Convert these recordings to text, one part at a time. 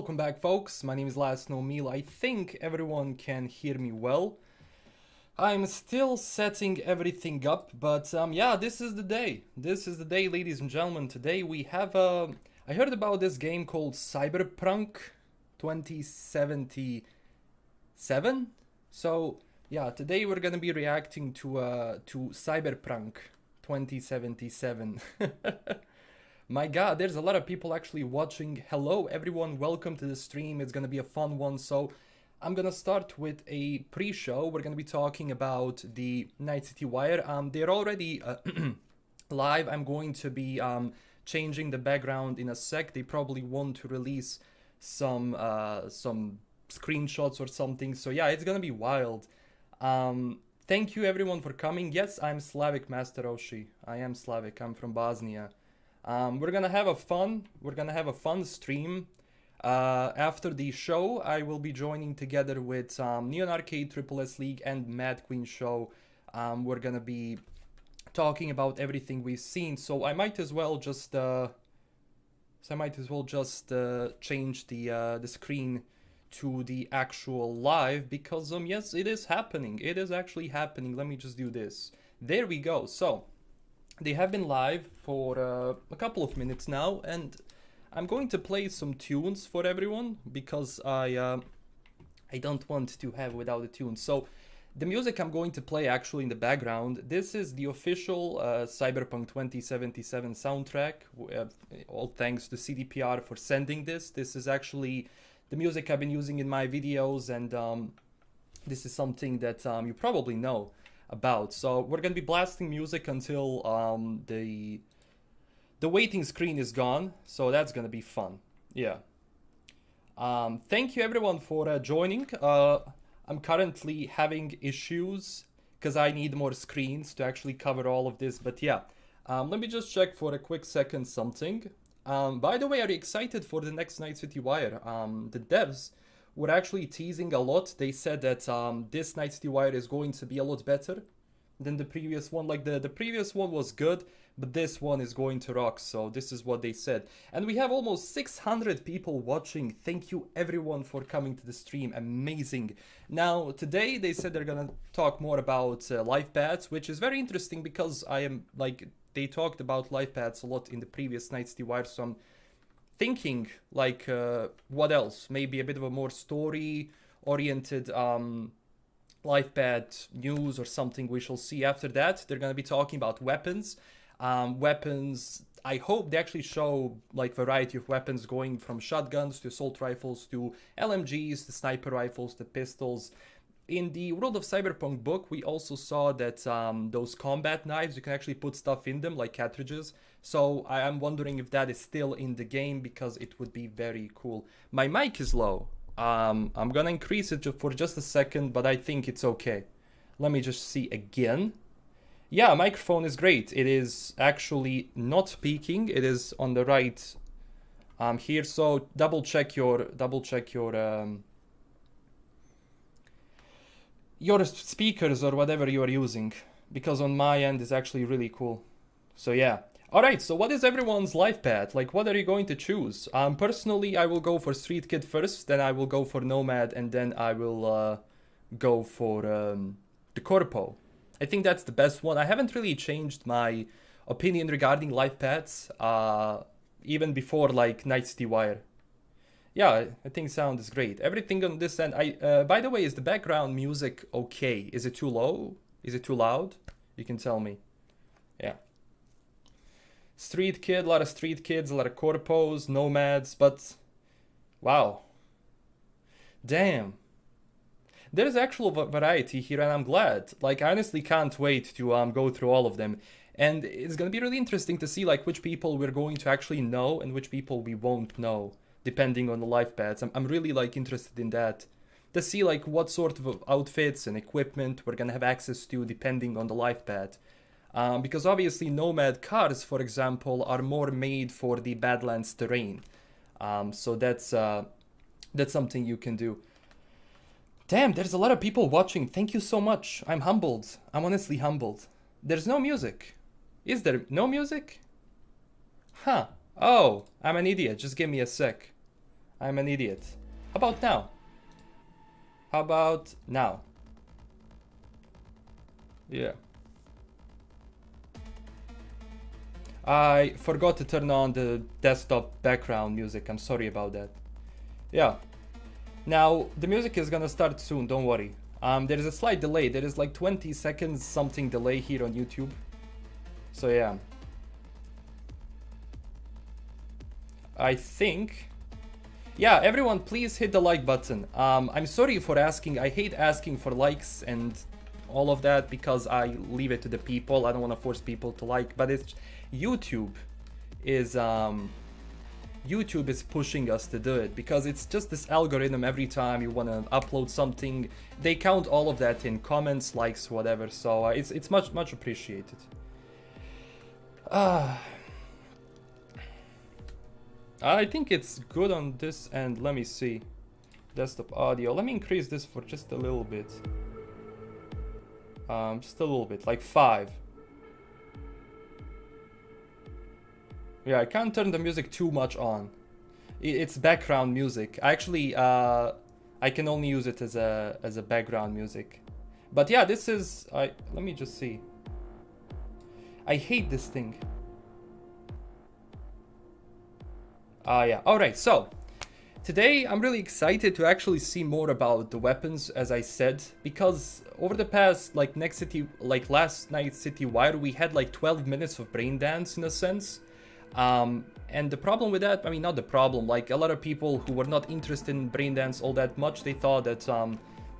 welcome back, folks. My name is LastKnownMeal. I think everyone can hear me well. I'm still setting everything up, but yeah, this is the day. This is the day, ladies and gentlemen. Today we have I heard about this game called Cyberpunk 2077. So yeah, today we're gonna be reacting to Cyberpunk 2077. My god, there's a lot of people actually watching. Hello everyone, welcome to the stream. It's gonna be a fun one. So I'm gonna start with a pre-show. We're gonna be talking about the Night City Wire. They're already live. I'm going to be changing the background in a sec. They probably want to release some screenshots or something. So yeah, it's gonna be wild. Thank you everyone for coming. Yes, I'm Slavic Master Oshi. I am Slavic. I'm from Bosnia. We're gonna have a fun stream. After the show, I will be joining together with Neon Arcade, Triple S League, and MadQueenShow. We're gonna be talking about everything we've seen. So I might as well just change the screen to the actual live because yes, it is happening. It is actually happening. Let me just do this. There we go. So they have been live for a couple of minutes now, and I'm going to play some tunes for everyone because I don't want to have without a tune. So the music I'm going to play actually in the background, this is the official Cyberpunk 2077 soundtrack. All thanks to CDPR for sending this. This is actually the music I've been using in my videos, and this is something that you probably know about. So we're gonna be blasting music until the waiting screen is gone, so that's gonna be fun. Yeah. Thank you everyone for joining. I'm currently having issues because I need more screens to actually cover all of this, but yeah. Let me just check for a quick second something. By the way, are you excited for the next Night City Wire? The devs were actually teasing a lot. They said that this Night City Wire is going to be a lot better than the previous one. Like the previous one was good, but this one is going to rock. So this is what they said. And we have almost 600 people watching. Thank you everyone for coming to the stream. Amazing. Now today they said they're gonna talk more about life paths, which is very interesting because they talked about life paths a lot in the previous Night City Wire. So I'm thinking like what else, maybe a bit of a more story oriented life path news or something. We shall see. After that they're going to be talking about weapons. I hope they actually show like variety of weapons going from shotguns to assault rifles to LMGs to sniper rifles to pistols. In the World of Cyberpunk book, we also saw that those combat knives, you can actually put stuff in them, like cartridges. So I am wondering if that is still in the game, because it would be very cool. My mic is low. I'm gonna increase it for just a second, but I think it's okay. Let me just see again. Yeah, microphone is great. It is actually not peaking. It is on the right here. So double check your speakers or whatever you are using, because on my end is actually really cool. So yeah. Alright, so what is everyone's life path? Like, what are you going to choose? Personally, I will go for Street Kid first, then I will go for Nomad, and then I will go for the Corpo. I think that's the best one. I haven't really changed my opinion regarding life paths, even before like Night City Wire. Yeah, I think sound is great. Everything on this end. By the way, is the background music okay? Is it too low? Is it too loud? You can tell me. Yeah. Street Kid, a lot of Street Kids, a lot of Corpos, Nomads, but wow. Damn. There's actual variety here, and I'm glad. Like, I honestly can't wait to go through all of them. And it's gonna be really interesting to see like which people we're going to actually know and which people we won't know, depending on the life paths. I'm really like interested in that, to see like what sort of outfits and equipment we're gonna have access to depending on the life path. Because obviously Nomad cars, for example, are more made for the Badlands terrain. So that's something you can do. Damn, there's a lot of people watching. Thank you so much. I'm humbled. I'm honestly humbled. There's no music. Is there no music? Huh. Oh, I'm an idiot. Just give me a sec. I'm an idiot. How about now? How about now? Yeah. I forgot to turn on the desktop background music. I'm sorry about that. Yeah. Now, the music is gonna start soon, don't worry. There is a slight delay. There is like 20 seconds something delay here on YouTube. So yeah. I think... Yeah, everyone please hit the like button. I'm sorry for asking. I hate asking for likes and all of that because I leave it to the people. I don't want to force people to like, but it's YouTube is pushing us to do it because it's just this algorithm. Every time you want to upload something, they count all of that in comments, likes, whatever. So it's much appreciated. I think it's good on this end. Let me see. Desktop audio. Let me increase this for just a little bit. Just a little bit, like 5. Yeah, I can't turn the music too much on. It's background music. Actually, I can only use it as a background music. But yeah, this is... let me just see. I hate this thing. Yeah, alright, so today I'm really excited to actually see more about the weapons, as I said, because over the past, like last night Citywire, we had like 12 minutes of brain dance in a sense. And the problem with that, I mean, not the problem, like a lot of people who were not interested in brain dance all that much, they thought that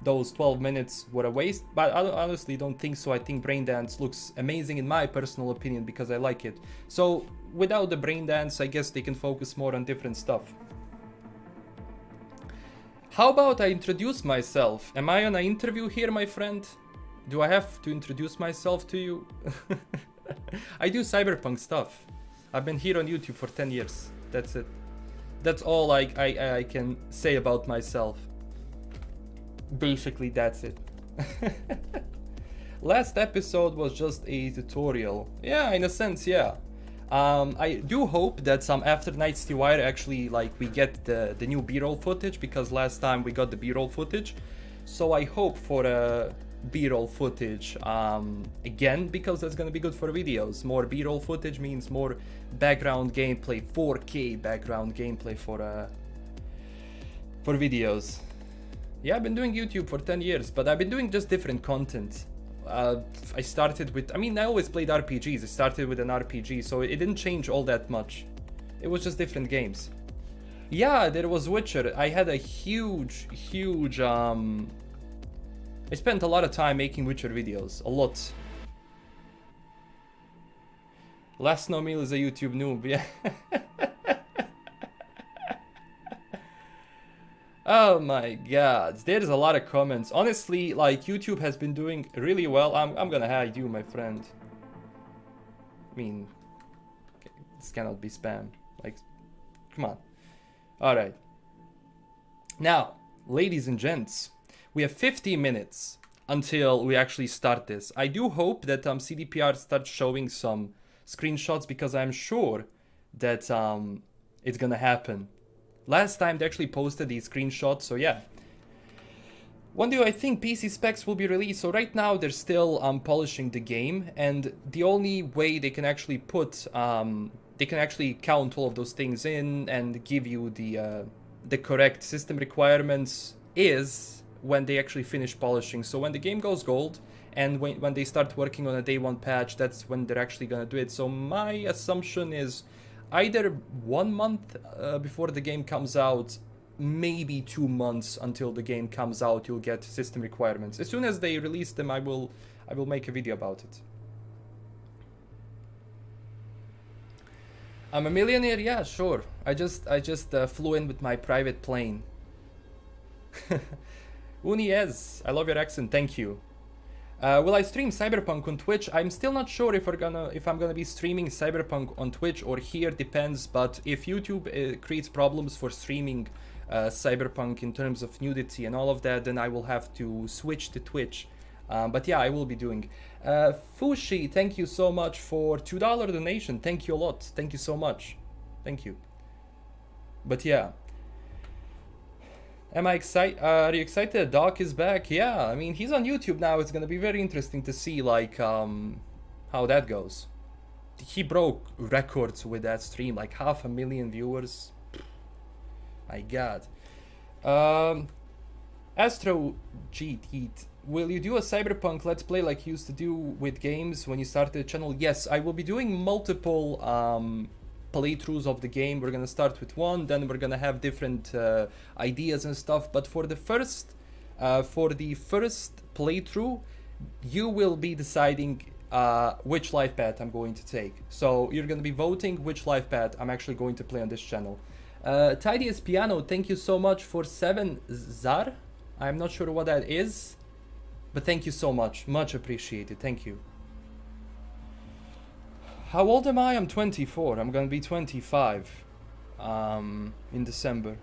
those 12 minutes were a waste, but I honestly don't think so. I think brain dance looks amazing in my personal opinion because I like it. So without the brain dance, I guess they can focus more on different stuff. How about I introduce myself? Am I on an interview here, my friend? Do I have to introduce myself to you? I do Cyberpunk stuff. I've been here on YouTube for 10 years. That's it. That's all I can say about myself. Basically, that's it. Last episode was just a tutorial. Yeah, in a sense, yeah. I do hope that after Night Citywire actually we get the new B-roll footage, because last time we got the B-roll footage. So I hope for a B-roll footage again, because that's gonna be good for videos. More B-roll footage means more background gameplay, 4K background gameplay for videos. Yeah, I've been doing YouTube for 10 years, but I've been doing just different content. I started with, I mean, I always played RPGs. I started with an RPG, so it didn't change all that much. It was just different games. Yeah, there was Witcher. I had a huge, I spent a lot of time making Witcher videos. A lot. LastKnownMeal is a YouTube noob, yeah. Oh my god, there's a lot of comments. Honestly, YouTube has been doing really well. I'm gonna hide you, my friend. I mean, okay, this cannot be spam. Come on. Alright. Now, ladies and gents, we have 50 minutes until we actually start this. I do hope that CDPR starts showing some screenshots, because I'm sure that it's gonna happen. Last time they actually posted these screenshots, so yeah. When do I think PC specs will be released? So right now they're still polishing the game, and the only way they can actually they can actually count all of those things in and give you the correct system requirements is when they actually finish polishing. So when the game goes gold and when they start working on a day 1 patch, that's when they're actually gonna do it. So my assumption is either 1 month before the game comes out, maybe 2 months until the game comes out, you'll get system requirements. As soon as they release them, I will make a video about it. I'm a millionaire? Yeah, sure. I just flew in with my private plane. Uniez, I love your accent, thank you. Will I stream Cyberpunk on Twitch? I'm still not sure if I'm gonna be streaming Cyberpunk on Twitch or here, depends. But if YouTube creates problems for streaming Cyberpunk in terms of nudity and all of that, then I will have to switch to Twitch. But yeah, I will be doing. Fushi, thank you so much for $2 donation. Thank you a lot. Thank you so much. Thank you. But yeah. Am I excited? Are you excited that Doc is back? Yeah, I mean, he's on YouTube now. It's gonna be very interesting to see, like, how that goes. He broke records with that stream, like 500,000 viewers. My God. Astro GT, will you do a Cyberpunk Let's Play like you used to do with games when you started the channel? Yes, I will be doing multiple playthroughs of the game. We're gonna start with one, then we're gonna have different ideas and stuff. But for the first playthrough, you will be deciding which life path I'm going to take. So you're gonna be voting which life path I'm actually going to play on this channel. Tidiest Piano, thank you so much for 7 Zar. I'm not sure what that is, but thank you so much. Much appreciated. Thank you. How old am I? I'm 24. I'm gonna be 25 in December.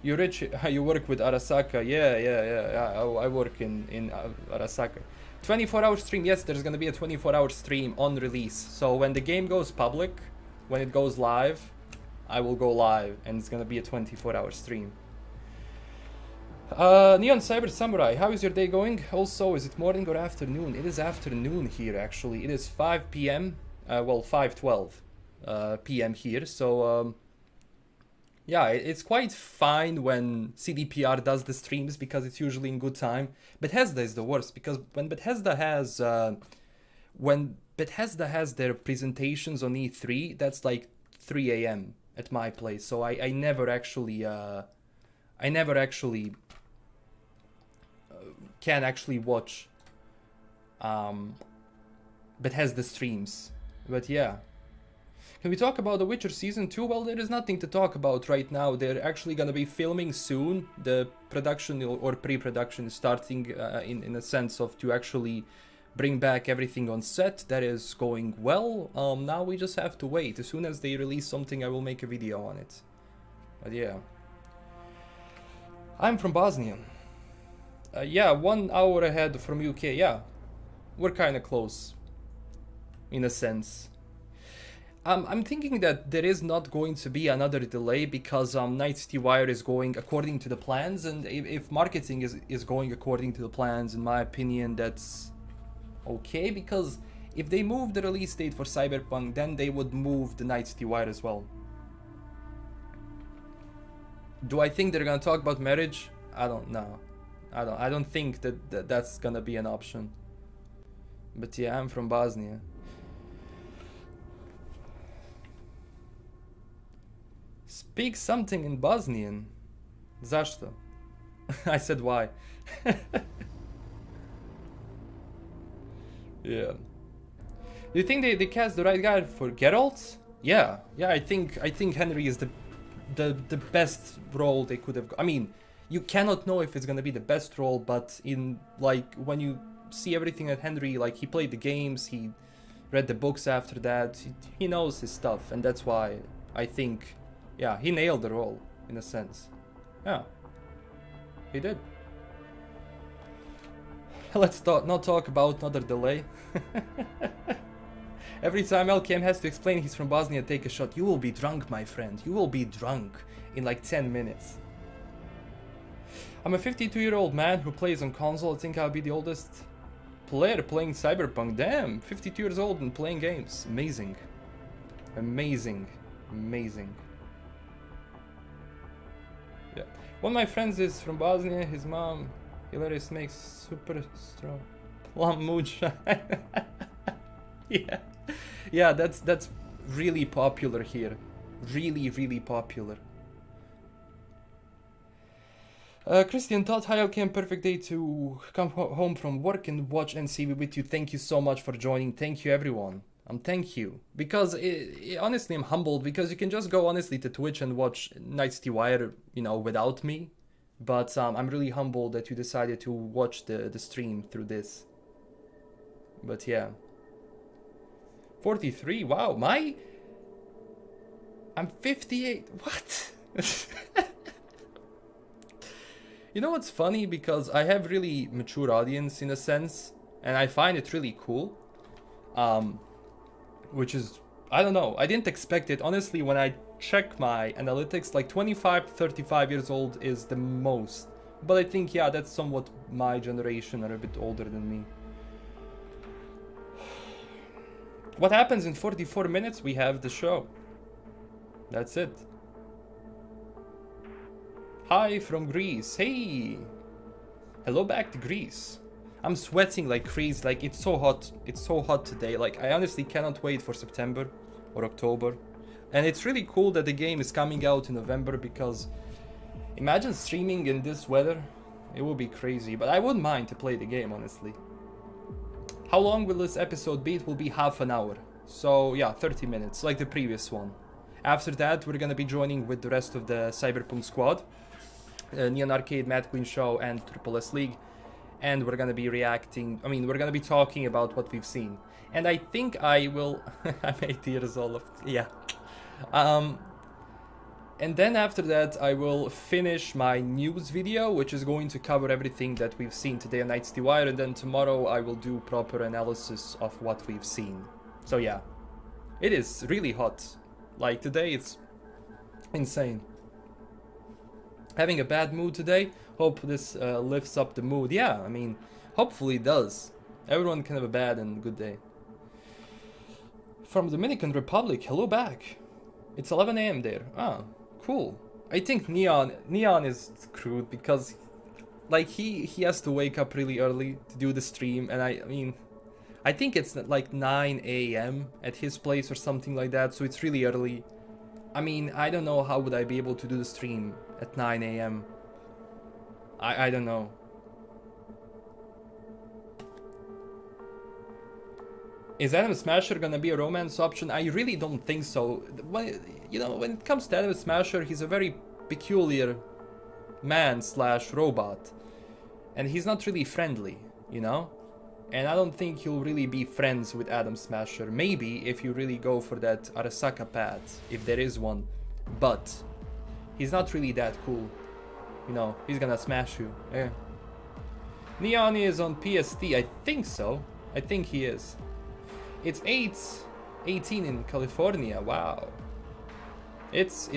You're rich. You work with Arasaka. Yeah. I work in Arasaka. 24-hour stream. Yes, there's gonna be a 24-hour stream on release. So when the game goes public, when it goes live, I will go live, and it's gonna be a 24-hour stream. Neon Cyber Samurai, how is your day going? Also, is it morning or afternoon? It is afternoon here, actually. It is 5 p.m. Well, 5:12 p.m. here. So yeah, it's quite fine when CDPR does the streams because it's usually in good time. Bethesda is the worst because when Bethesda has their presentations on E3, that's like 3 a.m. at my place. So I never actually can actually watch Bethesda streams. But yeah. Can we talk about The Witcher Season 2? Well, there is nothing to talk about right now. They're actually gonna be filming soon. The production or pre-production is starting in a sense of to actually bring back everything on set. That is going well. Now we just have to wait. As soon as they release something, I will make a video on it. But yeah. I'm from Bosnia. Yeah, 1 hour ahead from UK. Yeah, we're kind of close, in a sense. I'm thinking that there is not going to be another delay because Night City Wire is going according to the plans, and if marketing is going according to the plans, in my opinion, that's okay, because if they move the release date for Cyberpunk, then they would move the Night City Wire as well. Do I think they're gonna talk about marriage? I don't know. I don't think that's gonna be an option. But yeah, I'm from Bosnia. Speak something in Bosnian. Zašto? I said why. Yeah. Do you think they cast the right guy for Geralt? Yeah. I think Henry is the best role they could have. I mean, you cannot know if it's gonna be the best role, but in like when you see everything that Henry, like, he played the games, he read the books after that, he knows his stuff, and that's why I think, yeah, he nailed the role in a sense. Yeah, he did. Let's not talk about another delay. Every time LKM has to explain he's from Bosnia, take a shot. You will be drunk, my friend. You will be drunk in like 10 minutes. I'm a 52-year-old man who plays on console. I think I'll be the oldest player playing Cyberpunk. Damn, 52 years old and playing games. Amazing. Amazing. Yeah. One of my friends is from Bosnia. His mom, hilarious, makes super strong plum moonshine. Yeah, that's really popular here. Really popular. Christian thought hi LKM, perfect day to come home from work and watch NCW with you. Thank you so much for joining. Thank you, everyone. Thank you. Because honestly, I'm humbled because you can just go honestly to Twitch and watch Night City Wire, you know, without me. But I'm really humbled that you decided to watch the stream through this. But yeah. 43, wow, I'm 58, what? You know what's funny, because I have really mature audience in a sense, and I find it really cool, which is, I don't know, I didn't expect it, honestly. When I check my analytics, like 25 to 35 years old is the most. But I think, yeah, that's somewhat my generation or a bit older than me. What happens in 44 minutes? We have the show. That's it. Hi from Greece. Hey! Hello back to Greece. I'm sweating like crazy. Like, it's so hot. It's so hot today. Like, I honestly cannot wait for September or October. And it's really cool that the game is coming out in November, because imagine streaming in this weather. It would be crazy. But I wouldn't mind to play the game, honestly. How long will this episode be? It will be half an hour. So, yeah, 30 minutes, like the previous one. After that, we're gonna be joining with the rest of the Cyberpunk squad. Neon Arcade, MadQueenShow, and Triple S League. And we're gonna be reacting, we're gonna be talking about what we've seen. And I think I will... I'm 8 years old, yeah. And then after that, I will finish my news video, which is going to cover everything that we've seen today on Night City Wire. And then tomorrow, I will do proper analysis of what we've seen. So yeah, it is really hot. Like, today, it's insane. Having a bad mood today. Hope this lifts up the mood. Yeah, I mean, hopefully it does. Everyone can have a bad and good day. From Dominican Republic, hello back. It's 11 AM there. Ah, cool. I think Neon is screwed because, like, he has to wake up really early to do the stream, and I mean, I think it's like 9 AM at his place or something like that, so it's really early. I mean, I don't know how would I be able to do the stream at 9 AM. I don't know. Is Adam Smasher gonna be a romance option? I really don't think so. When it comes to Adam Smasher, he's a very peculiar man / robot. And he's not really friendly, you know? And I don't think you'll really be friends with Adam Smasher. Maybe if you really go for that Arasaka path, if there is one. But he's not really that cool. You know, he's gonna smash you. Yeah. Neon is on PST. I think so. I think he is. It's 8:18 in California. Wow. It's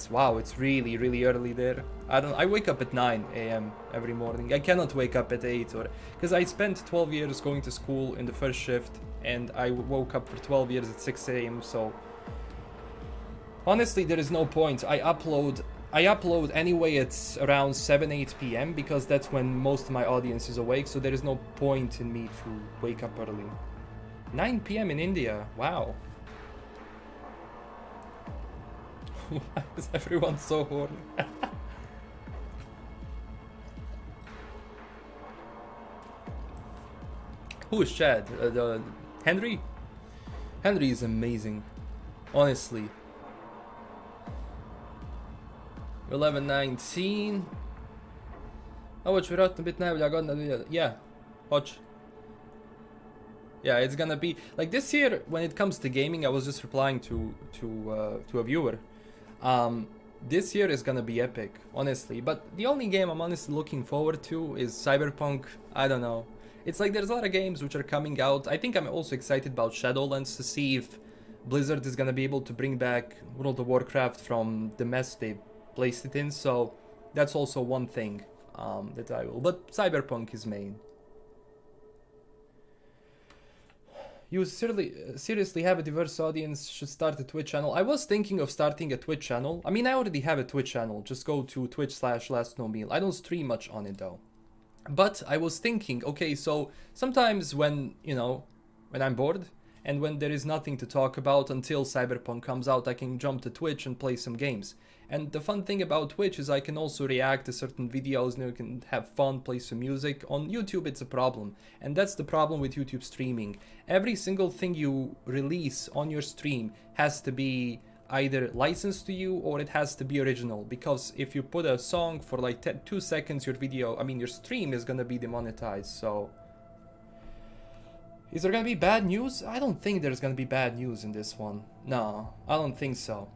wow, it's really, really early there. I wake up at 9 AM every morning. I cannot wake up at 8 because I spent 12 years going to school in the first shift, and I woke up for 12 years at 6 AM, so honestly there is no point. I upload anyway at around 7-8 PM because that's when most of my audience is awake, so there is no point in me to wake up early. 9 PM in India, wow. Why is everyone so horny? Who is Chad? Henry? Henry is amazing, honestly. 11:19. Hoće vjerojatno biti najbolja godina 2000. Yeah, hoće. Yeah, it's gonna be like this year. When it comes to gaming, I was just replying to a viewer. This year is gonna be epic, honestly. But the only game I'm honestly looking forward to is Cyberpunk. I don't know. It's like there's a lot of games which are coming out. I think I'm also excited about Shadowlands to see if Blizzard is gonna be able to bring back World of Warcraft from the mess they placed it in. So that's also one thing that I will. But Cyberpunk is main. You seriously have a diverse audience, should start a Twitch channel. I was thinking of starting a Twitch channel. I mean, I already have a Twitch channel. Just go to twitch.com/LastKnownMeal. I don't stream much on it though. But I was thinking, okay, so sometimes when I'm bored and when there is nothing to talk about until Cyberpunk comes out, I can jump to Twitch and play some games. And the fun thing about Twitch is I can also react to certain videos, and you can have fun, play some music. On YouTube, it's a problem. And that's the problem with YouTube streaming. Every single thing you release on your stream has to be either licensed to you or it has to be original. Because if you put a song for like 2 seconds, your stream is gonna be demonetized, so... Is there gonna be bad news? I don't think there's gonna be bad news in this one. No, I don't think so.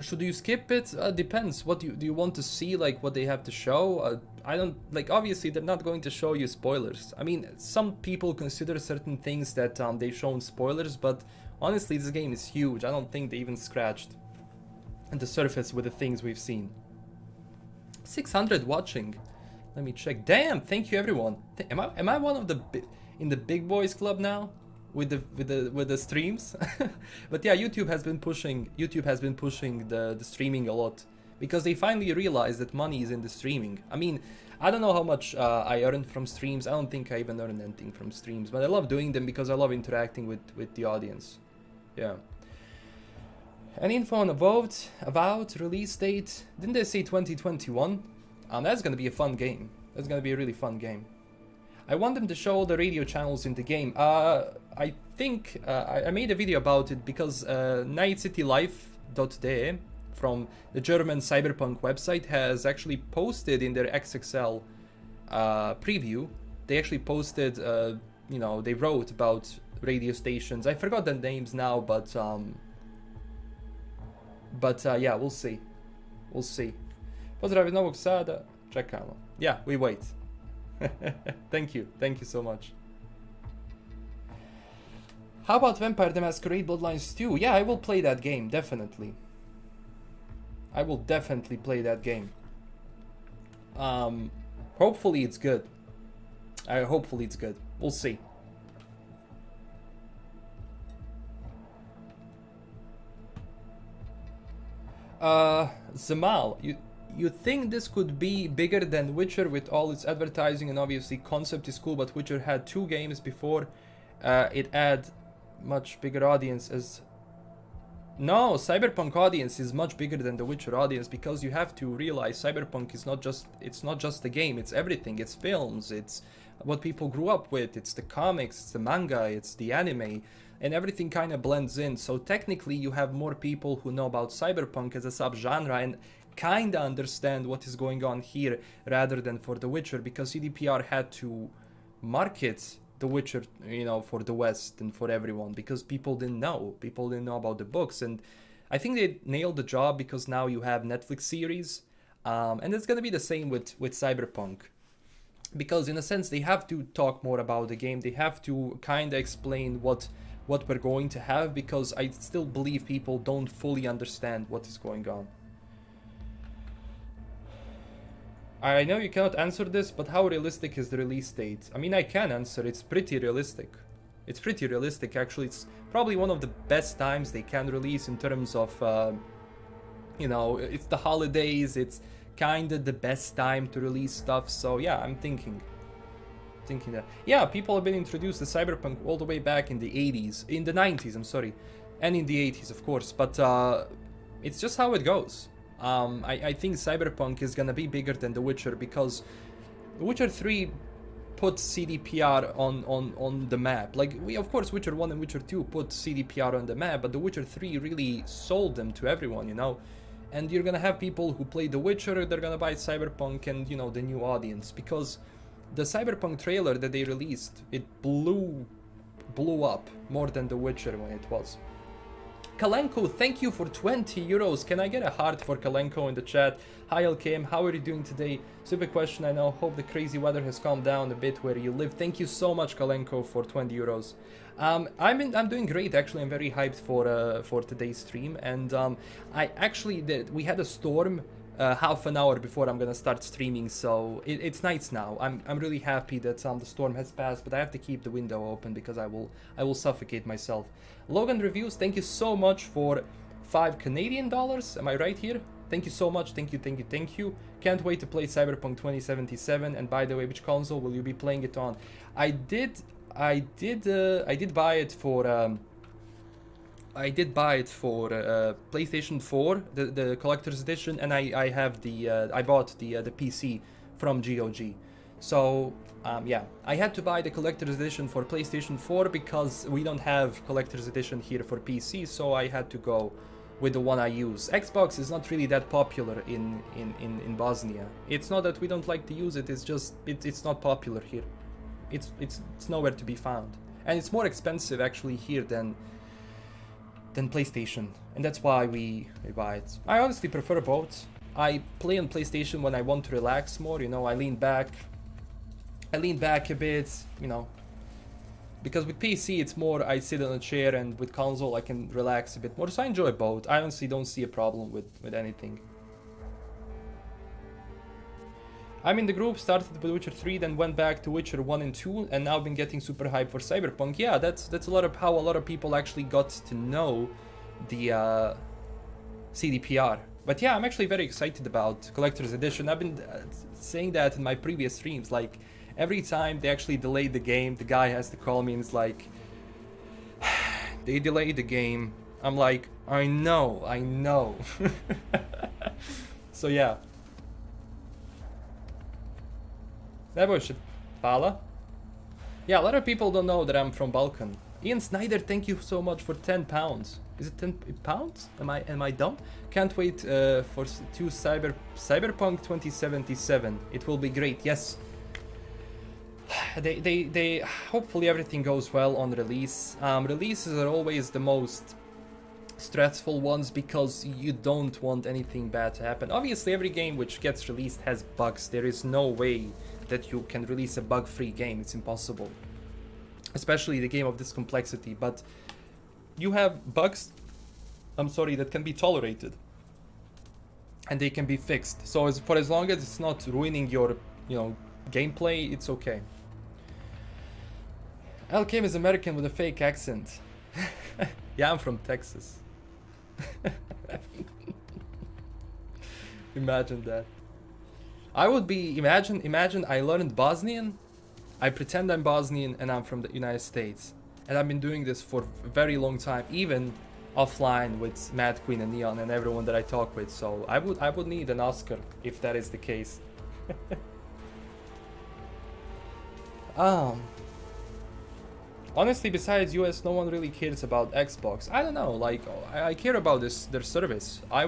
Should you skip it? Depends. What do you want to see? Like what they have to show? I don't like. Obviously, they're not going to show you spoilers. I mean, some people consider certain things that they've shown spoilers, but honestly, this game is huge. I don't think they even scratched the surface with the things we've seen. 600 watching. Let me check. Damn, thank you everyone. Am I one of the in the big boys club now with the streams? But yeah, YouTube has been pushing the streaming a lot because they finally realized that money is in the streaming. I mean, I don't know how much I earned from streams. I don't think I even earned anything from streams, but I love doing them because I love interacting with the audience. Yeah. Any info on about release date? Didn't they say 2021? That's gonna be a fun game. That's gonna be a really fun game. I want them to show all the radio channels in the game. I think I made a video about it because nightcitylife.de from the German Cyberpunk website has actually posted in their XXL preview. They actually posted, you know, they wrote about radio stations. I forgot the names now, but yeah, we'll see. We'll see. Pozdrav iz Novog Sada. Čekamo. Yeah, we wait. Thank you so much. How about Vampire the Masquerade Bloodlines 2? Yeah, I will play that game, definitely. I will definitely play that game. Hopefully it's good. Hopefully it's good. We'll see. Zamal, you think this could be bigger than Witcher with all its advertising, and obviously concept is cool, but Witcher had 2 games before it had much bigger audience as... No, Cyberpunk audience is much bigger than the Witcher audience because you have to realize Cyberpunk is not just a game, it's everything. It's films, it's what people grew up with, it's the comics, it's the manga, it's the anime, and everything kind of blends in. So technically you have more people who know about Cyberpunk as a subgenre and kind of understand what is going on here rather than for The Witcher, because CDPR had to market The Witcher, you know, for the West and for everyone, because people didn't know about the books. And I think they nailed the job because now you have Netflix series, and it's gonna be the same with Cyberpunk, because in a sense they have to talk more about the game, they have to kind of explain what we're going to have, because I still believe people don't fully understand what is going on. I know you cannot answer this, but how realistic is the release date? I mean, I can answer. It's pretty realistic. It's pretty realistic, actually. It's probably one of the best times they can release in terms of, you know, it's the holidays. It's kind of the best time to release stuff. So yeah, I'm thinking that. Yeah, people have been introduced to Cyberpunk all the way back in the 80s, in the 90s, I'm sorry, and in the 80s, of course. But it's just how it goes. I think Cyberpunk is gonna be bigger than The Witcher because Witcher 3 put CDPR on the map. Like, of course, Witcher 1 and Witcher 2 put CDPR on the map, but The Witcher 3 really sold them to everyone, you know? And you're gonna have people who play The Witcher, they're gonna buy Cyberpunk and, you know, the new audience, because the Cyberpunk trailer that they released, it blew up more than The Witcher when it was. Kalenko, thank you for 20 euros. Can I get a heart for Kalenko in the chat? Hi LKM, how are you doing today? Super question, I know. Hope the crazy weather has calmed down a bit where you live. Thank you so much, Kalenko, for 20 euros. I'm doing great, actually. I'm very hyped for today's stream, and I actually we had a storm half an hour before I'm gonna start streaming, so it's nice now. I'm really happy that the storm has passed, but I have to keep the window open because I will suffocate myself. Logan Reviews, thank you so much for 5 Canadian dollars. Am I right here? Thank you so much. Thank you. Can't wait to play Cyberpunk 2077. And by the way, which console will you be playing it on? I did buy it for PlayStation 4, the collector's edition, and I have I bought the PC from GOG. So yeah, I had to buy the collector's edition for PlayStation 4 because we don't have collector's edition here for PC, so I had to go with the one I use. Xbox is not really that popular in Bosnia. It's not that we don't like to use it, it's just it's not popular here. It's nowhere to be found, and it's more expensive actually here than PlayStation, and that's why we buy it. I honestly prefer both. I play on PlayStation when I want to relax more, you know, I lean back a bit, you know, Because with PC it's more I sit on a chair, and with console I can relax a bit more. So I enjoy both. I honestly don't see a problem with anything. I'm in the group, started with Witcher 3, then went back to Witcher 1 and 2, and now been getting super hyped for Cyberpunk. Yeah, that's a lot of how a lot of people actually got to know the CDPR. But yeah, I'm actually very excited about Collector's Edition. I've been saying that in my previous streams. Like, every time they actually delay the game, the guy has to call me and it's like, they delayed the game. I'm like, I know. So yeah. Never should fala. Yeah, a lot of people don't know that I'm from Balkan. Ian Snyder, thank you so much for £10. Is it 10 pounds? Am I dumb? Can't wait for Cyberpunk 2077. It will be great. Yes. They hopefully everything goes well on release. Releases are always the most stressful ones because you don't want anything bad to happen. Obviously, every game which gets released has bugs. There is no way that you can release a bug-free game. It's impossible, especially the game of this complexity. But you have bugs, I'm sorry, that can be tolerated and they can be fixed. So for as long as it's not ruining your, gameplay, it's okay. LKM is American with a fake accent. Yeah, I'm from Texas. Imagine that. I would be, imagine I learned Bosnian, I pretend I'm Bosnian and I'm from the United States. And I've been doing this for a very long time, even offline with Mad Queen and Neon and everyone that I talk with. So I would need an Oscar if that is the case. Honestly, besides US, no one really cares about Xbox. I don't know, like, I care about their service. I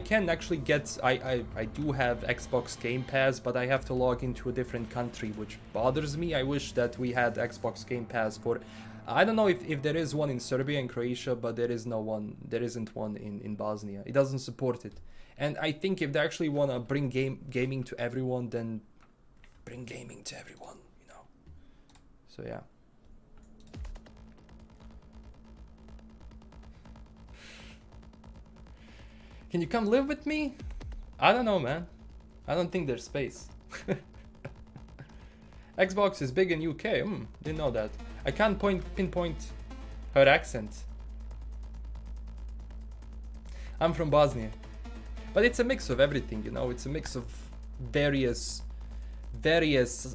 can actually get, I do have Xbox Game Pass, but I have to log into a different country, which bothers me. I wish that we had Xbox Game Pass for, I don't know if there is one in Serbia and Croatia, but there isn't one in Bosnia. It doesn't support it. And I think if they actually want to bring gaming to everyone, then bring gaming to everyone, So yeah. Can you come live with me? I don't know, man. I don't think there's space. Xbox is big in UK. Didn't know that. I can't pinpoint her accent. I'm from Bosnia. But it's a mix of everything, It's a mix of various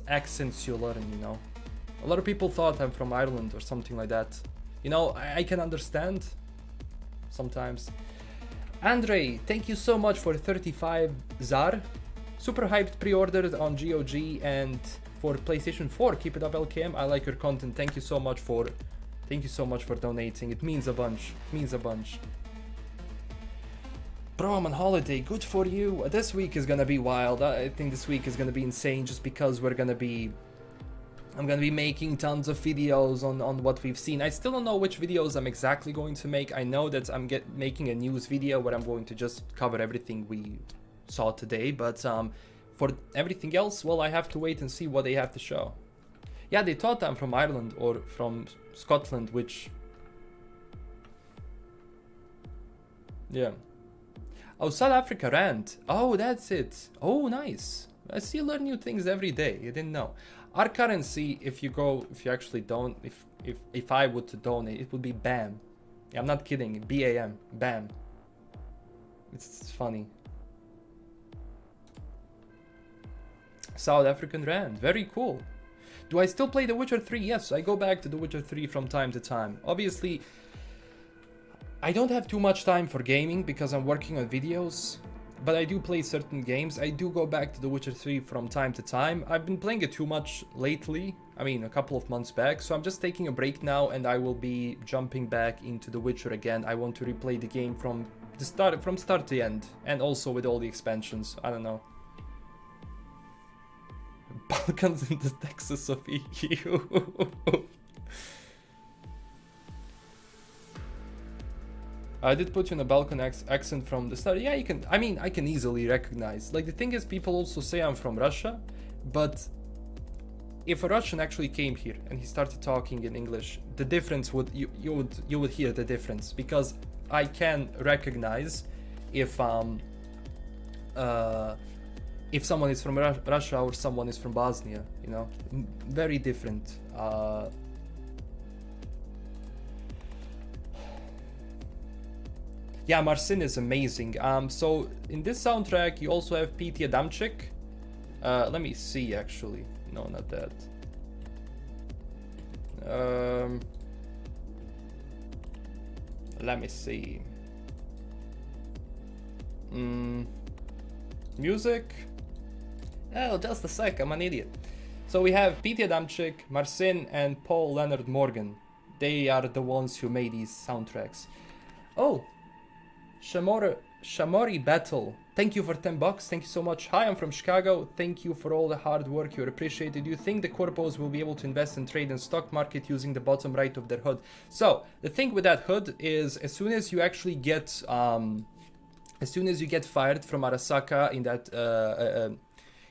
accents you learn, A lot of people thought I'm from Ireland or something like that. I can understand sometimes. Andre, thank you so much for 35 ZAR. Super hyped pre-ordered on GOG and for PlayStation 4. Keep it up, LKM. I like your content. Thank you so much for donating. It means a bunch. Bro, I'm on holiday. Good for you. This week is gonna be wild. I think this week is gonna be insane just because I'm gonna be making tons of videos on what we've seen. I still don't know which videos I'm exactly going to make. I know that I'm making a news video where I'm going to just cover everything we saw today, but for everything else, well, I have to wait and see what they have to show. Yeah, they thought I'm from Ireland or from Scotland, which... Yeah. Oh, South Africa rant. Oh, that's it. Oh, nice. I still learn new things every day. You didn't know. Our currency, if I would to donate, it would be BAM. Yeah, I'm not kidding. BAM. BAM. It's funny. South African rand. Very cool. Do I still play The Witcher 3? Yes, I go back to The Witcher 3 from time to time. Obviously, I don't have too much time for gaming because I'm working on videos. But I do play certain games. I do go back to The Witcher 3 from time to time. I've been playing it too much lately. A couple of months back. So I'm just taking a break now and I will be jumping back into The Witcher again. I want to replay the game from start to end. And also with all the expansions. I don't know. Balkans in the Texas of EU. I did put you in a Balkan accent from the start. Yeah, you can. I can easily recognize. Like, the thing is, people also say I'm from Russia, but if a Russian actually came here and he started talking in English, the difference would you would hear the difference, because I can recognize if someone is from Russia or someone is from Bosnia, you know, very different. Yeah, Marcin is amazing. So in this soundtrack, you also have Pete Adamczyk. Let me see, actually. No, not that. Let me see. Music. Oh, just a sec, I'm an idiot. So we have Pete Adamczyk, Marcin, and Paul Leonard Morgan. They are the ones who made these soundtracks. Oh, Shamori Battle. Thank you for 10 bucks. Thank you so much. Hi, I'm from Chicago. Thank you for all the hard work. You're appreciated. Do you think the corpos will be able to invest and trade in stock market using the bottom right of their HUD? So the thing with that HUD is, as soon as you actually get fired from Arasaka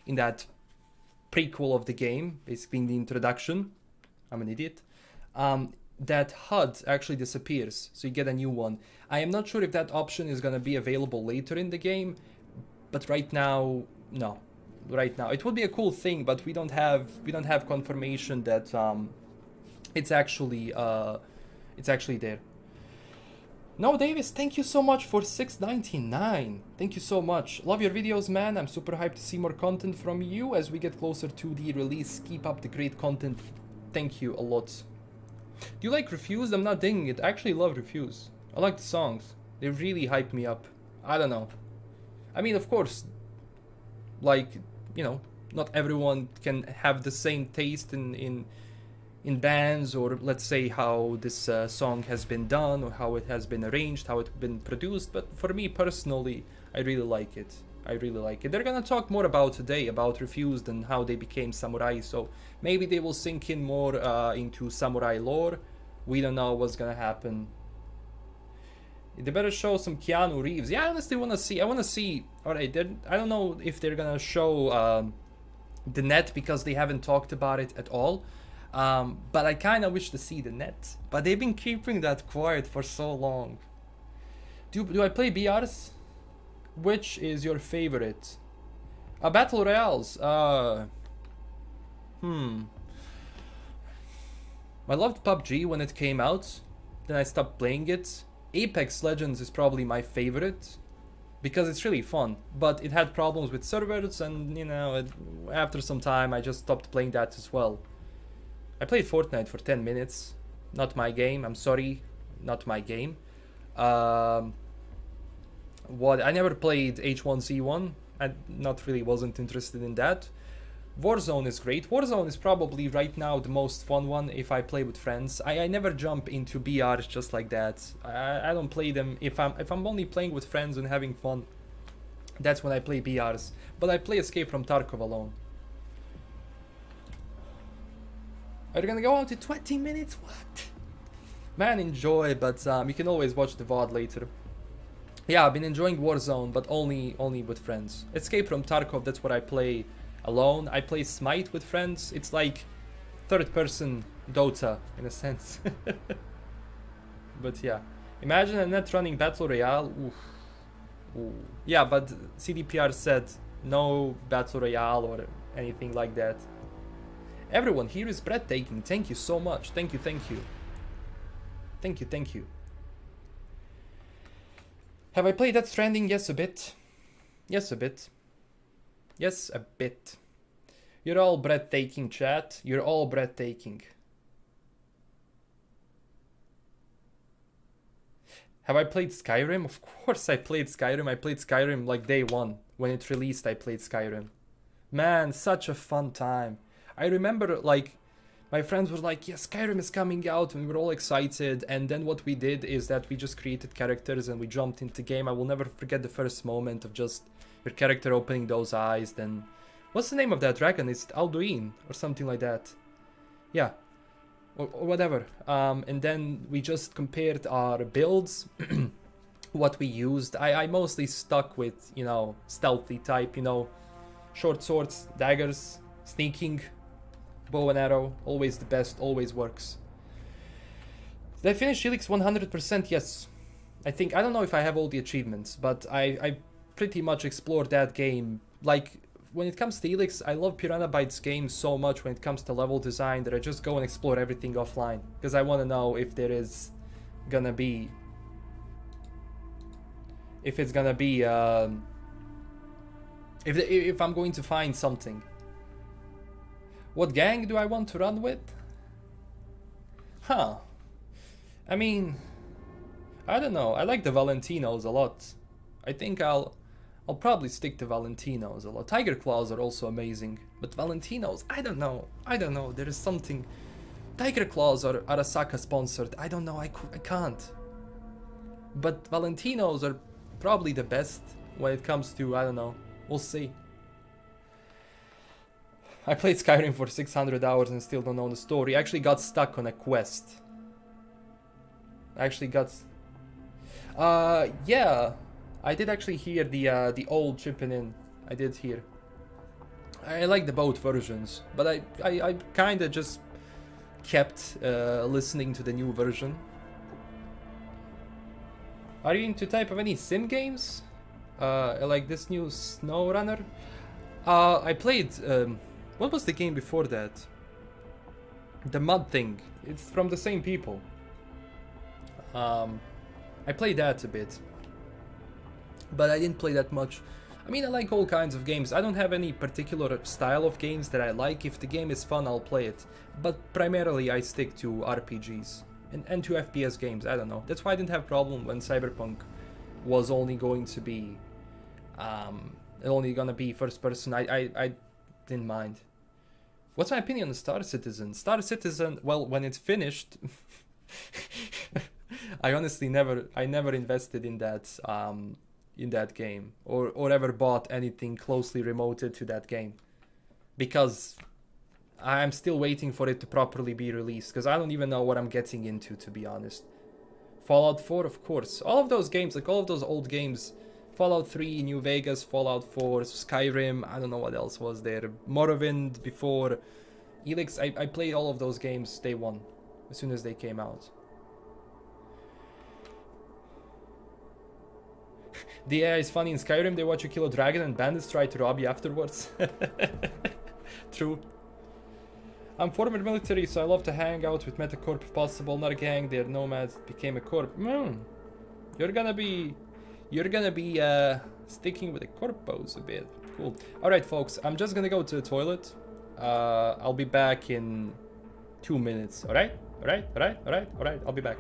in that prequel of the game, basically in the introduction, I'm an idiot, that HUD actually disappears, so you get a new one. I am not sure if that option is going to be available later in the game, but right now, no. Right now, it would be a cool thing, but we don't have confirmation that it's actually there. No, Davis, thank you so much for $6.99. Thank you so much. Love your videos, man. I'm super hyped to see more content from you as we get closer to the release. Keep up the great content. Thank you a lot. Do you like Refused? I'm not dinging it. I actually love Refused. I like the songs. They really hype me up. I don't know. I mean, of course, like, you know, not everyone can have the same taste in bands, or let's say how this song has been done, or how it has been arranged, how it's been produced. But for me personally, I really like it. I really like it. They're gonna talk more about today, about Refused and how they became samurai, so maybe they will sink in more into samurai lore. We don't know what's gonna happen. They better show some Keanu Reeves. Yeah, I honestly wanna see. Alright, I don't know if they're gonna show the net, because they haven't talked about it at all. But I kinda wish to see the net. But they've been keeping that quiet for so long. Do I play BRs? Which is your favorite? Battle Royales. I loved PUBG when it came out. Then I stopped playing it. Apex Legends is probably my favorite, because it's really fun. But it had problems with servers, and you know, after some time I just stopped playing that as well. I played Fortnite for 10 minutes. Not my game. I'm sorry. Not my game. I never played H1Z1. I wasn't interested in that. Warzone is great. Warzone is probably right now the most fun one if I play with friends. I never jump into BRs just like that. I don't play them if I'm only playing with friends and having fun. That's when I play BRs. But I play Escape from Tarkov alone. Are you gonna go out in 20 minutes? What? Man, enjoy, but you can always watch the VOD later. Yeah, I've been enjoying Warzone, but only with friends. Escape from Tarkov, that's what I play alone. I play Smite with friends. It's like third-person Dota, in a sense. But yeah. Imagine a net running Battle Royale. Oof. Ooh. Yeah, but CDPR said no Battle Royale or anything like that. Everyone here is breathtaking. Thank you so much. Thank you. Thank you. Have I played Death Stranding? Yes, a bit. Yes, a bit. You're all breathtaking, chat. You're all breathtaking. Have I played Skyrim? Of course I played Skyrim. I played Skyrim like day one. When it released, I played Skyrim. Man, such a fun time. I remember, like, my friends were like, yeah, Skyrim is coming out, and we were all excited. And then what we did is that we just created characters and we jumped into the game. I will never forget the first moment of just your character opening those eyes. Then, what's the name of that dragon? Is it Alduin or something like that? Yeah, or whatever. And then we just compared our builds, what we used. I mostly stuck with, you know, stealthy type, you know, short swords, daggers, sneaking. Bow and arrow, always the best, always works. Did I finish Helix 100%? Yes. I don't know if I have all the achievements, but I pretty much explored that game. Like, when it comes to Helix, I love Piranha Bytes games so much when it comes to level design that I just go and explore everything offline. Because I want to know if there is gonna be... If it's gonna be... If I'm going to find something. What gang do I want to run with? Huh. I mean... I don't know. I like the Valentinos a lot. I think I'll probably stick to Valentinos a lot. Tiger Claws are also amazing, but Valentinos, I don't know. There is something. Tiger Claws are Arasaka sponsored. I don't know. I can't. But Valentinos are probably the best when it comes to, I don't know. We'll see. I played Skyrim for 600 hours and still don't know the story. I actually got stuck on a quest. Yeah, I did actually hear the old chipping in. I did hear. I like the both versions, but I kind of just kept listening to the new version. Are you into type of any sim games? Like this new SnowRunner? I played. What was the game before that? The mud thing. It's from the same people. I played that a bit, but I didn't play that much. I mean, I like all kinds of games. I don't have any particular style of games that I like. If the game is fun, I'll play it. But primarily, I stick to RPGs and to FPS games. I don't know. That's why I didn't have problem when Cyberpunk was only going to be, first person. I didn't mind. What's my opinion on Star Citizen? Star Citizen, well, when it's finished. I honestly never invested in that game or ever bought anything closely remoted to that game, because I'm still waiting for it to properly be released, because I don't even know what I'm getting into, to be honest. Fallout 4, of course. All of those games, like all of those old games, Fallout 3, New Vegas, Fallout 4, Skyrim, I don't know what else was there, Morrowind before, Helix, I played all of those games day one, as soon as they came out. The AI is funny in Skyrim, they watch you kill a dragon and bandits try to rob you afterwards. True. I'm former military, so I love to hang out with Metacorp if possible. Not a gang, they're nomads, became a corp. You're gonna be sticking with the corpos a bit. Cool. Alright folks, I'm just gonna go to the toilet. I'll be back in 2 minutes. Alright, I'll be back.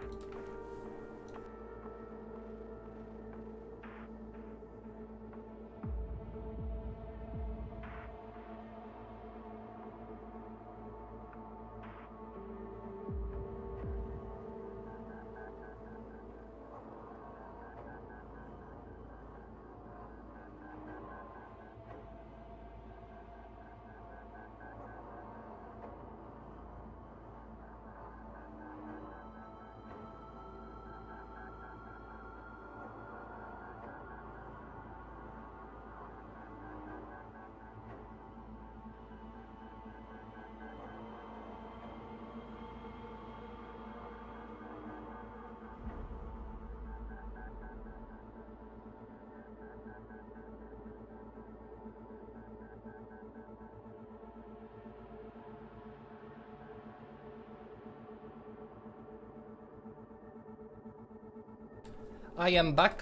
I am back.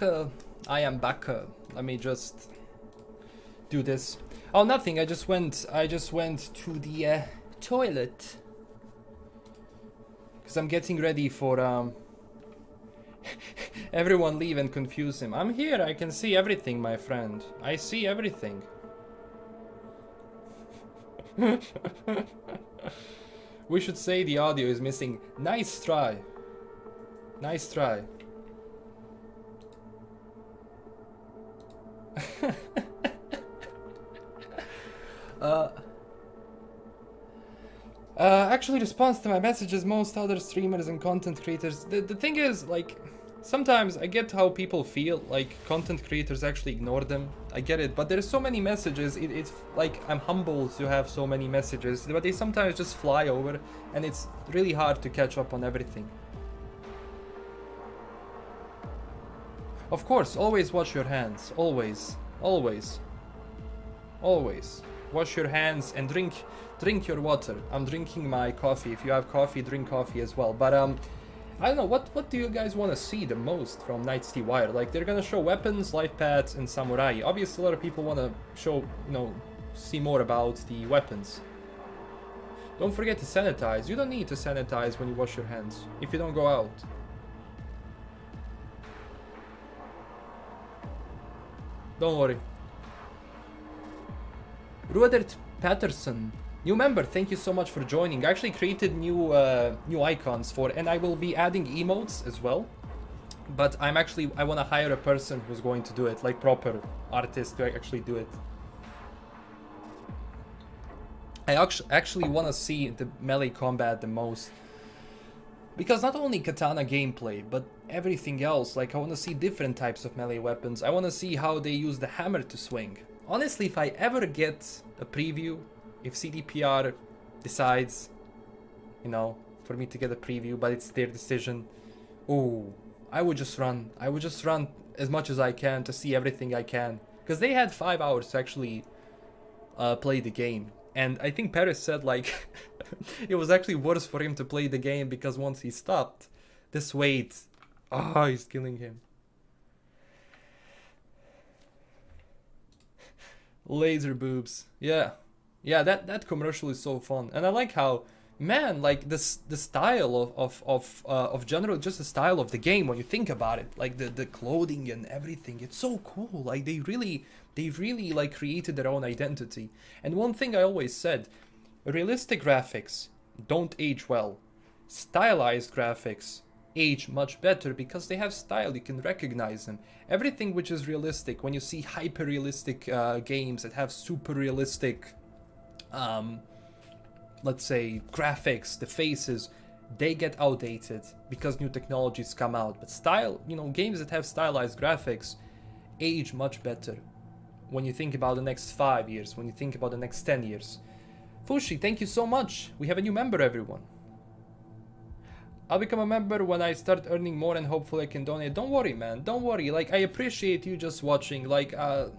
Let me just do this. Oh, nothing. I just went to the toilet because I'm getting ready for everyone leave and confuse him. I'm here. I can see everything, my friend. I see everything. We should say the audio is missing. Nice try. Nice try. Actually responds to my messages most other streamers and content creators. The thing is, like, Sometimes I get how people feel, like content creators actually ignore them. I get it, but there's so many messages. It's like I'm humbled to have so many messages, but they sometimes just fly over, and it's really hard to catch up on everything. Of course, always wash your hands. Always, always, always. Wash your hands and drink your water. I'm drinking my coffee. If you have coffee, drink coffee as well. But I don't know, what do you guys want to see the most from Night's Wire? Like, they're gonna show weapons, life paths, and samurai. Obviously, a lot of people want to show, you know, see more about the weapons. Don't forget to sanitize. You don't need to sanitize when you wash your hands, if you don't go out. Don't worry. Rudert Patterson, new member, thank you so much for joining. I actually created new icons for, and I will be adding emotes as well. But I want to hire a person who's going to do it, like proper artist to actually do it. I actually want to see the melee combat the most. Because not only katana gameplay, but everything else. Like, I want to see different types of melee weapons. I want to see how they use the hammer to swing. Honestly, if I ever get a preview, if CDPR decides, you know, for me to get a preview, but it's their decision, oh, I would just run. I would just run as much as I can to see everything I can. Because they had 5 hours to actually play the game. And I think Paris said, like, it was actually worse for him to play the game because once he stopped, this wait, oh, he's killing him. Laser boobs, yeah, that commercial is so fun, and I like how, man, like the style of general, just the style of the game when you think about it, like the clothing and everything, it's so cool. Like they really like created their own identity. And one thing I always said, realistic graphics don't age well. Stylized graphics age much better because they have style, you can recognize them. Everything which is realistic, when you see hyper realistic games that have super realistic let's say graphics, the faces, they get outdated because new technologies come out. But style, you know, games that have stylized graphics age much better when you think about the next 5 years, when you think about the next 10 years. Fushi, thank you so much. We have a new member, everyone. I'll become a member when I start earning more and hopefully I can donate. Don't worry, man. Don't worry. Like, I appreciate you just watching. Like, I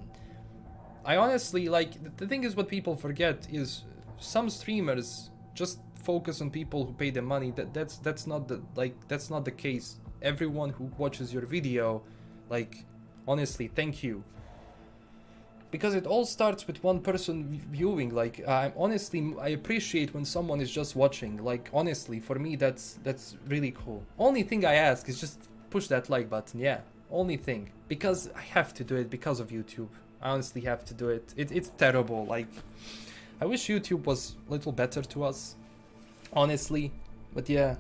honestly, like, the thing is what people forget is some streamers just focus on people who pay them money. That's not the case. Everyone who watches your video, like, honestly, thank you. Because it all starts with one person viewing. Like, honestly, I appreciate when someone is just watching. Like, honestly, for me, that's really cool. Only thing I ask is just push that like button. Yeah, only thing. Because I have to do it because of YouTube. I honestly have to do it. It's terrible. Like, I wish YouTube was a little better to us, honestly. But yeah.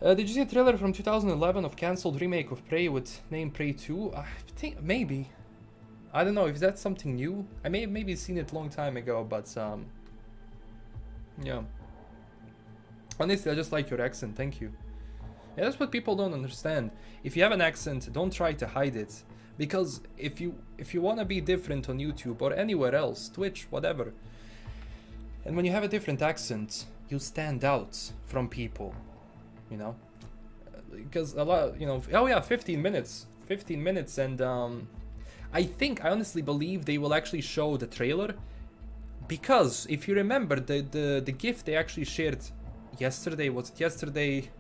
Did you see a trailer from 2011 of cancelled remake of Prey with name Prey 2? I think maybe. I don't know if that's something new. I may have maybe seen it a long time ago, but yeah. Honestly, I just like your accent. Thank you. Yeah, that's what people don't understand. If you have an accent, don't try to hide it, because if you want to be different on YouTube or anywhere else, Twitch, whatever, and when you have a different accent, you stand out from people. You know, because a lot, you know, oh yeah, 15 minutes, and I honestly believe they will actually show the trailer, because if you remember the GIF they actually shared yesterday, was it yesterday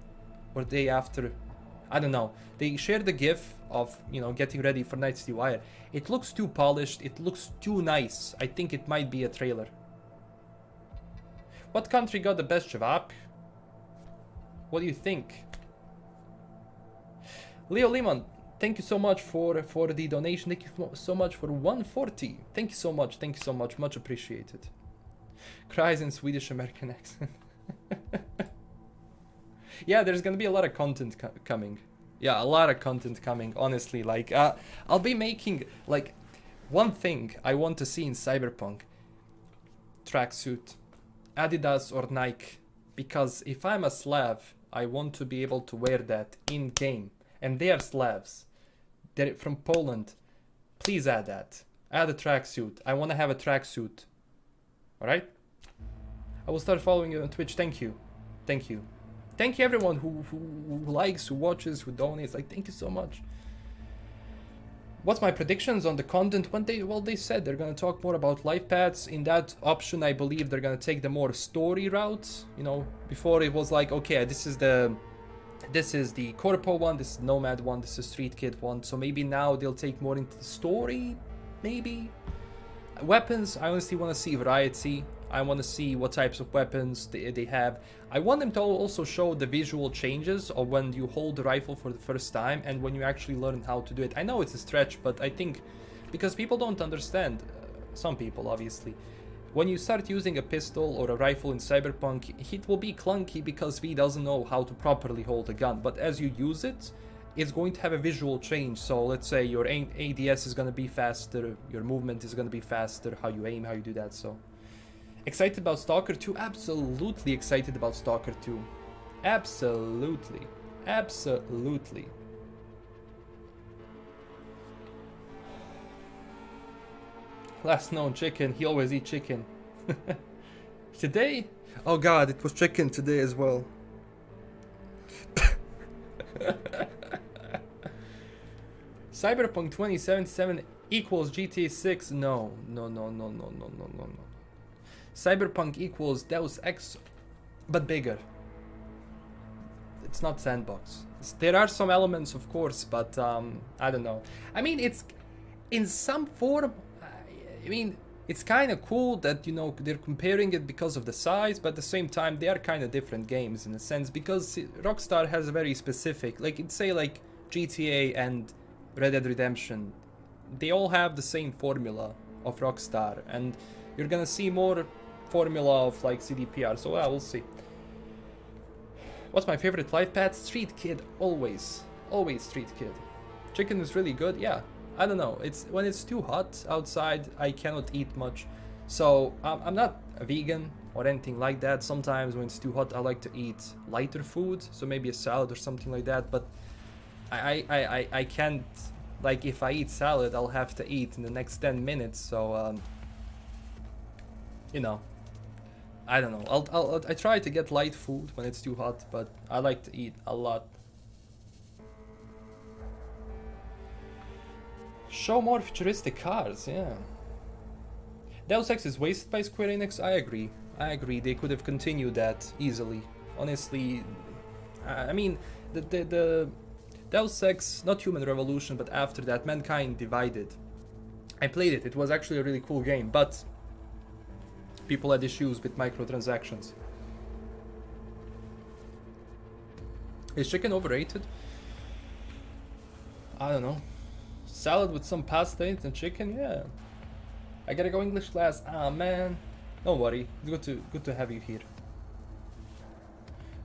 or day after, I don't know, they shared the GIF of, you know, getting ready for Night's Wire. It looks too polished, it looks too nice. I think it might be a trailer. What country got the best Shavap? What do you think? Leo Lehman, thank you so much for the donation. Thank you so much for 140. Thank you so much. Thank you so much. Much appreciated. Cries in Swedish American accent. Yeah, there's gonna be a lot of content coming. Yeah, a lot of content coming. Honestly, like I'll be making, like, one thing I want to see in Cyberpunk: tracksuit, Adidas or Nike Because if I'm a Slav, I want to be able to wear that in game. And they are Slavs. They're from Poland. Please add that. Add a tracksuit. I want to have a tracksuit. Alright? I will start following you on Twitch. Thank you. Thank you. Thank you everyone who likes, who watches, who donates. Like, thank you so much. What's my predictions on the content? They said they're gonna talk more about life paths. In that option, I believe they're gonna take the more story routes. You know, before it was like, okay, this is the corpo one, this is nomad one, this is street kid one. So maybe now they'll take more into the story, maybe. Weapons, I honestly want to see variety. I want to see what types of weapons they have. I want them to also show the visual changes of when you hold the rifle for the first time and when you actually learn how to do it. I know it's a stretch, but I think because people don't understand, some people obviously, when you start using a pistol or a rifle in Cyberpunk, it will be clunky because V doesn't know how to properly hold a gun. But as you use it, it's going to have a visual change. So let's say your ADS is going to be faster, your movement is going to be faster, how you aim, how you do that. So excited about Stalker 2? Absolutely excited about Stalker 2. Absolutely. Absolutely. Last known chicken, he always eat chicken. Today? Oh god, it was chicken today as well. Cyberpunk 2077 equals GTA 6? No. Cyberpunk equals Deus Ex, but bigger. It's not sandbox. There are some elements, of course, but I don't know. I mean, it's in some form. I mean, it's kind of cool that, you know, they're comparing it because of the size, but at the same time, they are kind of different games in a sense, because Rockstar has a very specific, like, it's say like GTA and Red Dead Redemption. They all have the same formula of Rockstar, and you're gonna see more formula of like CDPR, so we'll see. What's my favorite life path? Street Kid, always Street Kid. Chicken is really good, yeah. I don't know, it's when it's too hot outside, I cannot eat much. So I'm not a vegan or anything like that. Sometimes when it's too hot, I like to eat lighter food, so maybe a salad or something like that. But I can't, like, if I eat salad, I'll have to eat in the next 10 minutes. So you know, I don't know. I try to get light food when it's too hot, but I like to eat a lot. Show more futuristic cars, yeah. Deus Ex is wasted by Square Enix. I agree. They could have continued that easily. Honestly, I mean, the Deus Ex, not Human Revolution, but after that, Mankind Divided. I played it. It was actually a really cool game, but people had issues with microtransactions. Is chicken overrated? I don't know. Salad with some pasta and chicken, yeah. I gotta go English class. Ah man, don't worry. Good to have you here. Do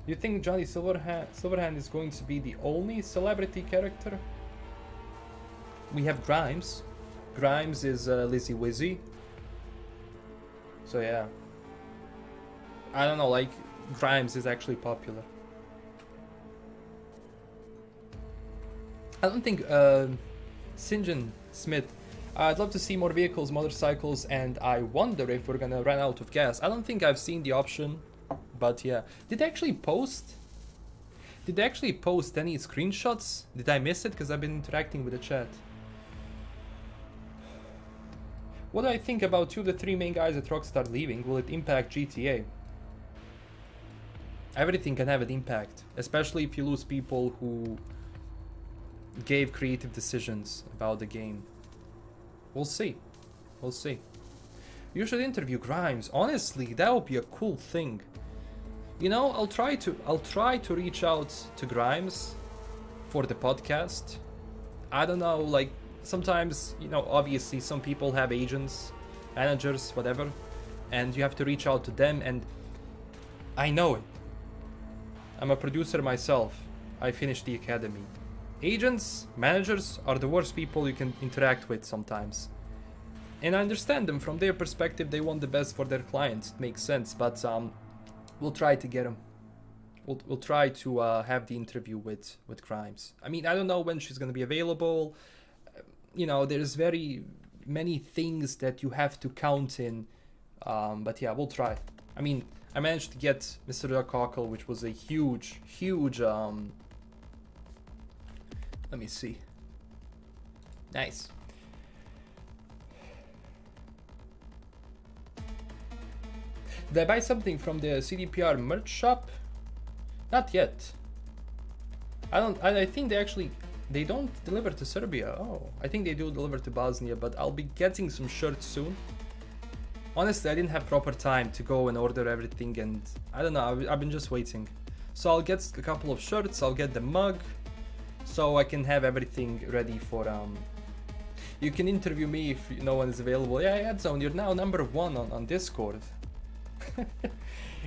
you think Johnny Silverhand is going to be the only celebrity character? We have Grimes. Grimes is Lizzie Wizzy. So yeah. I don't know, like, Grimes is actually popular. I don't think Sinjin Smith. I'd love to see more vehicles, motorcycles, and I wonder if we're gonna run out of gas. I don't think I've seen the option, but yeah. Did they actually post any screenshots? Did I miss it? Because I've been interacting with the chat. What do I think about 2 of the 3 main guys at Rockstar leaving? Will it impact GTA? Everything can have an impact, especially if you lose people who gave creative decisions about the game. We'll see. You should interview Grimes. Honestly, that would be a cool thing. You know, I'll try to reach out to Grimes for the podcast. I don't know, like, sometimes, you know, obviously some people have agents, managers, whatever, and you have to reach out to them, and I know it. I'm a producer myself. I finished the academy. Agents, managers are the worst people you can interact with sometimes. And I understand them. From their perspective, they want the best for their clients. It makes sense. But we'll try to get him. We'll try to have the interview with Crimes. I mean, I don't know when she's gonna be available. You know, there's very many things that you have to count in. But yeah, we'll try. I mean, I managed to get Mr. Cockle, which was a huge. Let me see. Nice. Did I buy something from the CDPR merch shop? Not yet. I think they don't deliver to Serbia. Oh, I think they do deliver to Bosnia, but I'll be getting some shirts soon. Honestly, I didn't have proper time to go and order everything, and I don't know, I've been just waiting. So I'll get a couple of shirts, I'll get the mug, so I can have everything ready for, you can interview me if no one is available. Yeah, Edzone, you're now number 1 on Discord.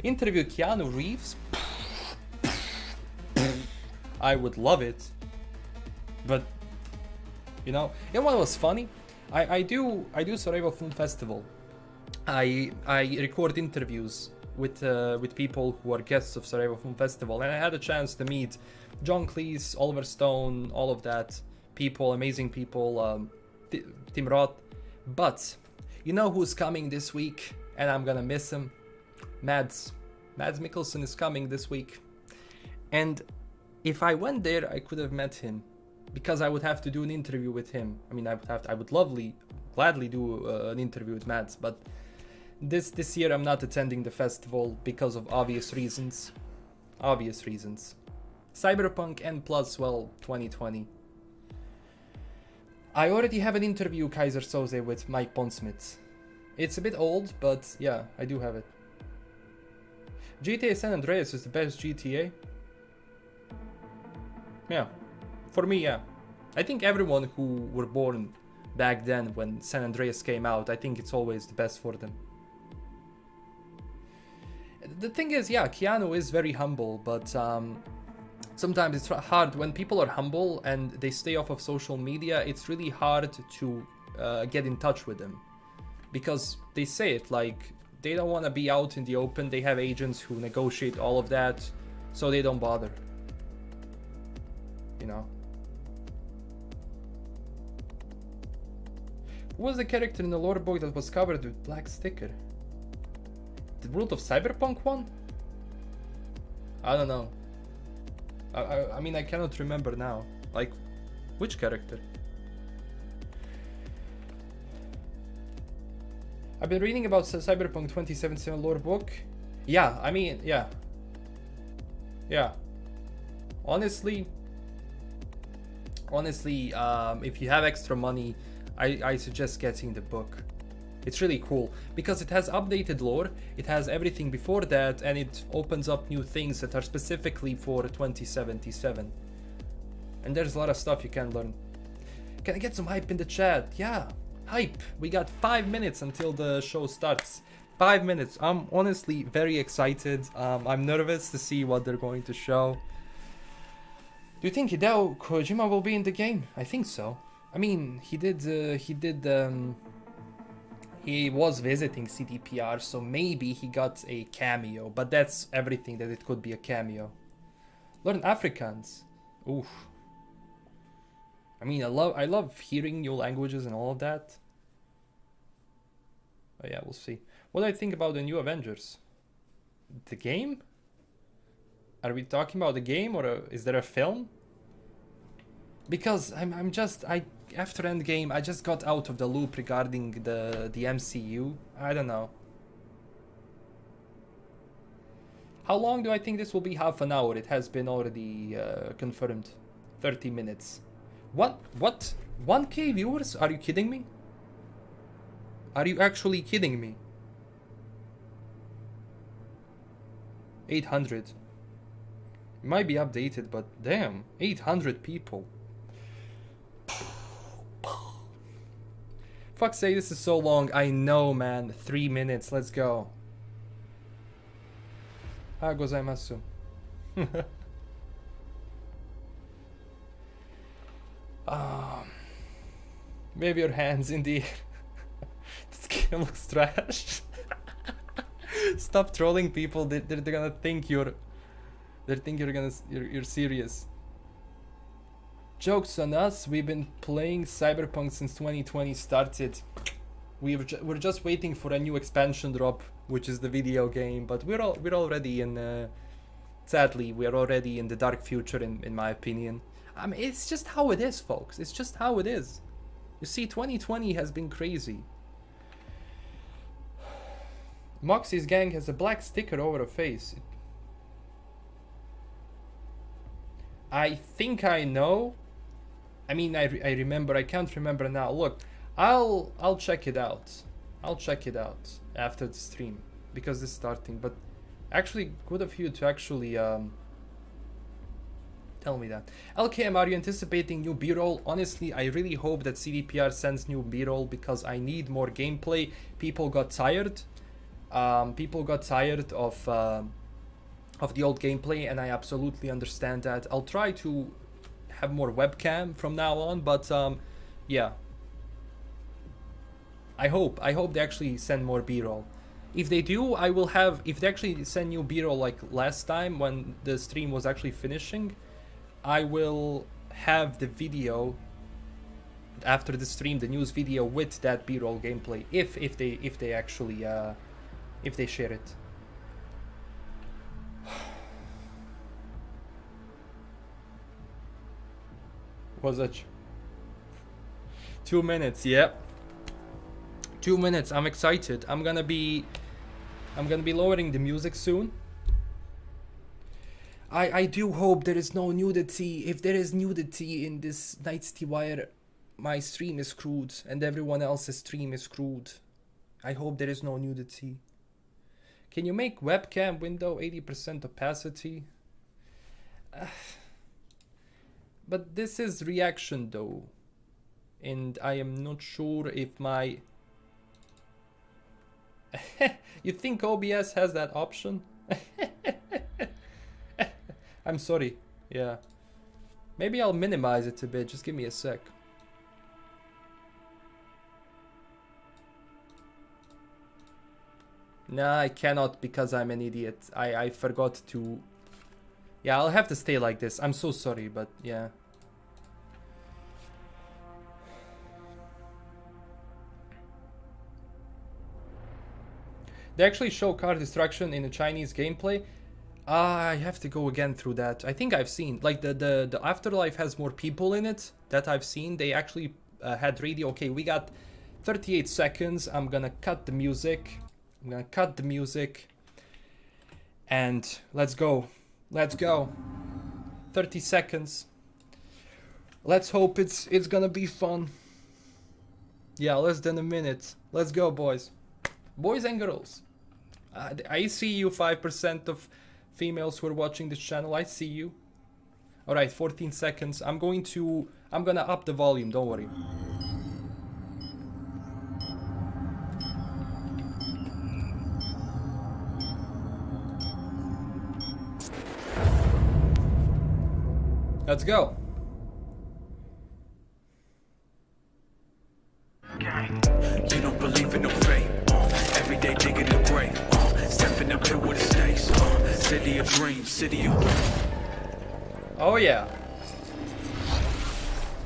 Interview Keanu Reeves? I would love it. But, you know what was funny? I do Sarajevo Film Festival. I record interviews with people who are guests of Sarajevo Film Festival, and I had a chance to meet John Cleese, Oliver Stone, all of that people, amazing people, Tim Roth. But you know who's coming this week, and I'm gonna miss him? Mads Mikkelsen is coming this week, and if I went there, I could have met him, because I would have to do an interview with him. I mean, I would gladly do an interview with Mads, but this year I'm not attending the festival because of obvious reasons. Cyberpunk and plus, well, 2020. I already have an interview, Kaiser Soze, with Mike Pondsmith. It's a bit old, but yeah, I do have it. GTA San Andreas is the best GTA. Yeah, for me, yeah. I think everyone who were born back then when San Andreas came out, I think it's always the best for them. The thing is, yeah, Keanu is very humble, but sometimes it's hard when people are humble and they stay off of social media. It's really hard to get in touch with them, because they say it like they don't want to be out in the open. They have agents who negotiate all of that, so they don't bother. You know. Who was the character in the lore book that was covered with black sticker? The World of Cyberpunk one? I don't know. I mean, I cannot remember now. Like, which character? I've been reading about Cyberpunk 2077 lore book. Yeah, I mean, yeah. Yeah. Honestly, if you have extra money, I suggest getting the book. It's really cool because it has updated lore, it has everything before that, and it opens up new things that are specifically for 2077. And there's a lot of stuff you can learn. Can I get some hype in the chat? Yeah, hype. We got 5 minutes until the show starts. 5 minutes. I'm honestly very excited. I'm nervous to see what they're going to show. Do you think Hideo Kojima will be in the game? I think so. I mean, he was visiting CDPR, so maybe he got a cameo, but that's everything that it could be a cameo. Learn Afrikaans. Oof. I mean, I love hearing new languages and all of that. Oh yeah, we'll see. What do I think about the new Avengers? The game? Are we talking about the game, or is there a film? Because after Endgame, I just got out of the loop regarding the MCU. I don't know. How long do I think this will be? Half an hour. It has been already confirmed. 30 minutes. What? 1K viewers? Are you kidding me? Are you actually kidding me? 800. It might be updated, but damn, 800 people. Fuck's sake, this is so long. I know, man. 3 minutes. Let's go. Gozaimasu. Wave your hands in the air. This game looks trash. Stop trolling people. They're gonna think you're you're serious. Jokes on us. We've been playing Cyberpunk since 2020 started. We're just waiting for a new expansion drop, which is the video game. But we're already in. Sadly, we're already in the dark future, in my opinion. I mean, it's just how it is, folks. It's just how it is. You see, 2020 has been crazy. Moxie's gang has a black sticker over her face. I think I know. I mean, I remember. I can't remember now. Look, I'll check it out. I'll check it out after the stream because it's starting. But actually, good of you to actually tell me that. LKM, are you anticipating new B-roll? Honestly, I really hope that CDPR sends new B-roll because I need more gameplay. People got tired. People got tired of the old gameplay, and I absolutely understand that. I'll try to have more webcam from now on, but yeah. I hope they actually send more B-roll. If they do, I will have, if they actually send new B-roll like last time when the stream was actually finishing, I will have the video after the stream, the news video with that B-roll gameplay, if they actually if they share it. Was it 2 minutes? Yep. 2 minutes. I'm excited. I'm gonna be lowering the music soon. I do hope there is no nudity. If there is nudity in this Night City Wire, my stream is screwed and everyone else's stream is screwed. I hope there is no nudity. Can you make webcam window 80% opacity? But this is reaction though, and I am not sure if my you think OBS has that option? I'm sorry. Yeah, maybe I'll minimize it a bit. Just give me a sec. Nah, I cannot because I'm an idiot. I forgot to. Yeah, I'll have to stay like this. I'm so sorry, but yeah. They actually show car destruction in the Chinese gameplay. I have to go again through that. I think I've seen, like, the Afterlife has more people in it that I've seen. They actually had radio. Okay, we got 38 seconds. I'm gonna cut the music. And let's go. Let's go. 30 seconds. Let's hope it's gonna be fun. Yeah, less than a minute. Let's go, boys. Boys and girls. I see you, 5% of females who are watching this channel. I see you. Alright, 14 seconds. I'm gonna up the volume, don't worry. Let's go. You don't believe in no fate. Every day digging the grave. Stepping up here with the stakes. City of dreams, city of. Oh yeah.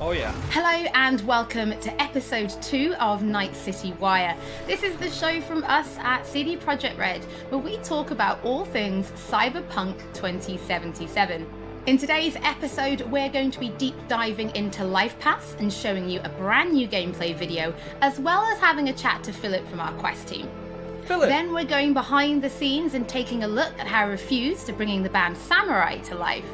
Oh yeah. Hello and welcome to episode 2 of Night City Wire. This is the show from us at CD Projekt Red, where we talk about all things Cyberpunk 2077. In today's episode, we're going to be deep diving into Life Pass and showing you a brand new gameplay video, as well as having a chat to Philip from our quest team. Philip. Then we're going behind the scenes and taking a look at how Refused are bringing the band Samurai to life.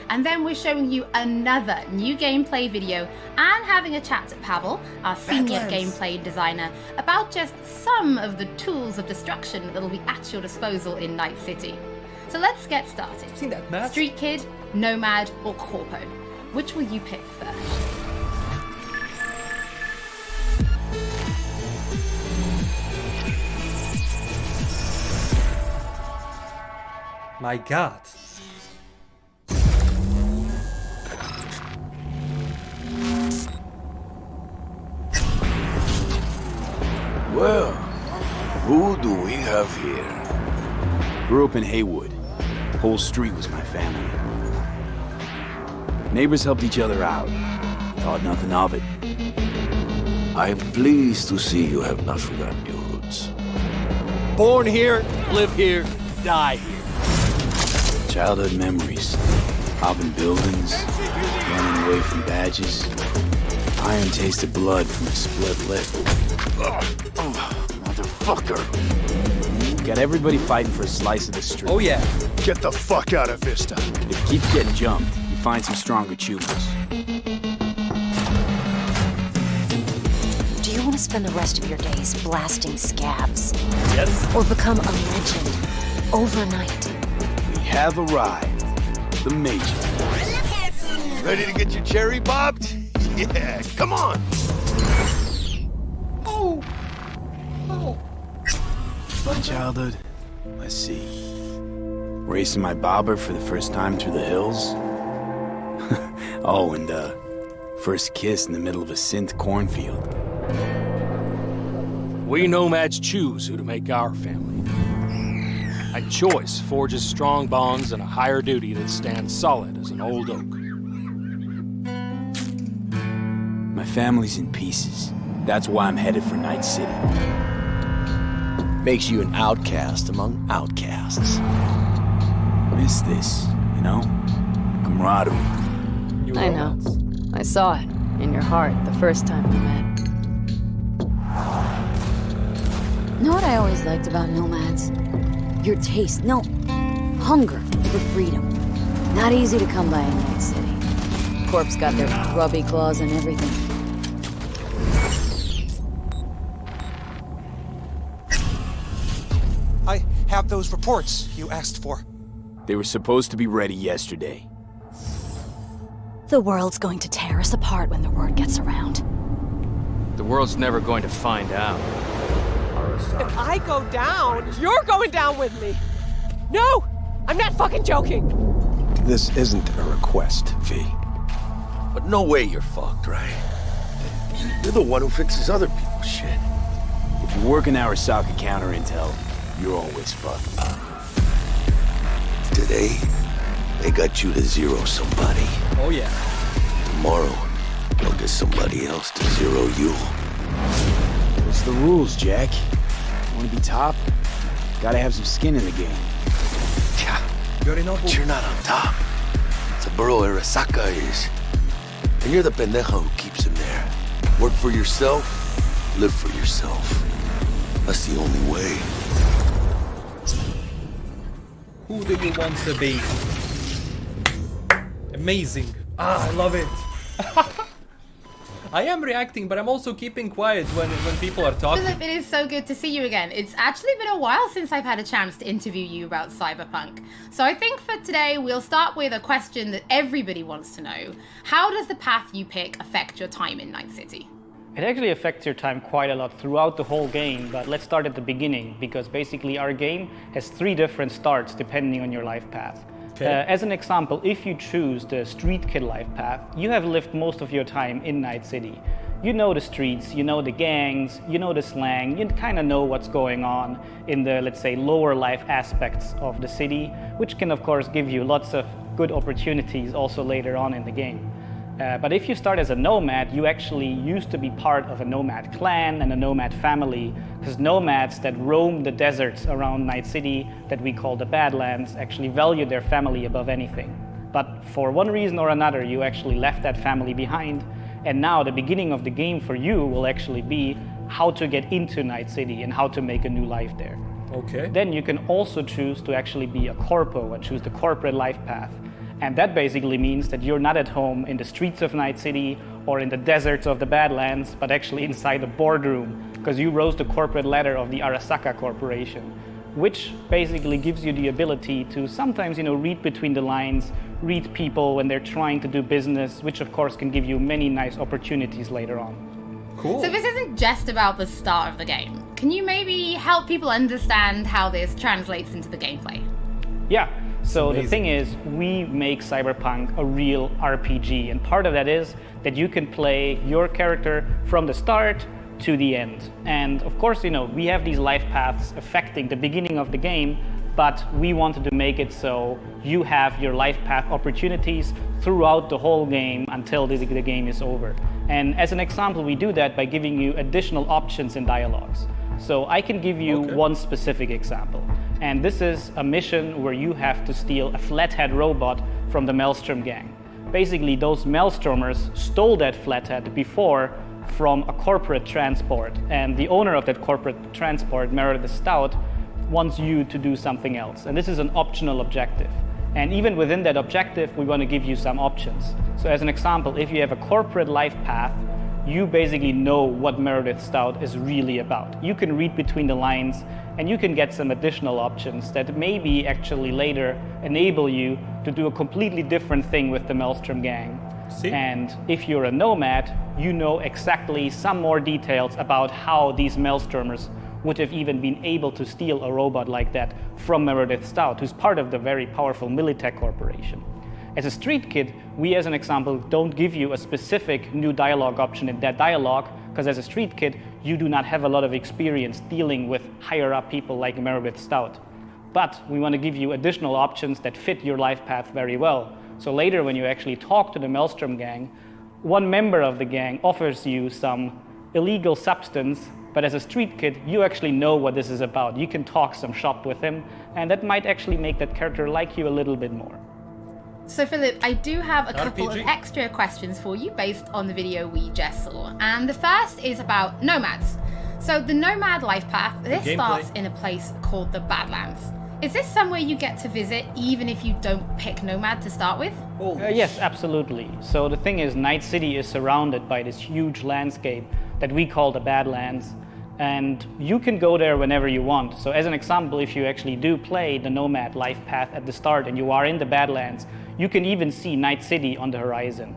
And then we're showing you another new gameplay video and having a chat to Pavel, our senior gameplay designer, about just some of the tools of destruction that will be at your disposal in Night City. So let's get started. Seen that match? Street Kid, Nomad, or Corpo? Which will you pick first? My God. Well, who do we have here? Grew up in Haywood. Whole street was my family. Neighbors helped each other out. Thought nothing of it. I am pleased to see you have not forgotten your roots. Born here, live here, die here. Childhood memories. Hopping buildings, running away from badges. Iron tasted blood from a split lip. Motherfucker. Got everybody fighting for a slice of the street. Oh yeah. Get the fuck out of Vista. If you keep getting jumped, you find some stronger choopers. Do you want to spend the rest of your days blasting scabs? Yes. Or become a legend overnight? We have arrived. The Major. Ready to get your cherry popped? Yeah, come on. Oh. Oh. My childhood? Let's see. Racing my bobber for the first time through the hills. Oh, and first kiss in the middle of a synth cornfield. We nomads choose who to make our family. A choice forges strong bonds and a higher duty that stands solid as an old oak. My family's in pieces. That's why I'm headed for Night City. Makes you an outcast among outcasts. Miss this, you know? Camaraderie. I know. I saw it in your heart the first time we met. Know what I always liked about nomads? Your taste, no, hunger for freedom. Not easy to come by in Night City. Corp's got their grubby claws and everything. I have those reports you asked for. They were supposed to be ready yesterday. The world's going to tear us apart when the word gets around. The world's never going to find out. If I go down, you're going down with me. No! I'm not fucking joking. This isn't a request, V. But no way you're fucked, right? You're the one who fixes other people's shit. If you work in Arasaka counter intel, you're always fucked. Today, they got you to zero somebody. Oh yeah. Tomorrow, they'll get somebody else to zero you. What's the rules, Jack? Want to be top? Gotta have some skin in the game. Yeah, Yorinobu. but you're not on top. Saburo Arasaka is. And you're the pendejo who keeps him there. Work for yourself, live for yourself. That's the only way. Who do you want to be? Amazing. I love it. I am reacting, but I'm also keeping quiet when people are talking. Philip, it is so good to see you again. It's actually been a while since I've had a chance to interview you about Cyberpunk. So I think for today, we'll start with a question that everybody wants to know. How does the path you pick affect your time in Night City? It actually affects your time quite a lot throughout the whole game, but let's start at the beginning, because basically our game has 3 different starts depending on your life path. Okay. As an example, if you choose the street kid life path, you have lived most of your time in Night City. You know the streets, you know the gangs, you know the slang, you kind of know what's going on in the, let's say, lower life aspects of the city, which can of course give you lots of good opportunities also later on in the game. But if you start as a nomad, you actually used to be part of a nomad clan and a nomad family, because nomads that roam the deserts around Night City, that we call the Badlands, actually value their family above anything. But for one reason or another, you actually left that family behind, and now the beginning of the game for you will actually be how to get into Night City and how to make a new life there. Okay. Then you can also choose to actually be a corpo and choose the corporate life path. And that basically means that you're not at home in the streets of Night City or in the deserts of the Badlands, but actually inside the boardroom, because you rose the corporate ladder of the Arasaka Corporation, which basically gives you the ability to sometimes, read between the lines, read people when they're trying to do business, which of course can give you many nice opportunities later on. Cool. So this isn't just about the start of the game. Can you maybe help people understand how this translates into the gameplay? Yeah. So the thing is, we make Cyberpunk a real RPG, and part of that is that you can play your character from the start to the end. And of course, we have these life paths affecting the beginning of the game, but we wanted to make it so you have your life path opportunities throughout the whole game until the game is over. And as an example, we do that by giving you additional options in dialogues. So I can give you one specific example. And this is a mission where you have to steal a flathead robot from the Maelstrom gang. Basically, those Maelstromers stole that flathead before from a corporate transport. And the owner of that corporate transport, Meredith Stout, wants you to do something else. And this is an optional objective. And even within that objective, we want to give you some options. So as an example, if you have a corporate life path, you basically know what Meredith Stout is really about. You can read between the lines and you can get some additional options that maybe actually later enable you to do a completely different thing with the Maelstrom gang. And if you're a nomad, you know exactly some more details about how these Maelstromers would have even been able to steal a robot like that from Meredith Stout, who's part of the very powerful Militech Corporation. As a street kid, we, as an example, don't give you a specific new dialogue option in that dialogue, because as a street kid, you do not have a lot of experience dealing with higher-up people like Meredith Stout. But we want to give you additional options that fit your life path very well. So later, when you actually talk to the Maelstrom gang, one member of the gang offers you some illegal substance, but as a street kid, you actually know what this is about. You can talk some shop with him, and that might actually make that character like you a little bit more. So Philip, I do have a couple of extra questions for you based on the video we just saw. And the first is about nomads. So the nomad life path, this starts in a place called the Badlands. Is this somewhere you get to visit even if you don't pick nomad to start with? Yes, absolutely. So the thing is, Night City is surrounded by this huge landscape that we call the Badlands. And you can go there whenever you want. So as an example, if you actually do play the nomad life path at the start and you are in the Badlands, you can even see Night City on the horizon.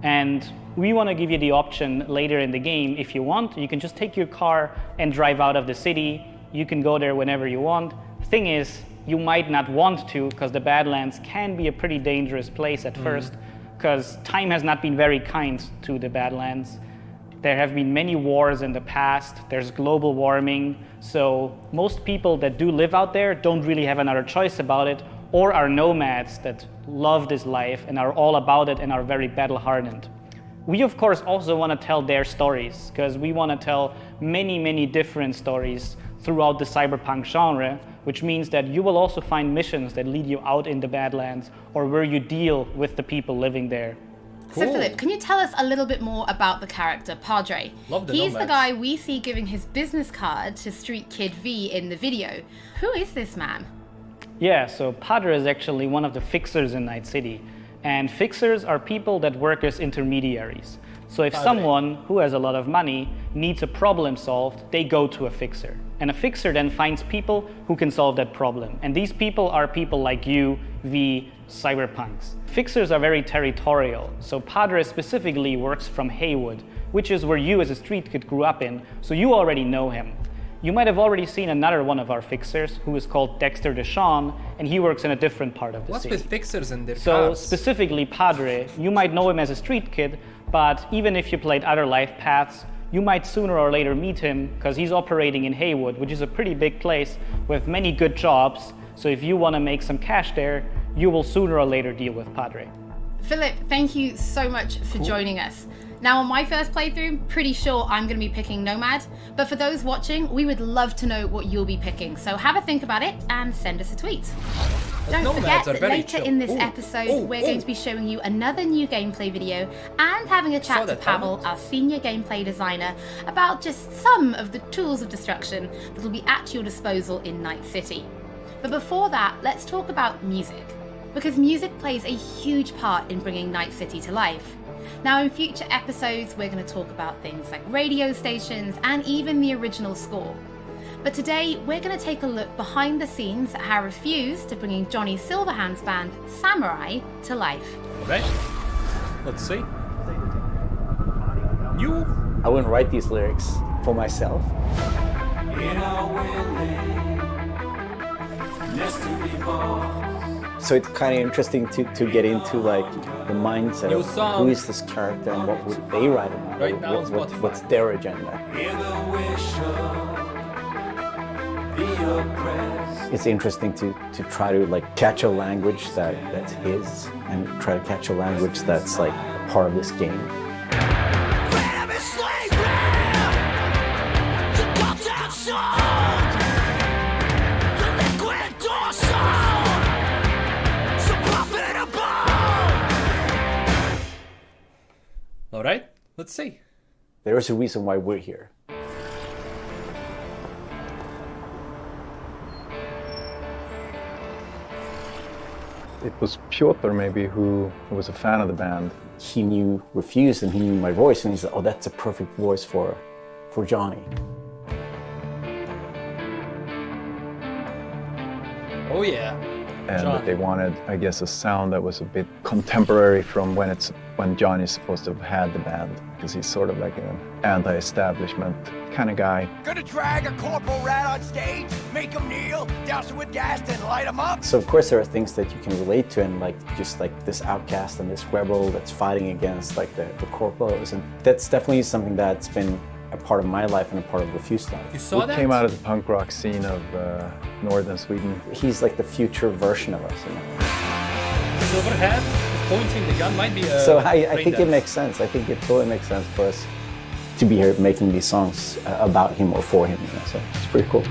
And we want to give you the option later in the game, if you want, you can just take your car and drive out of the city. You can go there whenever you want. Thing is, you might not want to, because the Badlands can be a pretty dangerous place at first, because time has not been very kind to the Badlands. There have been many wars in the past, there's global warming, so most people that do live out there don't really have another choice about it, or are nomads that love this life and are all about it and are very battle-hardened. We, of course, also want to tell their stories, because we want to tell many, many different stories throughout the cyberpunk genre, which means that you will also find missions that lead you out in the Badlands or where you deal with the people living there. So Philip, can you tell us a little bit more about the character Padre? He's the guy we see giving his business card to Street Kid V in the video. Who is this man? Yeah, so Padre is actually one of the fixers in Night City. And fixers are people that work as intermediaries. So if someone who has a lot of money needs a problem solved, they go to a fixer. And a fixer then finds people who can solve that problem. And these people are people like you, V, cyberpunks. Fixers are very territorial. So Padre specifically works from Haywood, which is where you as a street kid grew up in, so you already know him. You might have already seen another one of our fixers, who is called Dexter Deshawn, and he works in a different part of the city. What's with fixers and their So cars? specifically Padre, you might know him as a street kid, but even if you played other life paths, you might sooner or later meet him, because he's operating in Haywood, which is a pretty big place with many good jobs. So if you want to make some cash there, you will sooner or later deal with Padre. Philip, thank you so much for joining us. Now, on my first playthrough, pretty sure I'm going to be picking Nomad, but for those watching, we would love to know what you'll be picking, so have a think about it and send us a tweet. Don't forget that later in this episode, we're going to be showing you another new gameplay video and having a chat to Pavel, our senior gameplay designer, about just some of the tools of destruction that will be at your disposal in Night City. But before that, let's talk about music, because music plays a huge part in bringing Night City to life. Now, in future episodes, we're going to talk about things like radio stations and even the original score. But today, we're going to take a look behind the scenes at how Refused to bringing Johnny Silverhand's band, Samurai, to life. Okay, let's see. I wouldn't write these lyrics for myself. So it's kind of interesting to get into like the mindset of who is this character and what would they write about? Right now what's their agenda? Hear the wish of the oppressed. it's interesting to try to like catch a language that's his and try to catch a language that's like a part of this game. All right, let's see. There is a reason why we're here. It was Piotr maybe who was a fan of the band. He knew Refused and he knew my voice and he said, oh, that's a perfect voice for Johnny. Oh yeah. And Johnny. they wanted, I guess, a sound that was a bit contemporary from when Johnny's supposed to have had the band, because he's sort of like an anti-establishment kind of guy. Gonna drag a corporal rat on stage, make him kneel, douse him with gas, then light him up. So of course there are things that you can relate to, and like just like this outcast and this rebel that's fighting against like the corporals, and that's definitely something that's been a part of my life and a part of Refused life. You saw that? Came out of the punk rock scene of northern Sweden. He's like the future version of us, you know. Silverhand pointing the gun might be a So I think it makes sense. I think it totally makes sense for us to be here making these songs about him or for him, you know, so it's pretty cool.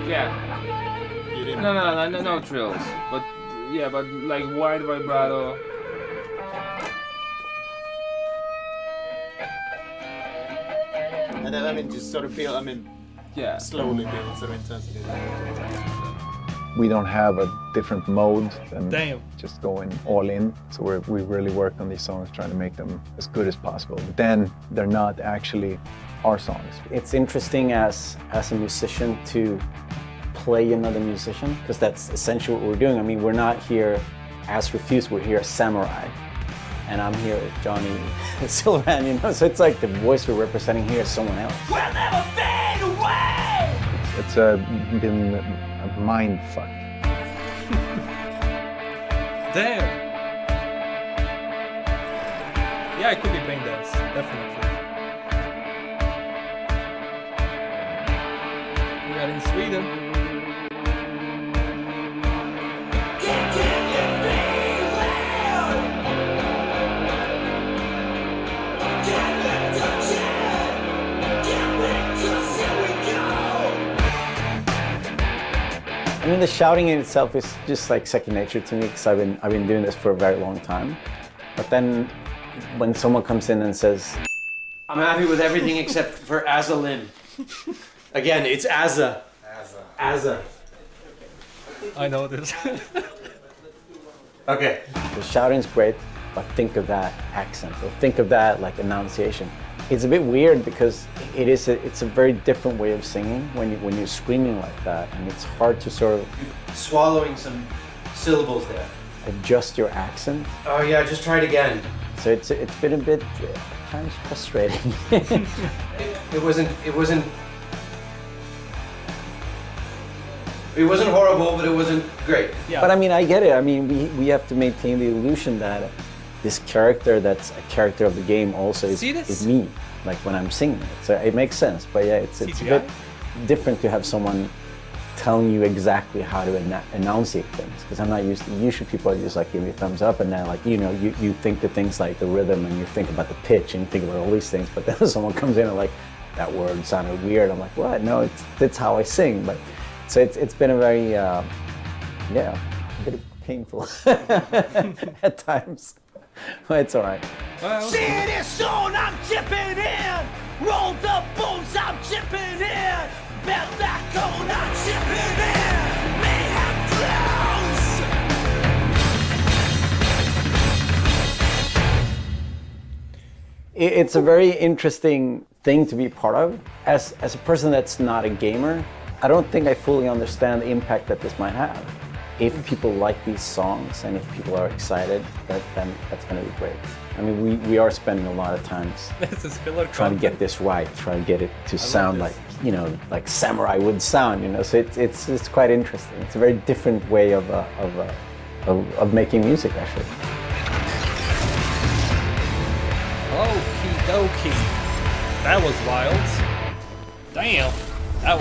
Yeah. No trills. But yeah, but like wide vibrato. And then, I mean, just sort of build, yeah, slowly build sort of intensity. We don't have a different mode than Damn. just going all in. So we really worked on these songs trying to make them as good as possible. But then they're not actually our songs. It's interesting as a musician to play another musician, because that's essentially what we're doing. I mean, we're not here as Refused, we're here as Samurai. And I'm here with Johnny Silverhand, you know, so it's like the voice we're representing here is someone else. We'll never fade away! It's been a mind fuck. Damn. Yeah, it could be brain dance, definitely. We are in Sweden. I mean, the shouting in itself is just like second nature to me, because I've been doing this for a very long time. But then when someone comes in and says, I'm happy with everything except for Azalin. Again, it's Azza. Azza. I know this. Okay. The shouting's great, but think of that accent, or think of that like enunciation. It's a bit weird because it's a very different way of singing when you're screaming like that, and it's hard to sort of Swallowing some syllables there. adjust your accent. Oh yeah, just try it again. So it's been a bit at times frustrating. It wasn't horrible, but it wasn't great. Yeah. But I mean, I get it. I mean, we have to maintain the illusion that this character that's a character of the game also is me, like when I'm singing it. So it makes sense. But yeah, it's a bit different to have someone telling you exactly how to enunciate things, because I'm not used to, usually people just like give me a thumbs up and then like, you know, you think the things like the rhythm and you think about the pitch and you think about all these things, but then someone comes in and like, that word sounded weird. I'm like, what? No, that's how I sing. But so it's been a very, a bit painful at times. But it's all right. See this zone, I'm chipping in. Roll the bones, I'm chipping in. Belt that cone, I'm chipping in. Mayhem flows. It's a very interesting thing to be part of. As a person that's not a gamer, I don't think I fully understand the impact that this might have. If people like these songs and if people are excited, then that's going to be great. I mean, we are spending a lot of times trying to get this right, trying to get it to sound like, you know, like Samurai would sound, you know. So it's quite interesting. It's a very different way of making music, actually. Okie dokie. That was wild. Damn.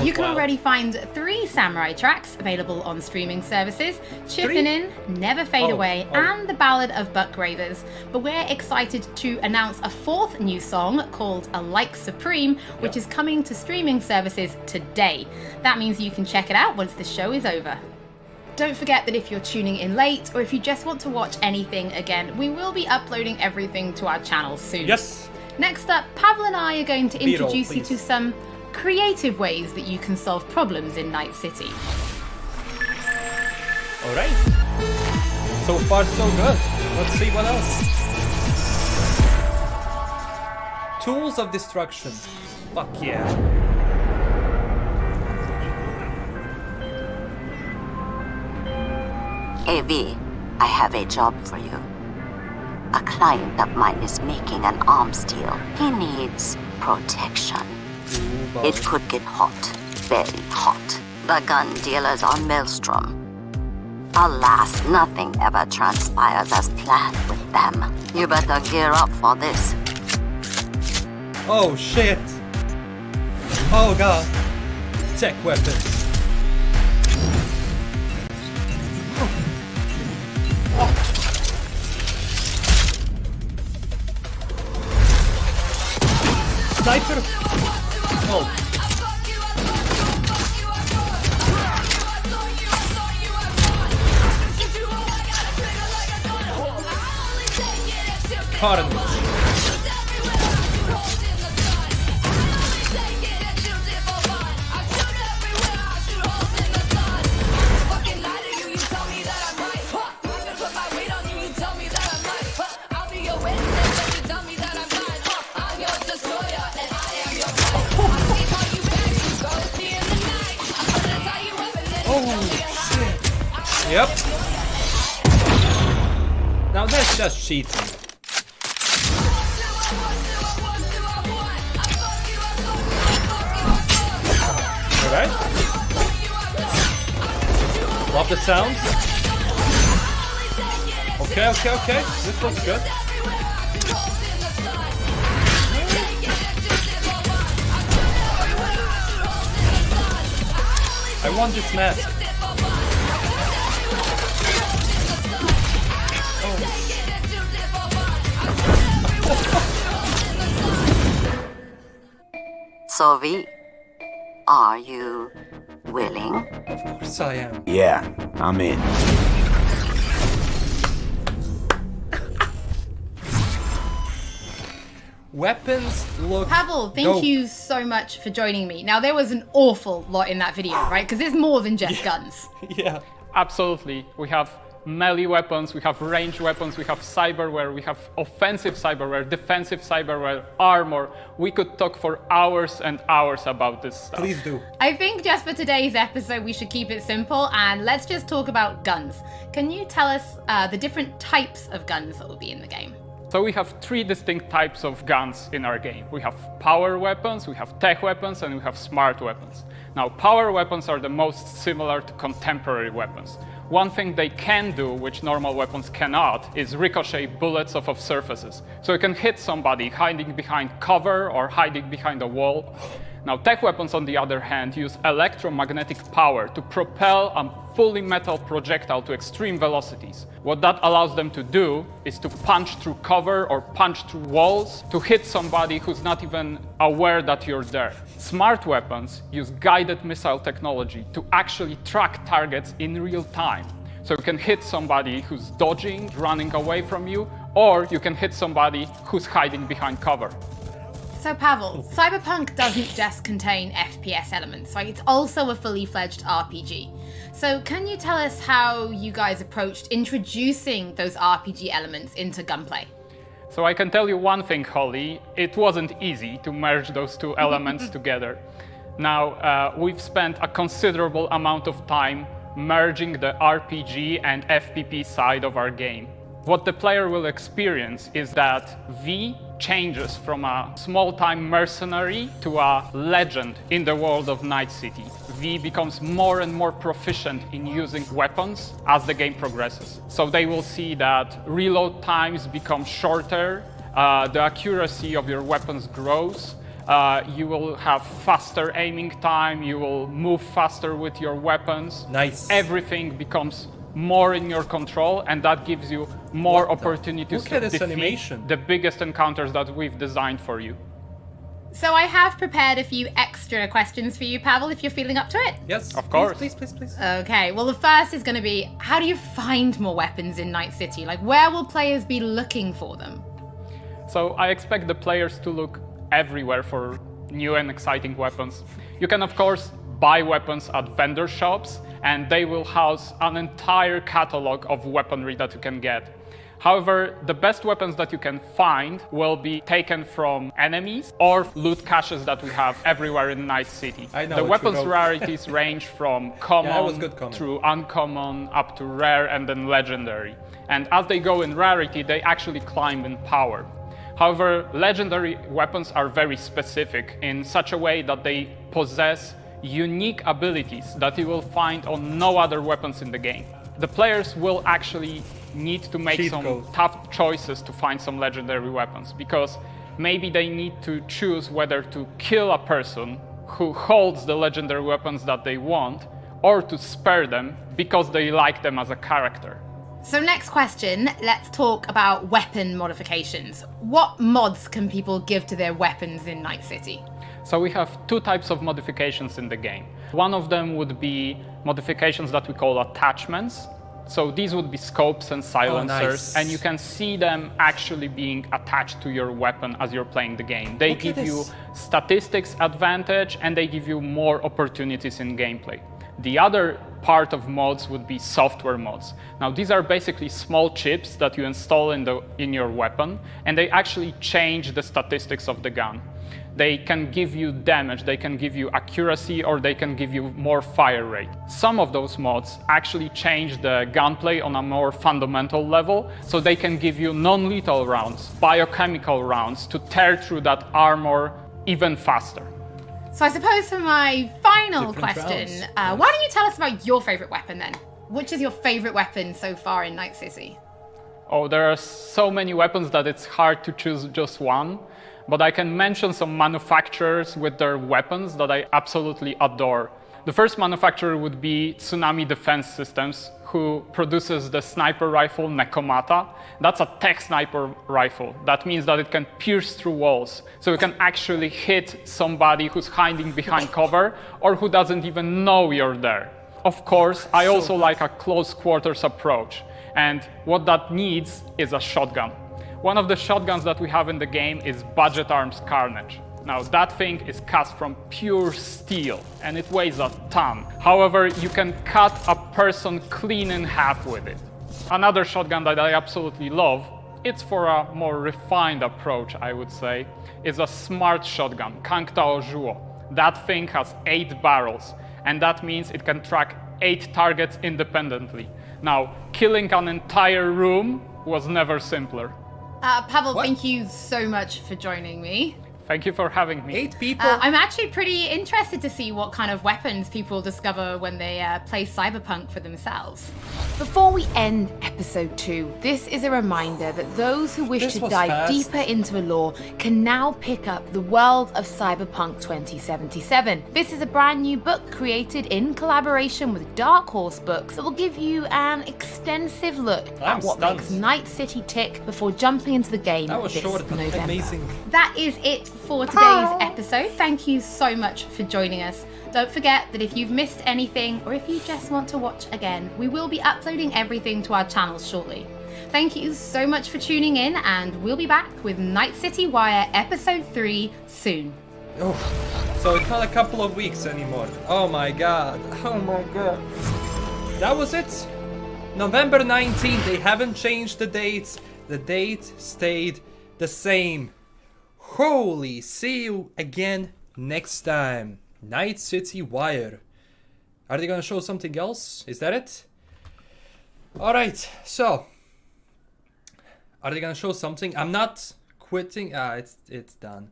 You can wild. already find 3 Samurai tracks available on streaming services, Chippin' In, Never Fade Away, and The Ballad of Buck Ravers. But we're excited to announce a 4th new song called A Like Supreme, which is coming to streaming services today. That means you can check it out once the show is over. Don't forget that if you're tuning in late, or if you just want to watch anything again, we will be uploading everything to our channel soon. Yes! Next up, Pavel and I are going to introduce you to some creative ways that you can solve problems in Night City. Alright. So far so good. Let's see what else. Tools of destruction. Fuck yeah. AV, I have a job for you. A client of mine is making an arms deal. He needs protection. It could get hot, very hot. The gun dealers are Maelstrom. Alas, nothing ever transpires as planned with them. You better gear up for this. Oh shit. Oh god. Tech weapons. Sniper! Oh. Carnage. Yep. Now that's just cheating. Alright. Love the sounds. Okay. This looks good. I want this mask. So V, are you willing? Of course I am. Yeah, I'm in. Weapons look Pavel, thank dope. you so much for joining me. Now, there was an awful lot in that video, right? Because there's more than just guns. Yeah. Absolutely. We have melee weapons, we have ranged weapons, we have cyberware, we have offensive cyberware, defensive cyberware, armor. We could talk for hours and hours about this stuff. Please do. I think just for today's episode, we should keep it simple and let's just talk about guns. Can you tell us the different types of guns that will be in the game? So we have 3 distinct types of guns in our game. We have power weapons, we have tech weapons, and we have smart weapons. Now, power weapons are the most similar to contemporary weapons. One thing they can do, which normal weapons cannot, is ricochet bullets off of surfaces. So you can hit somebody hiding behind cover or hiding behind a wall. Now, tech weapons, on the other hand, use electromagnetic power to propel a fully metal projectile to extreme velocities. What that allows them to do is to punch through cover or punch through walls to hit somebody who's not even aware that you're there. Smart weapons use guided missile technology to actually track targets in real time. So you can hit somebody who's dodging, running away from you, or you can hit somebody who's hiding behind cover. So Pavel, Cyberpunk doesn't just contain FPS elements, right? It's also a fully fledged RPG. So can you tell us how you guys approached introducing those RPG elements into gunplay? So I can tell you one thing, Holly, it wasn't easy to merge those 2 elements together. Now, we've spent a considerable amount of time merging the RPG and FPP side of our game. What the player will experience is that V changes from a small-time mercenary to a legend in the world of Night City. V becomes more and more proficient in using weapons as the game progresses. So they will see that reload times become shorter, the accuracy of your weapons grows, You will have faster aiming time. You will move faster with your weapons. Nice. Everything becomes more in your control, and that gives you more opportunities to defeat the biggest encounters that we've designed for you. So I have prepared a few extra questions for you, Pavel, if you're feeling up to it. Yes. Of course. Please. Okay, well, the first is going to be, how do you find more weapons in Night City? Like, where will players be looking for them? So I expect the players to look everywhere for new and exciting weapons. You can, of course, buy weapons at vendor shops, and they will house an entire catalog of weaponry that you can get. However, the best weapons that you can find will be taken from enemies or loot caches that we have everywhere in Night City. The weapons rarities range from common through uncommon up to rare and then legendary. And as they go in rarity, they actually climb in power. However, legendary weapons are very specific in such a way that they possess unique abilities that you will find on no other weapons in the game. The players will actually need to make some tough choices to find some legendary weapons, because maybe they need to choose whether to kill a person who holds the legendary weapons that they want, or to spare them because they like them as a character. So next question, let's talk about weapon modifications. What mods can people give to their weapons in Night City? So we have two types of modifications in the game. One of them would be modifications that we call attachments. So these would be scopes and silencers, and you can see them actually being attached to your weapon as you're playing the game. They give you statistics advantage, and they give you more opportunities in gameplay. The other part of mods would be software mods. Now, these are basically small chips that you install in your weapon, and they actually change the statistics of the gun. They can give you damage, they can give you accuracy, or they can give you more fire rate. Some of those mods actually change the gunplay on a more fundamental level, so they can give you non-lethal rounds, biochemical rounds, to tear through that armor even faster. So I suppose for my final question, why don't you tell us about your favorite weapon then? Which is your favorite weapon so far in Night City? Oh, there are so many weapons that it's hard to choose just one. But I can mention some manufacturers with their weapons that I absolutely adore. The first manufacturer would be Tsunami Defense Systems, who produces the sniper rifle Nekomata. That's a tech sniper rifle. That means that it can pierce through walls. So it can actually hit somebody who's hiding behind cover or who doesn't even know you're there. Of course, I also like a close quarters approach. And what that needs is a shotgun. One of the shotguns that we have in the game is Budget Arms Carnage. Now, that thing is cast from pure steel, and it weighs a ton. However, you can cut a person clean in half with it. Another shotgun that I absolutely love, it's for a more refined approach, I would say, is a smart shotgun, Kangtao Zhuo. That thing has 8 barrels, and that means it can track 8 targets independently. Now, killing an entire room was never simpler. Pavel, thank you so much for joining me. Thank you for having me. 8 people. I'm actually pretty interested to see what kind of weapons people discover when they play Cyberpunk for themselves. Before we end episode 2, this is a reminder that those who wish to dive deeper into the lore can now pick up The World of Cyberpunk 2077. This is a brand new book created in collaboration with Dark Horse Books that will give you an extensive look at what makes Night City tick before jumping into the game this November. Amazing. That is it for today's episode. Thank you so much for joining us. Don't forget that if you've missed anything or if you just want to watch again, we will be uploading everything to our channels shortly. Thank you so much for tuning in, and we'll be back with Night City Wire episode 3 soon. Oh, so it's not a couple of weeks anymore. Oh my god. Oh my god. That was it. November 19th. They haven't changed the dates. The date stayed the same. Holy, see you again next time. Night City Wire. Are they gonna show something else? Is that it? Alright, so are they gonna show something? I'm not quitting. It's done.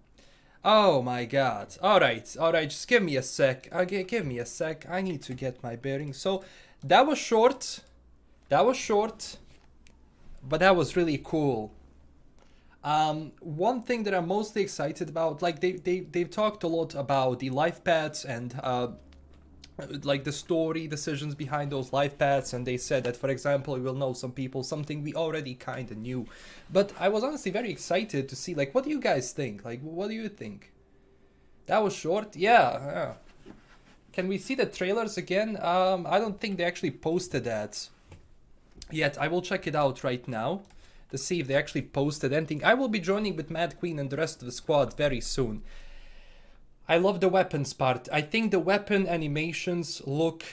Oh my god. Alright, just give me a sec. Give me a sec. I need to get my bearings. So that was short. But that was really cool. One thing that I'm mostly excited about, like they've talked a lot about the life paths and like the story decisions behind those life paths, and they said that, for example, we will know some people, something we already kind of knew. But I was honestly very excited to see, like, what do you guys think? Like, what do you think? That was short? Yeah. Can we see the trailers again? I don't think they actually posted that yet. I will check it out right now to see if they actually posted anything. I will be joining with Mad Queen and the rest of the squad very soon. I love the weapons part. I think the weapon animations look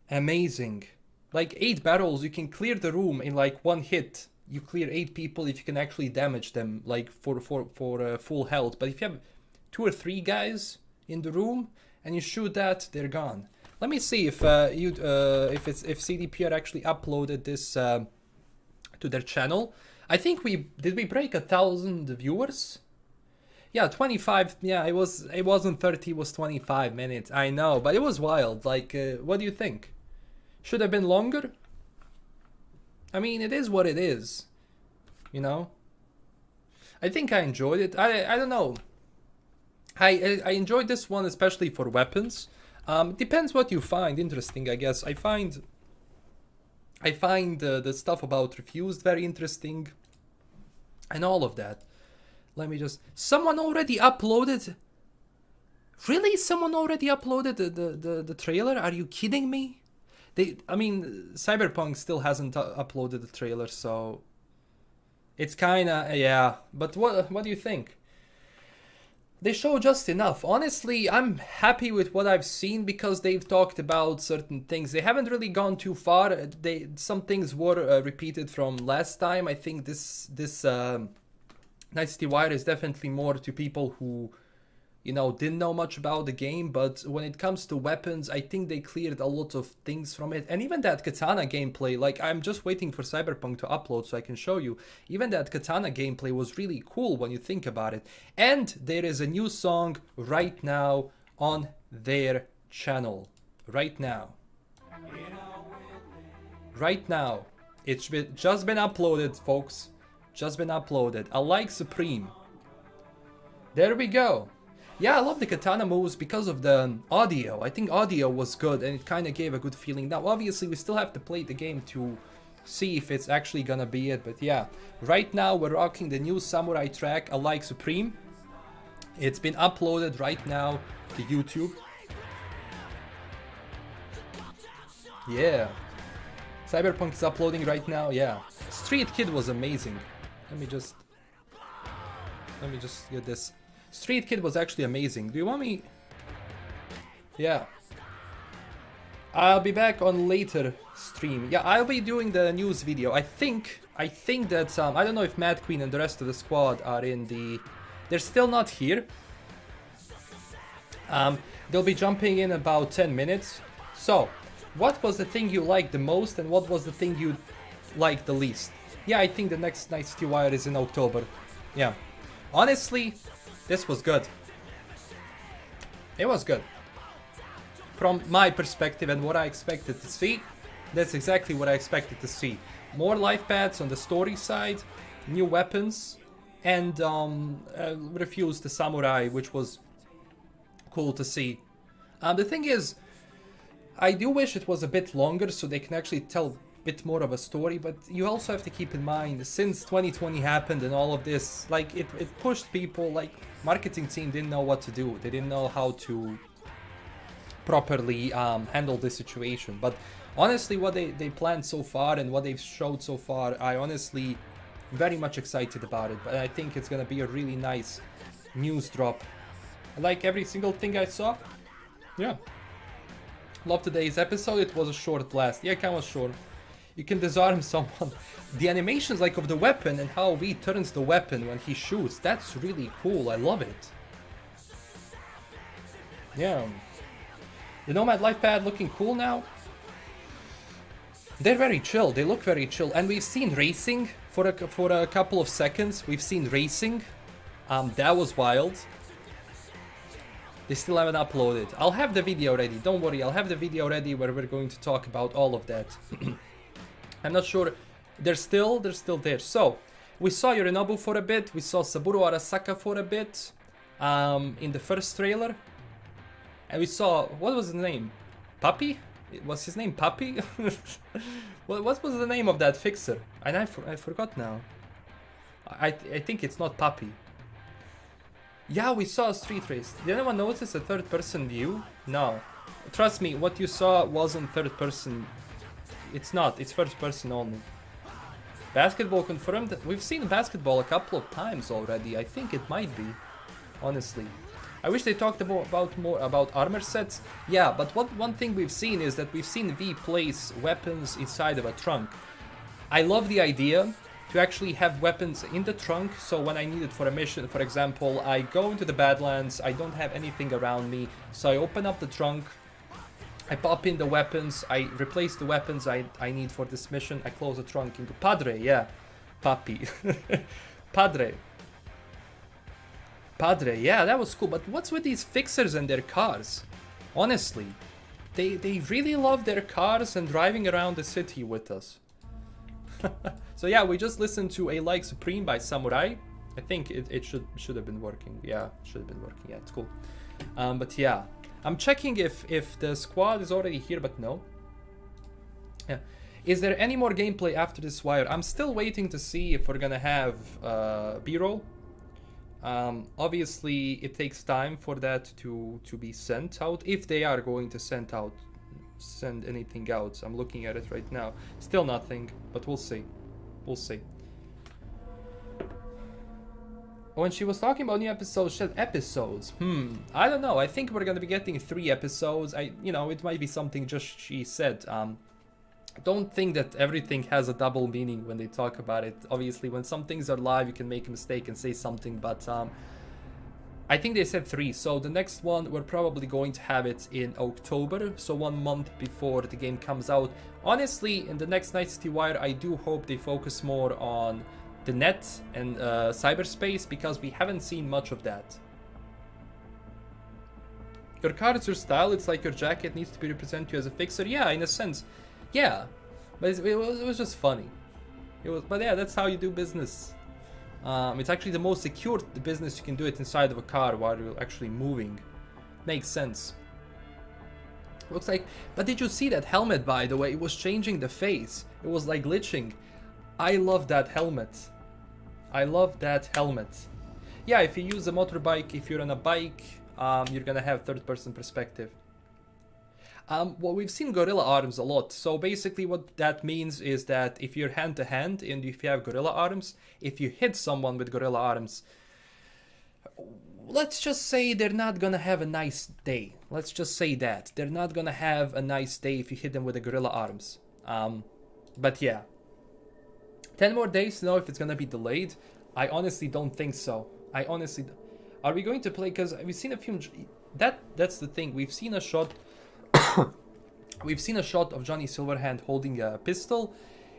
amazing. Like 8 barrels, you can clear the room in like 1 hit. You clear 8 people if you can actually damage them, like for full health. But if you have 2 or 3 guys in the room and you shoot that, they're gone. Let me see if if CDPR actually uploaded this to their channel. I think did we break 1,000 viewers? Yeah, 25. Yeah, it wasn't 30. It was 25 minutes. I know, but it was wild. Like, what do you think? Should have been longer? I mean, it is what it is. You know. I think I enjoyed it. I don't know. I enjoyed this one especially for weapons. Depends what you find interesting, I guess. I find the stuff about Refused very interesting, and all of that. Let me just... Someone already uploaded... Really? Someone already uploaded the trailer? Are you kidding me? I mean, Cyberpunk still hasn't uploaded the trailer, so... It's kinda... Yeah. But what do you think? They show just enough. Honestly, I'm happy with what I've seen because they've talked about certain things. They haven't really gone too far. Some things were repeated from last time. I think this Night City Wire is definitely more to people who, you know, didn't know much about the game. But when it comes to weapons, I think they cleared a lot of things from it. And even that katana gameplay, like, I'm just waiting for Cyberpunk to upload so I can show you. Even that katana gameplay was really cool when you think about it. And there is a new song right now on their channel. Right now. Right now. It's just been uploaded, folks. Just been uploaded. I Like Supreme. There we go. Yeah, I love the katana moves because of the audio. I think audio was good and it kind of gave a good feeling. Now, obviously, we still have to play the game to see if it's actually gonna be it. But yeah, right now we're rocking the new Samurai track, I Like Supreme. It's been uploaded right now to YouTube. Yeah. Cyberpunk is uploading right now, yeah. Street Kid was amazing. Let me just get this. Street Kid was actually amazing. Do you want me? Yeah. I'll be back on later stream. Yeah, I'll be doing the news video. I think that I don't know if Mad Queen and the rest of the squad are in the... They're still not here. They'll be jumping in about 10 minutes. So, what was the thing you liked the most and what was the thing you liked the least? Yeah, I think the next Night City Wire is in October. Yeah. Honestly, this was good. It was good. From my perspective and what I expected to see, that's exactly what I expected to see. More life paths on the story side, new weapons, and Refused the Samurai, which was cool to see. The thing is, I do wish it was a bit longer so they can actually tell bit more of a story, but you also have to keep in mind, since 2020 happened and all of this, like it pushed people, like marketing team didn't know what to do. They didn't know how to properly handle this situation. But honestly, what they planned so far and what they've showed so far, I honestly very much excited about it. But I think it's gonna be a really nice news drop. I like every single thing I saw. Yeah. Love today's episode. It was a short blast. Yeah, kind of short. You can disarm someone. The animations, like, of the weapon and how he turns the weapon when he shoots, that's really cool. I love it. Yeah. The Nomad Life Pad looking cool now. They're very chill. They look very chill. And we've seen racing for a couple of seconds. We've seen racing. That was wild. They still haven't uploaded. I'll have the video ready. Don't worry. I'll have the video ready where we're going to talk about all of that. I'm not sure. They're still there. So, We saw Yorinobu for a bit. We saw Saburo Arasaka for a bit in the first trailer. And we saw, what was his name? Puppy? Was his name Puppy? What was the name of that fixer? And I forgot now. I think it's not Puppy. Yeah, we saw a street race. Did anyone notice a third-person view? No. Trust me, what you saw wasn't third-person. It's not. It's first-person only. Basketball confirmed. We've seen basketball a couple of times already. I think it might be, honestly. I wish they talked more about armor sets. Yeah, but one thing we've seen is that we've seen V place weapons inside of a trunk. I love the idea to actually have weapons in the trunk, so when I need it for a mission, for example, I go into the Badlands, I don't have anything around me, so I open up the trunk, I pop in the weapons, I replace the weapons I need for this mission, I close the trunk into Padre, yeah, Papi. Padre, yeah, that was cool, but what's with these fixers and their cars? Honestly, they really love their cars and driving around the city with us. So yeah, we just listened to A Like Supreme by Samurai. I think it should have been working. Yeah, should have been working. Yeah, it's cool. But yeah, I'm checking if the squad is already here, but no. Yeah. Is there any more gameplay after this wire? I'm still waiting to see if we're gonna have B-roll. Obviously, it takes time for that to be sent out, if they are going to send anything out. I'm looking at it right now. Still nothing, but we'll see. We'll see. When she was talking about new episodes, she said episodes. I don't know. I think we're gonna be getting 3 episodes. It might be something just she said. Don't think that everything has a double meaning when they talk about it. Obviously, when some things are live, you can make a mistake and say something, but I think they said 3, so the next one, we're probably going to have it in October, so 1 month before the game comes out. Honestly, in the next Night City Wire, I do hope they focus more on the net and cyberspace, because we haven't seen much of that. Your car is your style, it's like your jacket needs to be represented you as a fixer. Yeah, in a sense. Yeah, but it was just funny. But yeah, that's how you do business. It's actually the most secure business you can do it inside of a car while you're actually moving. Makes sense. Looks like, but did you see that helmet, by the way? It was changing the face. It was like glitching. I love that helmet. I love that helmet. Yeah, if you use a motorbike, if you're on a bike, you're gonna have third-person perspective. Well, we've seen gorilla arms a lot, so basically what that means is that if you're hand-to-hand and if you have gorilla arms, if you hit someone with gorilla arms, let's just say they're not gonna have a nice day. Let's just say that. They're not gonna have a nice day if you hit them with the gorilla arms. But yeah. 10 more days to know if it's gonna be delayed. I honestly don't think so. Are we going to play? Because we've seen a few... That's the thing. We've seen a shot... We've seen a shot of Johnny Silverhand holding a pistol.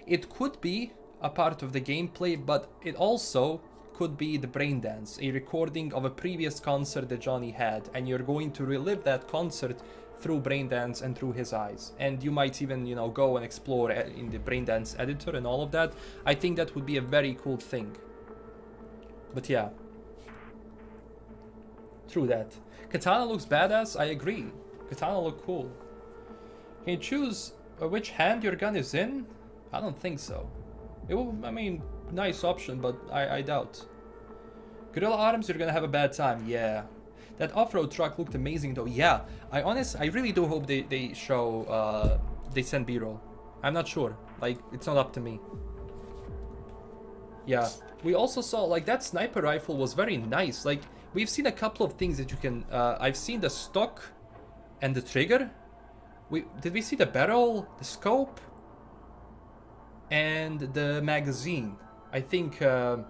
It could be a part of the gameplay, but it also could be the brain dance, a recording of a previous concert that Johnny had, and you're going to relive that concert through brain dance and through his eyes. And you might even, go and explore in the brain dance editor and all of that. I think that would be a very cool thing. But yeah. True that. Katana looks badass, I agree. Katana look cool. Can you choose which hand your gun is in? I don't think so. Nice option, but I doubt. Gorilla arms, you're gonna have a bad time. Yeah. That off-road truck looked amazing though. Yeah. I really do hope they show, they send B-roll. I'm not sure. It's not up to me. Yeah. We also saw, that sniper rifle was very nice. We've seen a couple of things that you can, I've seen the stock and the trigger. Did we see the barrel, the scope, and the magazine? I think that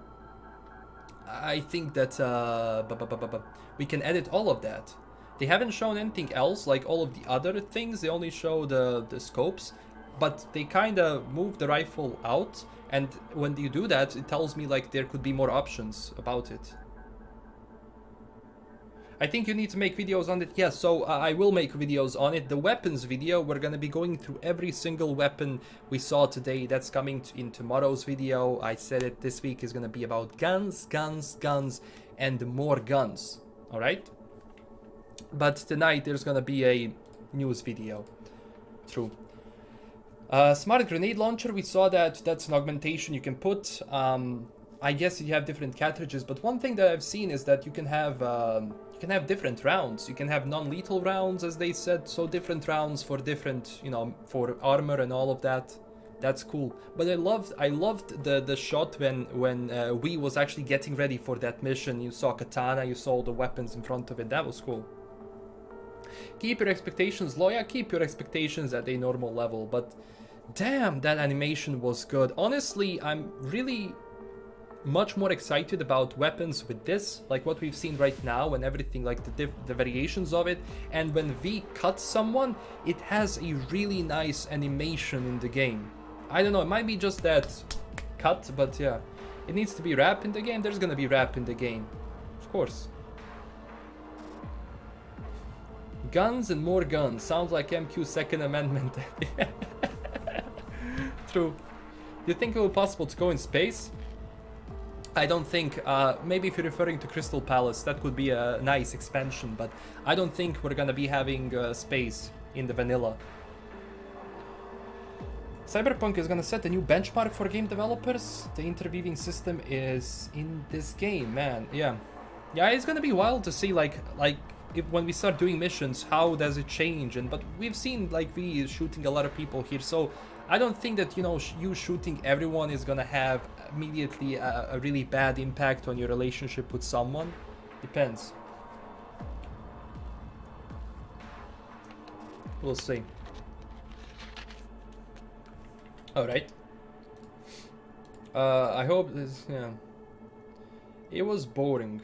we can edit all of that. They haven't shown anything else, like all of the other things. They only show the scopes, but they kind of move the rifle out. And when you do that, it tells me there could be more options about it. I think you need to make videos on it. Yeah, so I will make videos on it. The weapons video, we're gonna be going through every single weapon we saw today. That's coming in tomorrow's video. I said it, this week is gonna be about guns, guns, guns, and more guns. Alright? But tonight there's gonna be a news video. True. Smart grenade launcher, we saw that that's an augmentation you can put. I guess you have different cartridges, but one thing that I've seen is that you can have different rounds. You can have non-lethal rounds, as they said, so different rounds for different, you know, for armor and all of that. That's cool. But I loved the shot when Wii was actually getting ready for that mission. You saw Katana, you saw the weapons in front of it. That was cool. Keep your expectations low. Yeah, keep your expectations at a normal level. But damn, that animation was good. Honestly, I'm really much more excited about weapons with this, like what we've seen right now and everything, like the variations of it. And when V cuts someone, it has a really nice animation in the game. I don't know, it might be just that cut, but yeah, it needs to be rap in the game. There's gonna be rap in the game, of course. Guns and more guns. Sounds like MQ's Second Amendment. True. Do you think it will be possible to go in space? I don't think, maybe if you're referring to Crystal Palace, that could be a nice expansion, but I don't think we're gonna be having space in the vanilla. Cyberpunk is gonna set a new benchmark for game developers. The interweaving system is in this game, man. Yeah, it's gonna be wild to see, like if when we start doing missions, how does it change? But we've seen like we shooting a lot of people here, so I don't think that, you know, you shooting everyone is gonna have immediately a really bad impact on your relationship with someone. Depends. We'll see. Alright. I hope this, yeah. It was boring.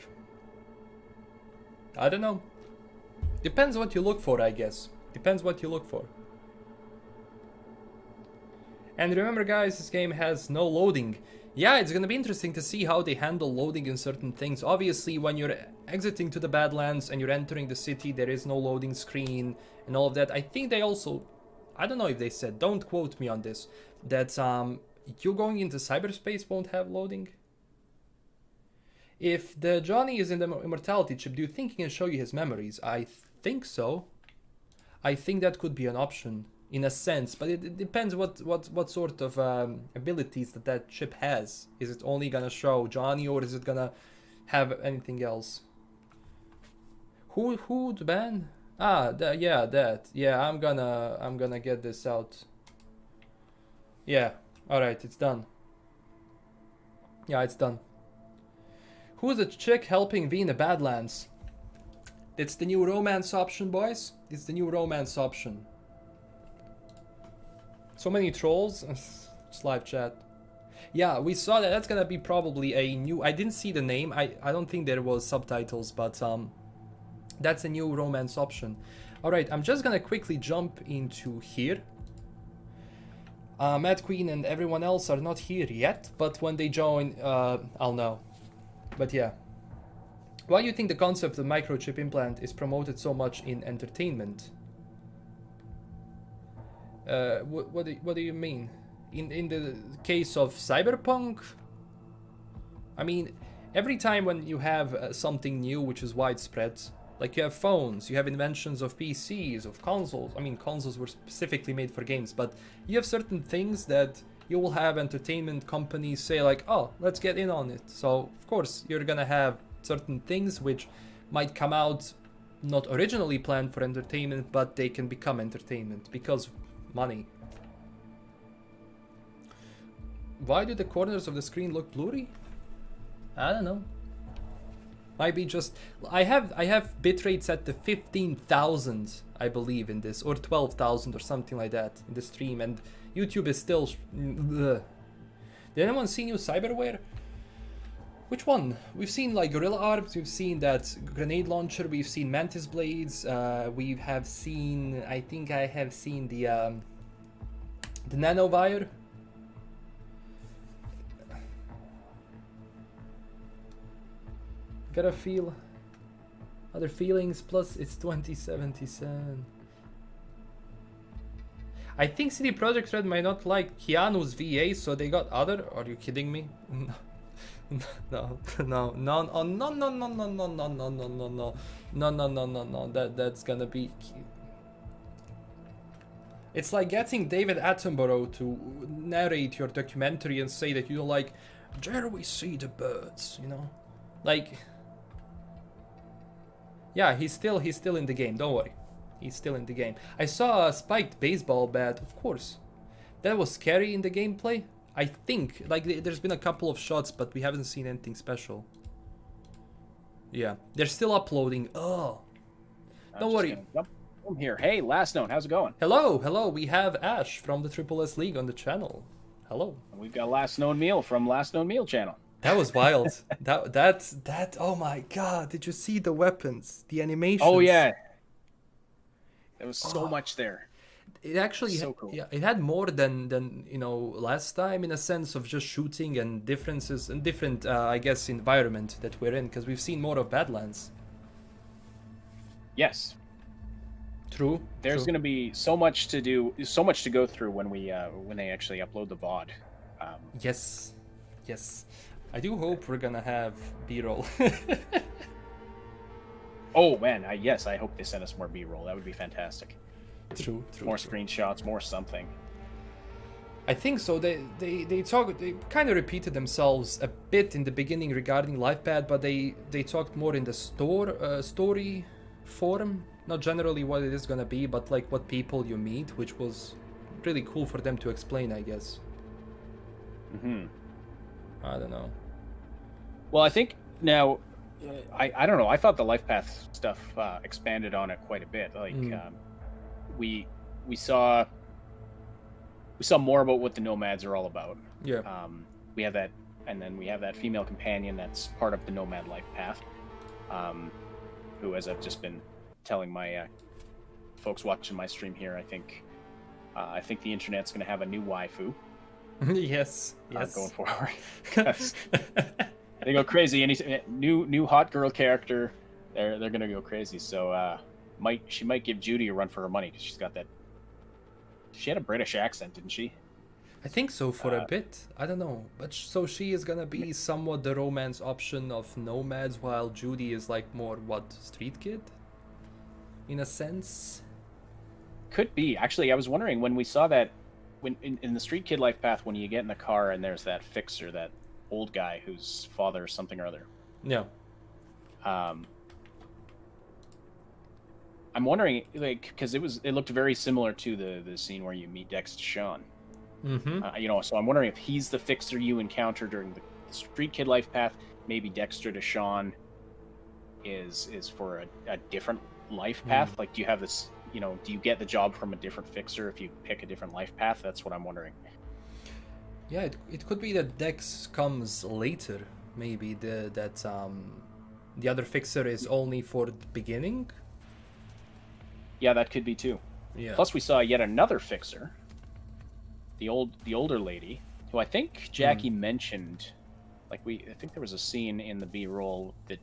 I don't know. Depends what you look for, I guess. Depends what you look for. And remember guys, this game has no loading. Yeah, it's gonna be interesting to see how they handle loading in certain things. Obviously, when you're exiting to the Badlands and you're entering the city, there is no loading screen and all of that. I think they also, I don't know if they said, don't quote me on this, that you going into cyberspace won't have loading. If the Johnny is in the immortality chip, do you think he can show you his memories? I think so. I think that could be an option in a sense, but it depends what sort of abilities that chip has. Is it only gonna show Johnny, or is it gonna have anything else? Who the ban? Ah, yeah, that. Yeah, I'm gonna get this out. Yeah, all right, it's done. Yeah, it's done. Who's the chick helping V in the Badlands? It's the new romance option, boys. It's the new romance option. So many trolls. Just live chat. Yeah, we saw that. That's gonna be probably a new... I didn't see the name. I don't think there was subtitles, but that's a new romance option. Alright, I'm just gonna quickly jump into here. Mad Queen and everyone else are not here yet, but when they join, I'll know. But yeah. Why do you think the concept of microchip implant is promoted so much in entertainment? What do you mean? In the case of Cyberpunk? I mean, every time when you have something new which is widespread, like you have phones, you have inventions of PCs, of consoles. I mean, consoles were specifically made for games, but you have certain things that you will have entertainment companies say like, oh, let's get in on it. So, of course, you're gonna have certain things which might come out not originally planned for entertainment, but they can become entertainment because of money. Why do the corners of the screen look blurry? I don't know. Might be just... I have bitrate set to 15,000, I believe, in this, or 12,000 or something like that in the stream, and YouTube is still... Ugh. Did anyone see new cyberware? Which one? We've seen like Gorilla Arms, we've seen that grenade launcher, we've seen Mantis Blades, we have seen... I think I have seen the Nanovire. Gotta feel... Other feelings plus it's 2077. I think CD Projekt Red might not like Keanu's VA, so they got other. Are you kidding me? No. Oh, no. That's gonna be. It's like getting David Attenborough to narrate your documentary and say that you don't like. There we see the birds, you know, like. Yeah, he's still in the game. Don't worry. He's still in the game. I saw a spiked baseball bat, of course. That was scary in the gameplay. I think, like, there's been a couple of shots, but we haven't seen anything special. Yeah, they're still uploading. Oh, don't worry. I'm here. Hey, Last Known, how's it going? Hello. We have Ash from the Triple S League on the channel. Hello. And we've got LastKnownMeal from LastKnownMeal channel. That was wild. that. Oh my God! Did you see the weapons, the animations? Oh yeah. There was so much there. It actually, so cool. Yeah, it had more than last time, in a sense of just shooting and differences and different, I guess, environment that we're in, because we've seen more of Badlands. Yes. True. There's going to be so much to do, so much to go through when they actually upload the VOD. Yes. I do hope we're gonna have B-roll. Oh man, yes, I hope they send us more B-roll. That would be fantastic. True. More screenshots, more something. I think so. They kind of repeated themselves a bit in the beginning regarding LivePad, but they talked more in the story form, not generally what it is gonna be, but like what people you meet, which was really cool for them to explain, I guess. I don't know. Well, I think now, I don't know. I thought the LifePath stuff expanded on it quite a bit. Like we saw more about what the Nomads are all about. Yeah. We have that, and then we have that female companion that's part of the Nomad life path, who, as I've just been telling my folks watching my stream here, I think the internet's going to have a new waifu. Yes. Going forward. They go crazy. Any new hot girl character, they're going to go crazy. So she might give Judy a run for her money, because she's got that. She had a British accent, didn't she? I think so, for a bit. I don't know. But so she is gonna be somewhat the romance option of Nomads, while Judy is like more, street kid? In a sense? Could be. Actually, I was wondering when we saw that, when in the Street Kid life path, when you get in the car and there's that fixer, that old guy whose father is something or other. Yeah. I'm wondering, like, because it looked very similar to the scene where you meet Dex Deshawn. So I'm wondering if he's the fixer you encounter during the Street Kid life path. Maybe Dexter Deshawn is for a different life path. Like, do you have this? Do you get the job from a different fixer if you pick a different life path? That's what I'm wondering. Yeah, it could be that Dex comes later. Maybe the other fixer is only for the beginning. Yeah, that could be too. Yeah. Plus, we saw yet another fixer. The older lady, who I think Jackie mentioned. I think there was a scene in the B-roll that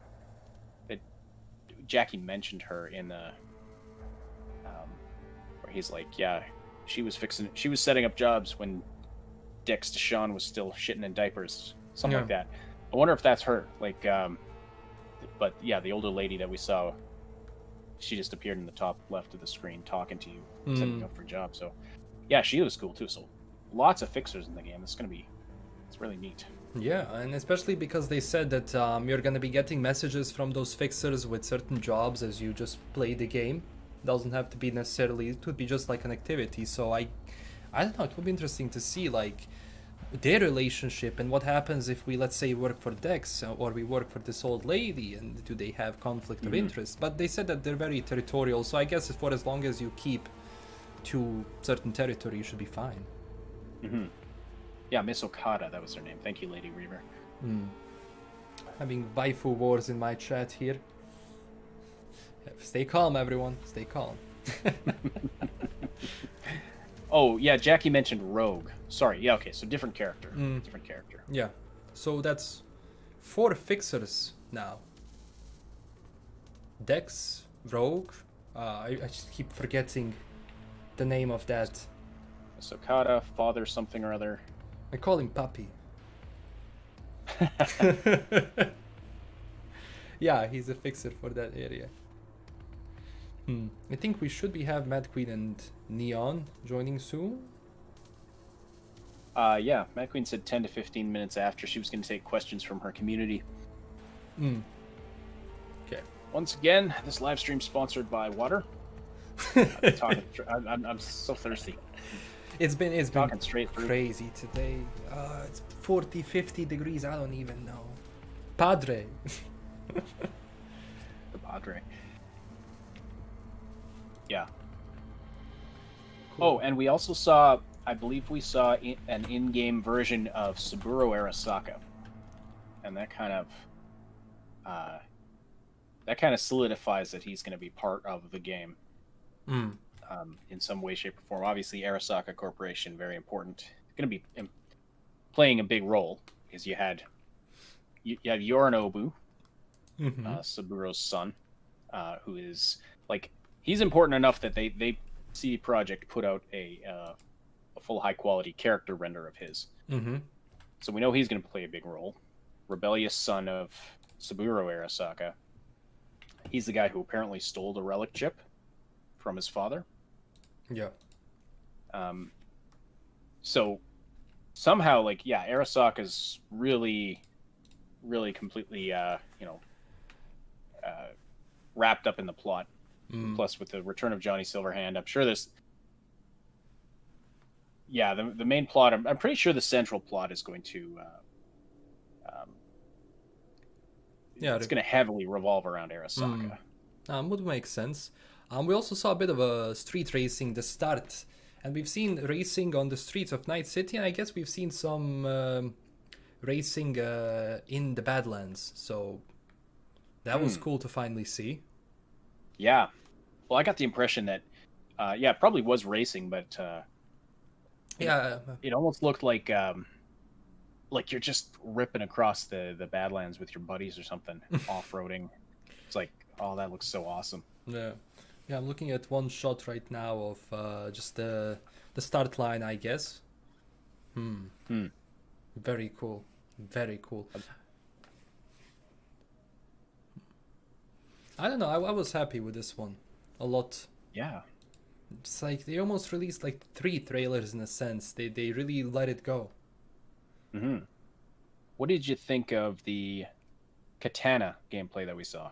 Jackie mentioned her in the. Where he's like, yeah, she was setting up jobs when Dex Deshawn was still shitting in diapers, something like that. I wonder if that's her. But yeah, the older lady that we saw. She just appeared in the top left of the screen talking to you, setting you up for a job. So, yeah, she was cool too. So, lots of fixers in the game. It's really neat. Yeah, and especially because they said that you're going to be getting messages from those fixers with certain jobs as you just play the game. Doesn't have to be necessarily, it could be just like an activity. So, I don't know, it would be interesting to see, like, their relationship and what happens if we, let's say, work for Dex or we work for this old lady, and do they have conflict of interest? But they said that they're very territorial, so I guess for as long as you keep to certain territory, you should be fine. Yeah, Miss Okada, that was her name. Thank you, Lady Reaver. Having waifu wars in my chat here. Stay calm, everyone. Stay calm. Oh, yeah, Jackie mentioned Rogue. Sorry, yeah, okay, so different character. Different character. Yeah, so that's 4 fixers now. Dex Rogue. I just keep forgetting the name of that. Sokata, Father something or other. I call him Papi. Yeah, he's a fixer for that area. I think we should have Mad Queen and Neon joining soon. Yeah, Mad Queen said 10 to 15 minutes after she was going to take questions from her community. Okay. Once again, this live stream sponsored by water. I'm so thirsty. It's been talking straight through. Crazy today. It's 40, 50 degrees. I don't even know. Padre. The Padre. Yeah. Cool. Oh, and we also saw, I believe we saw an in-game version of Saburo Arasaka, and that kind of solidifies that he's going to be part of the game. In some way, shape, or form. Obviously, Arasaka Corporation, very important. Going to be playing a big role because you had Yorinobu, Saburo's son, who is like he's important enough that they CD Projekt put out a full high quality character render of his. So we know he's going to play a big role. Rebellious son of Saburo Arasaka. He's the guy who apparently stole the relic chip from his father. Yeah. So somehow, like, yeah, Arasaka's really completely, wrapped up in the plot. Plus, with the return of Johnny Silverhand, I'm sure this. Yeah, the main plot. I'm pretty sure the central plot is going to. It's going to heavily revolve around Arasaka. Would make sense. We also saw a bit of a street racing, the start, and we've seen racing on the streets of Night City, and I guess we've seen some racing in the Badlands, so that was cool to finally see. Yeah. Well, I got the impression that, it probably was racing, but it almost looked like you're just ripping across the Badlands with your buddies or something, off-roading. It's like, oh, that looks so awesome. Yeah, I'm looking at one shot right now of just the start line, I guess. Very cool. Very cool. I don't know, I was happy with this one. A lot. Yeah. It's like they almost released like 3 trailers in a sense. They really let it go. What did you think of the Katana gameplay that we saw?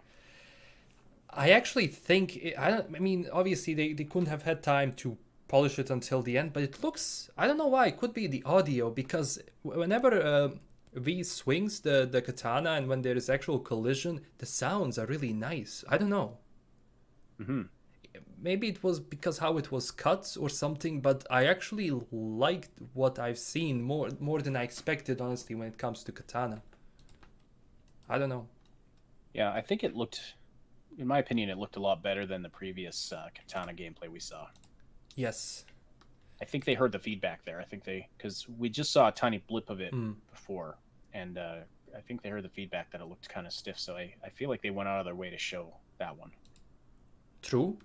I actually think obviously they couldn't have had time to polish it until the end, but it looks, I don't know why, it could be the audio, because whenever V swings the katana and when there is actual collision, the sounds are really nice. I don't know. Maybe it was because how it was cut or something, but I actually liked what I've seen more than I expected, honestly, when it comes to katana. I don't know. Yeah, I think it looked, in my opinion, it looked a lot better than the previous Katana gameplay we saw. Yes. I think they heard the feedback there. Because we just saw a tiny blip of it before, and I think they heard the feedback that it looked kind of stiff, so I feel like they went out of their way to show that one. True.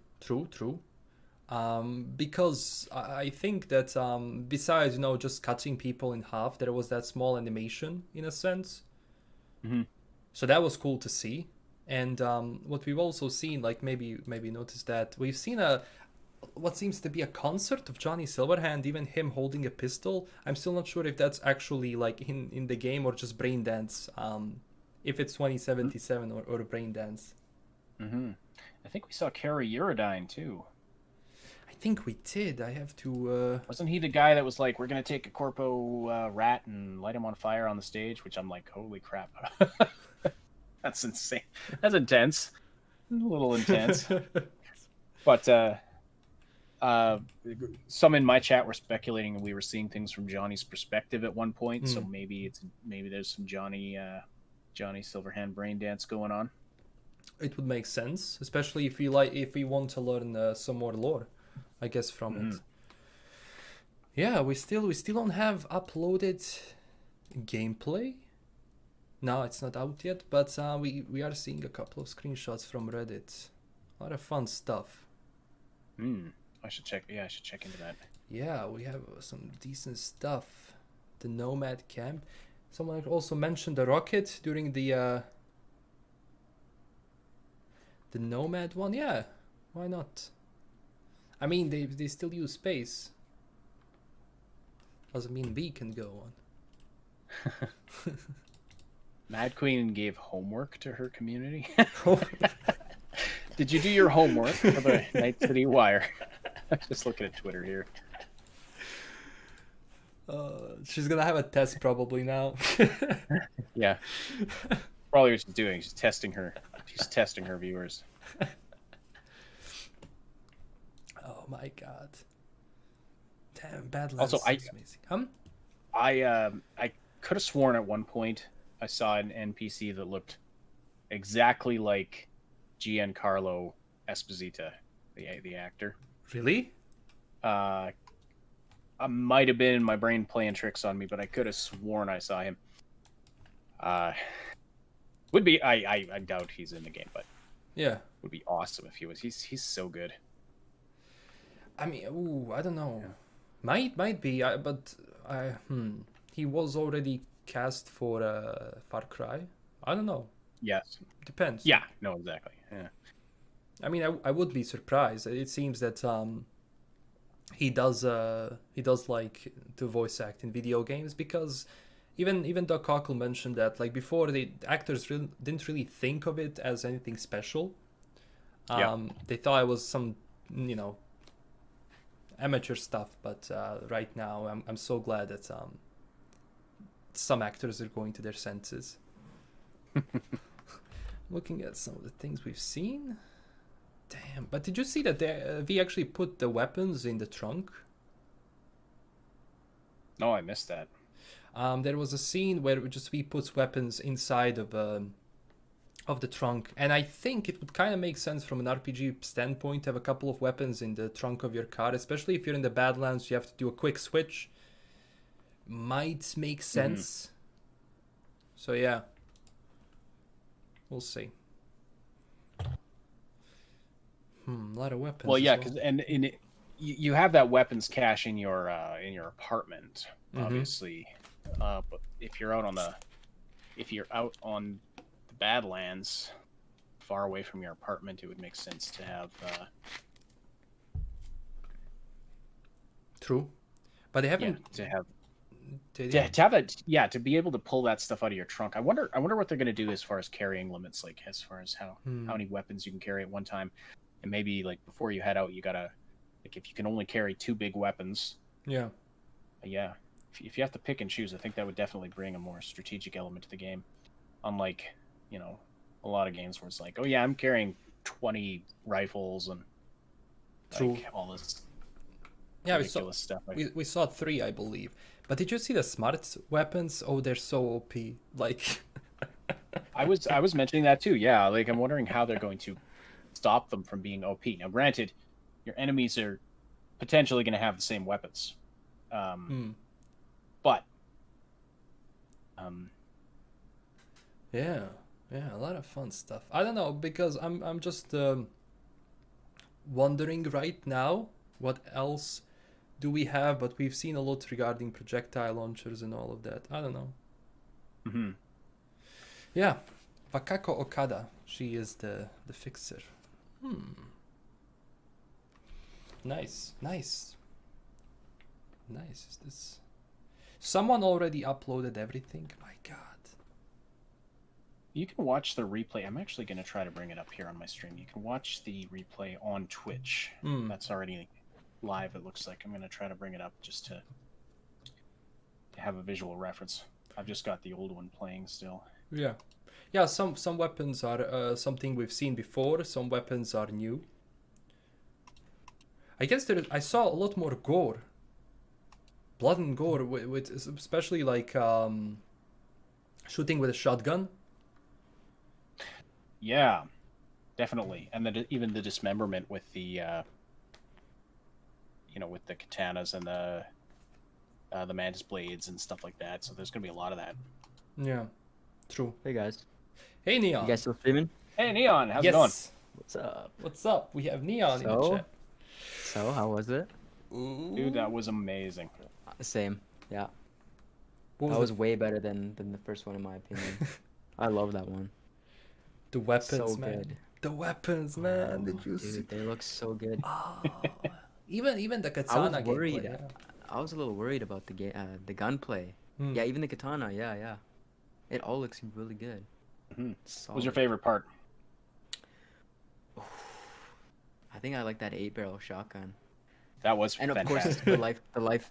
Because I think that besides, just cutting people in half, there was that small animation, in a sense. So that was cool to see. And what we've also seen, like maybe notice that we've seen what seems to be a concert of Johnny Silverhand, even him holding a pistol. I'm still not sure if that's actually like in the game or just brain dance. If it's 2077 or brain dance. I think we saw Kara Uridine too. I think we did. I have to. Wasn't he the guy that was like, we're gonna take a corpo rat and light him on fire on the stage? Which I'm like, holy crap. That's insane. That's intense. A little intense. But some in my chat were speculating we were seeing things from Johnny's perspective at one point. So maybe there's some Johnny Silverhand brain dance going on. It would make sense, especially if we want to learn some more lore, I guess, from it. Yeah, we still don't have uploaded gameplay. No, it's not out yet, but we are seeing a couple of screenshots from Reddit. A lot of fun stuff. I should check. Yeah, I should check into that. Yeah, we have some decent stuff. The Nomad camp. Someone also mentioned the rocket during the Nomad one. Yeah, why not? I mean, they still use space. Doesn't mean we can go on. Mad Queen gave homework to her community. Did you do your homework for the Night City Wire? Just looking at Twitter here. She's gonna have a test probably now. Yeah. Probably what she's doing. She's testing her viewers. Oh my god. Damn, Badlands Also, is amazing. I could have sworn at one point I saw an NPC that looked exactly like Giancarlo Esposito, the actor. Really? I might have been my brain playing tricks on me, but I could have sworn I saw him. Would be I doubt he's in the game, but yeah, would be awesome if he was. He's so good. I mean, I don't know. Yeah. Might be, but he was already cast for Far Cry. I don't know. Yes. Depends. Yeah. No, exactly. Yeah. I mean, I would be surprised. It seems that he does like to voice act in video games, because even Doc Cockle mentioned that, like, before the actors didn't really think of it as anything special. They thought it was some, amateur stuff, but right now I'm so glad that some actors are going to their senses. Looking at some of the things we've seen. Damn, but did you see that we actually put the weapons in the trunk? No, I missed that. There was a scene where we put weapons inside of the trunk, and I think it would kind of make sense from an RPG standpoint to have a couple of weapons in the trunk of your car, especially if you're in the Badlands. You have to do a quick switch. Might make sense. So yeah, we'll see. A lot of weapons. Well, yeah, because you have that weapons cache in your apartment, obviously. But if you're out on the Badlands, far away from your apartment, it would make sense to have. True, but they haven't to be able to pull that stuff out of your trunk. I wonder what they're going to do as far as carrying limits, like as far as how many weapons you can carry at one time. And maybe, like, before you head out, you gotta, like, if you can only carry 2 big weapons. Yeah. Yeah. If you have to pick and choose, I think that would definitely bring a more strategic element to the game. Unlike, a lot of games where it's like, oh yeah, I'm carrying 20 rifles and like all this ridiculous stuff. We saw 3, I believe. But did you see the smart weapons? Oh, they're so OP. Like, I was mentioning that too. Yeah, like, I'm wondering how they're going to stop them from being OP. Now, granted, your enemies are potentially going to have the same weapons, but yeah, a lot of fun stuff. I don't know, because I'm just wondering right now what else do we have, but we've seen a lot regarding projectile launchers and all of that. I don't know. Yeah, Wakako Okada, she is the fixer. Nice. Is this? Someone already uploaded everything. My God. You can watch the replay. I'm actually going to try to bring it up here on my stream. You can watch the replay on Twitch. That's already live, it looks like. I'm going to try to bring it up just to have a visual reference. I've just got the old one playing still. Yeah, some weapons are something we've seen before. Some weapons are new. I guess I saw a lot more gore. Blood and gore, with especially like shooting with a shotgun. Yeah, definitely. And then even the dismemberment with the, with the katanas and the mantis blades and stuff like that. So there's going to be a lot of that. Yeah. True. Hey guys. Hey Neon. You guys still streaming? Hey Neon, how's yes. it going? What's up? What's up? We have Neon in the chat. So, how was it? Dude, that was amazing. Same. Yeah. What That was way better than the first one in my opinion. I love that one. The weapons, So man. good. The weapons, man. Did you see? Dude, they look so good. Even the I katana was worried. gameplay. Yeah. I was a little worried about the gunplay. Hmm. Yeah, even the katana. Yeah. It all looks really good. What was your favorite part? I think I like that 8-barrel shotgun. That was And of fantastic. course,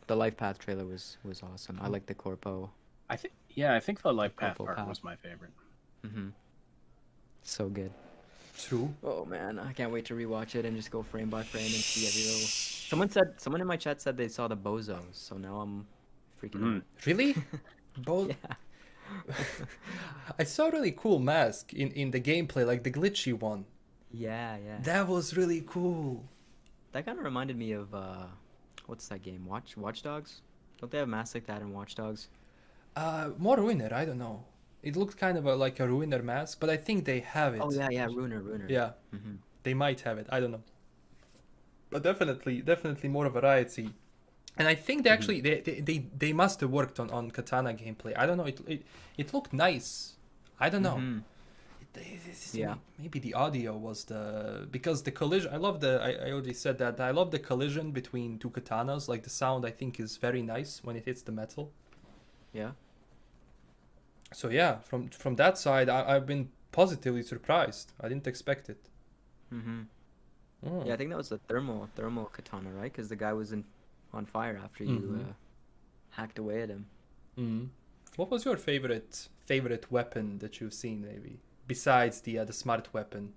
the life path trailer was awesome. I like the corpo. I think the life path part was my favorite. So good. True. Oh man, I can't wait to rewatch it and just go frame by frame and see every little. Someone in my chat said they saw the bozos, so now I'm freaking out. Really? Both. I saw a really cool mask in the gameplay, like the glitchy one. Yeah. That was really cool. That kind of reminded me of what's that game? Watch Dogs? Don't they have masks like that in Watch Dogs? More Ruiner, I don't know. It looked kind of like a Ruiner mask, but I think they have it. Oh yeah, Ruiner. Yeah, they might have it. I don't know. But definitely more variety. And I think they actually they must have worked on katana gameplay. I don't know. It looked nice. I don't know. Yeah. Maybe the audio was because the collision. I already said that. I love the collision between two katanas. Like the sound, I think is very nice when it hits the metal. Yeah. So yeah, from that side, I've been positively surprised. I didn't expect it. Yeah, I think that was the thermal katana, right? Because the guy was on fire after you hacked away at him. What was your favorite weapon that you've seen, maybe besides the smart weapon?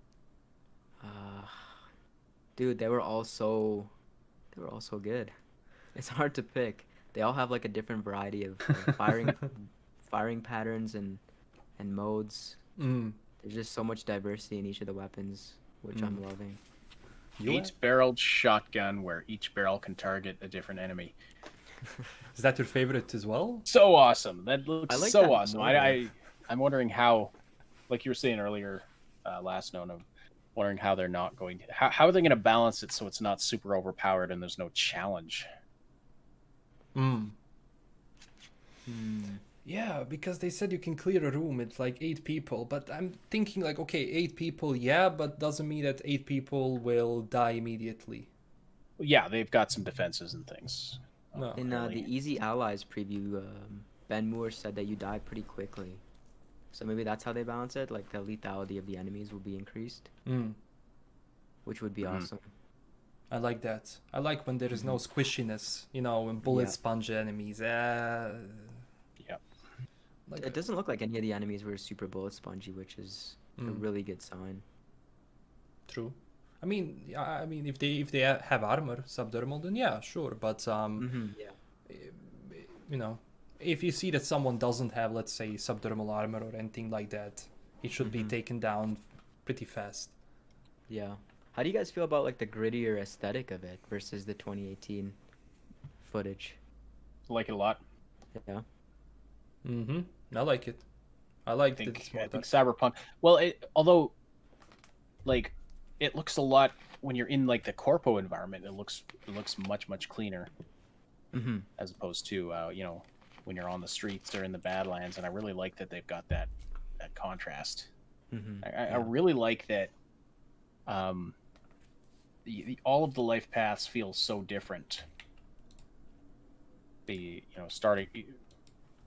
Dude, they were all so good. It's hard to pick. They all have like a different variety of firing patterns and modes. There's just so much diversity in each of the weapons, which I'm loving. 8-barreled shotgun where each barrel can target a different enemy. Is that your favorite as well? So awesome. That looks like so that awesome. more. I'm wondering how, like you were saying earlier, last known, I'm wondering how they're not going to, how are they going to balance it so it's not super overpowered and there's no challenge? Yeah, because they said you can clear a room with like 8 people, but I'm thinking like, okay, 8 people, yeah, but doesn't mean that 8 people will die immediately. Yeah, they've got some defenses and things. No. In the Easy Allies preview, Ben Moore said that you die pretty quickly. So maybe that's how they balance it, like the lethality of the enemies will be increased. Which would be awesome. I like that. I like when there is no squishiness, when bullet sponge enemies. Like it doesn't look like any of the enemies were super bullet spongy, which is a really good sign. True. I mean, if they have armor subdermal, then yeah, sure. But if you see that someone doesn't have, let's say, subdermal armor or anything like that, it should be taken down pretty fast. Yeah. How do you guys feel about like the grittier aesthetic of it versus the 2018 footage? I like it a lot. Yeah. I like it. I think Cyberpunk. Well, although, like, it looks a lot when you're in like the corpo environment. It looks much cleaner, as opposed to when you're on the streets or in the Badlands. And I really like that they've got that contrast. I really like that. All of the life paths feel so different.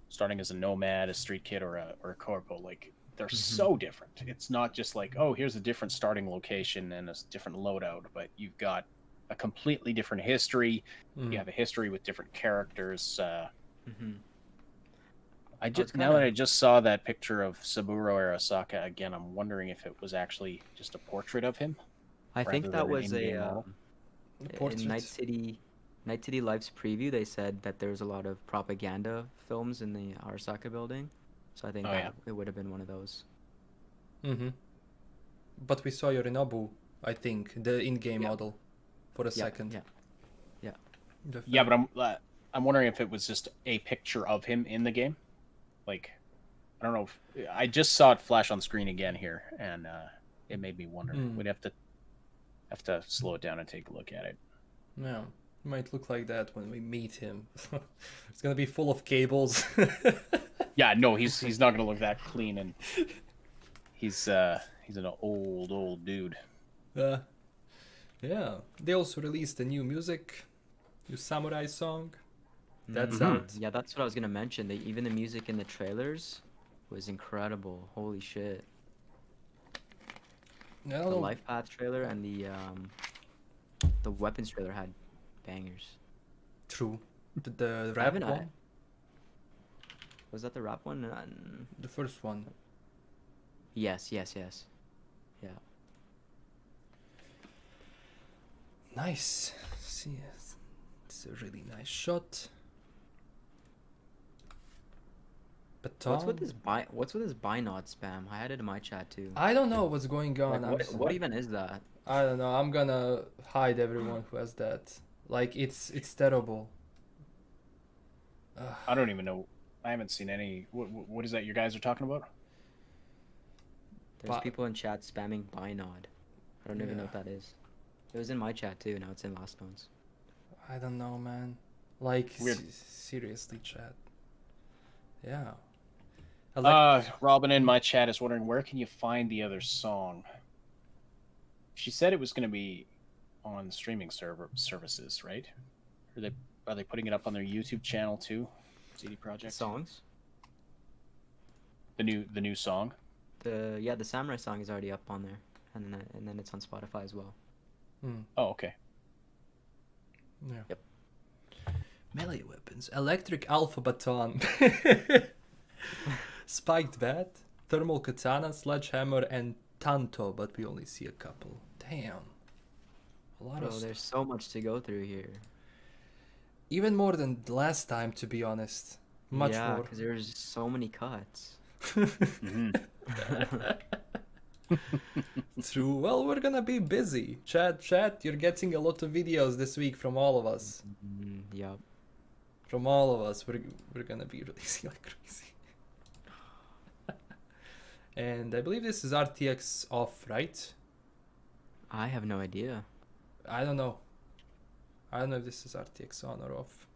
Starting as a nomad, a street kid, or a corpo, like they're so different. It's not just like, oh, here's a different starting location and a different loadout, but you've got a completely different history. You have a history with different characters. Now that I just saw that picture of Saburo Arasaka again, I'm wondering if it was actually just a portrait of him. I think that was portrait. in Night City Life's preview. They said that there's a lot of propaganda films in the Arasaka building, so I think it would have been one of those. But we saw Yorinobu, I think, the in-game model, for a second. Yeah, but I'm wondering if it was just a picture of him in the game, like I don't know if I just saw it flash on screen again here, and it made me wonder. We'd have to slow it down and take a look at it. Yeah, it might look like that when we meet him. It's gonna be full of cables. Yeah, no, he's not gonna look that clean, and he's an old dude. Yeah, they also released a new samurai song. That's out. Yeah, that's what I was gonna mention. Even the music in the trailers was incredible. Holy shit! The Life Path trailer and the weapons trailer had bangers. True. The rap one. Was that the rap one? The first one. Yes. Yeah. Nice. See, it's a really nice shot. But what's with this binod spam? I had it in my chat too. I don't know what's going on. Like, what even is that? I don't know. I'm gonna hide everyone who has that. Like it's terrible. I don't even know. I haven't seen any. What is that you guys are talking about? There's people in chat spamming binod. I don't even know what that is. It was in my chat too. Now it's in LastKnown's. I don't know, man. Like Weird. Seriously, chat. Yeah. Robin in my chat is wondering, where can you find the other song? She said it was going to be on streaming services, right? Are they putting it up on their YouTube channel too? CD Projekt songs. The new song. The samurai song is already up on there, and then it's on Spotify as well. Oh, okay. Yeah. Yep. Melee weapons, electric alpha baton, spiked bat, thermal katana, sledgehammer, and tanto, but we only see a couple. Damn. A lot of there's so much to go through here. Even more than last time, to be honest. Much more. because there's so many cuts. True. Well, we're gonna be busy. Chat, you're getting a lot of videos this week from all of us. Yep. From all of us, we're gonna be releasing like crazy. And I believe this is RTX off, right? I have no idea. I don't know. I don't know if this is RTX on or off.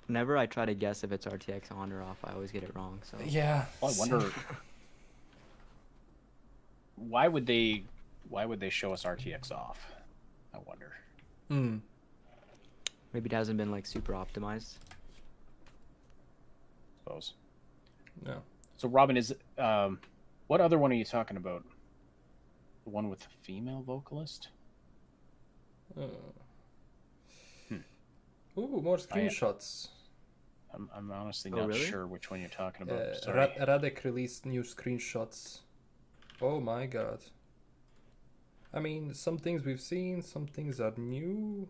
Whenever I try to guess if it's RTX on or off, I always get it wrong. So yeah. Well, I wonder why would they show us RTX off? I wonder. Maybe it hasn't been like super optimized. Suppose. No. So Robin, is what other one are you talking about? The one with the female vocalist? Ooh, more screenshots. I'm honestly not sure which one you're talking about. Radek released new screenshots. Oh my god. I mean, some things we've seen, some things are new.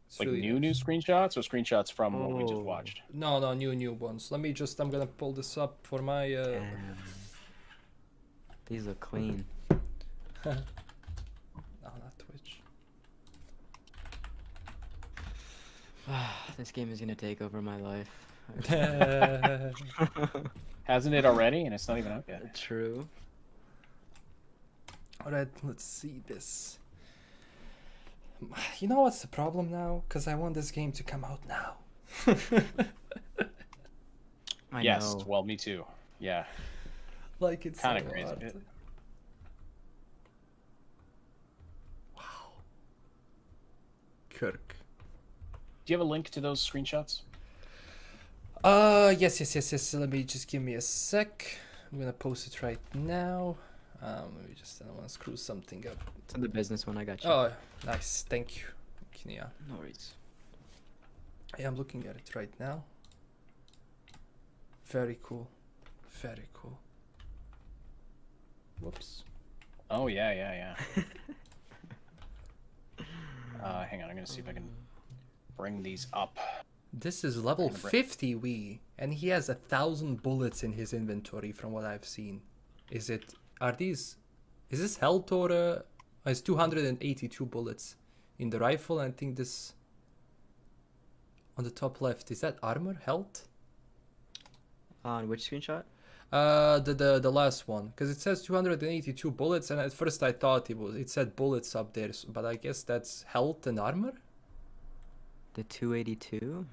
It's like really new screenshots or screenshots from what we just watched? No, new ones. I'm gonna pull this up for my These look clean. No, not Twitch. This game is gonna take over my life. Hasn't it already? And it's not even out yet. True. Alright, let's see this. You know what's the problem now? Because I want this game to come out now. I yes, know. well, me too. Yeah. Like it's kind of so crazy. hard. Wow. Kirk. Do you have a link to those screenshots? Yes. Let me just give me a sec. I'm gonna post it right now. I don't want to screw something up. It's in the business one. I got you. Oh, nice. Thank you, Kinia. No worries. Yeah, I'm looking at it right now. Very cool. Very cool. Whoops. Oh, yeah. Hang on, I'm gonna see if I can bring these up. This is level 50, and he has 1,000 bullets in his inventory from what I've seen. Is this health or it's 282 bullets in the rifle? I think this on the top left, is that armor, health? On which screenshot? The last one, because it says 282 bullets, and at first I thought it said bullets up there, but I guess that's health and armor. The 282.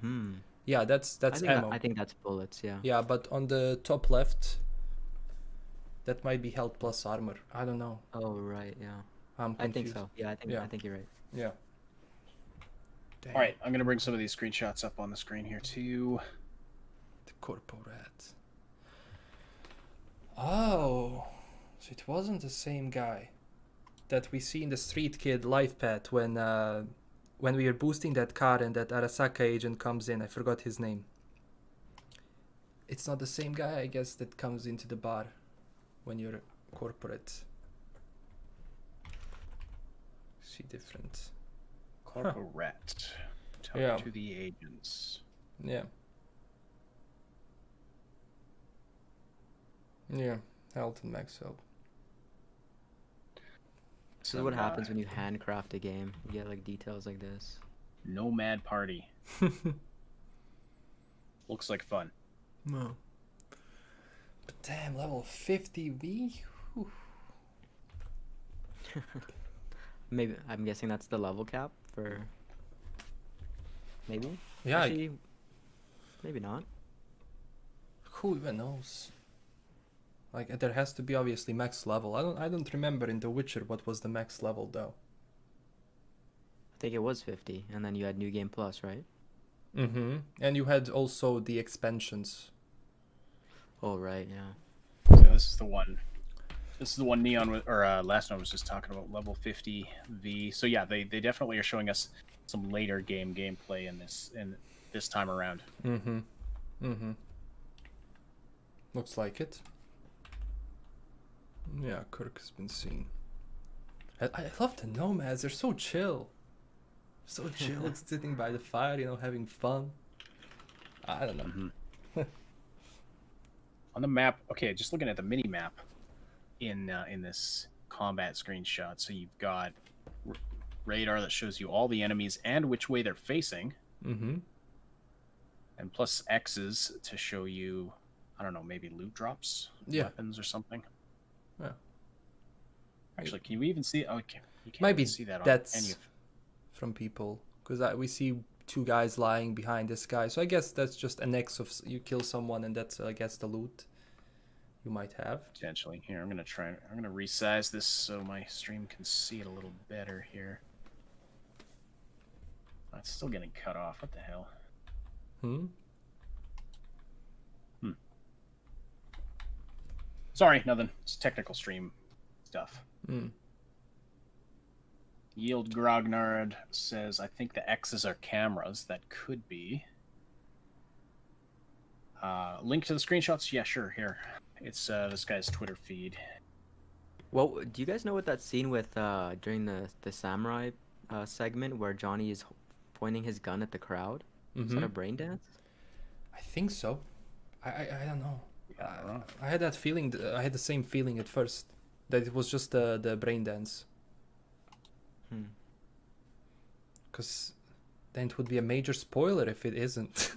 Yeah, that's ammo. I think that's bullets. Yeah. Yeah, but on the top left, that might be health plus armor. I don't know. Oh right, yeah. I'm I think confused. so. Yeah, I think you're right. Yeah. All right, I'm gonna bring some of these screenshots up on the screen here too. The corporate. Oh, so it wasn't the same guy that we see in the Street Kid life path when we are boosting that car and that Arasaka agent comes in. I forgot his name. It's not the same guy, I guess, that comes into the bar when you're corporate. See different. Corporate. Talk Yeah. to the agents. Yeah. Yeah, health and max health. This is what happens when you handcraft a game. You get like details like this. Nomad Party. Looks like fun. No. But damn, level 50V? Whew. Maybe I'm guessing that's the level cap for. Maybe. Yeah. Actually, maybe not. Who even knows? Like, there has to be obviously max level. I don't remember in The Witcher what was the max level though. I think it was 50, and then you had New Game Plus, right? Mm-hmm. And you had also the expansions. Oh right, yeah. So this is the one. This is the one Neon or LastKnown was just talking about, level 50V. So yeah, they definitely are showing us some later gameplay in this time around. Mm-hmm. Mm-hmm. Looks like it. Yeah, Kirk has been seen. I love the nomads. They're so chill. So chill, sitting by the fire, having fun. I don't know. Mm-hmm. On the map, okay, just looking at the mini map in this combat screenshot. So you've got radar that shows you all the enemies and which way they're facing. Mm-hmm. And plus X's to show you, I don't know, maybe loot drops, weapons or something. Yeah. Actually, can you even see? Oh, you can't Maybe even see that on that's any of. from people, because we see two guys lying behind this guy. So I guess that's just an X of you kill someone, and that's I guess the loot you might have. Potentially. Here, I'm gonna resize this so my stream can see it a little better here. Oh, it's still getting cut off. What the hell? Sorry, nothing. It's technical stream stuff. Yield Grognard says, I think the X's are cameras. That could be. Link to the screenshots? Yeah, sure. Here. It's this guy's Twitter feed. Well, do you guys know what that scene with during the samurai segment where Johnny is pointing his gun at the crowd? Is that a brain dance? I think so. I don't know. I had that feeling. I had the same feeling at first that it was just the brain dance. Because then it would be a major spoiler if it isn't.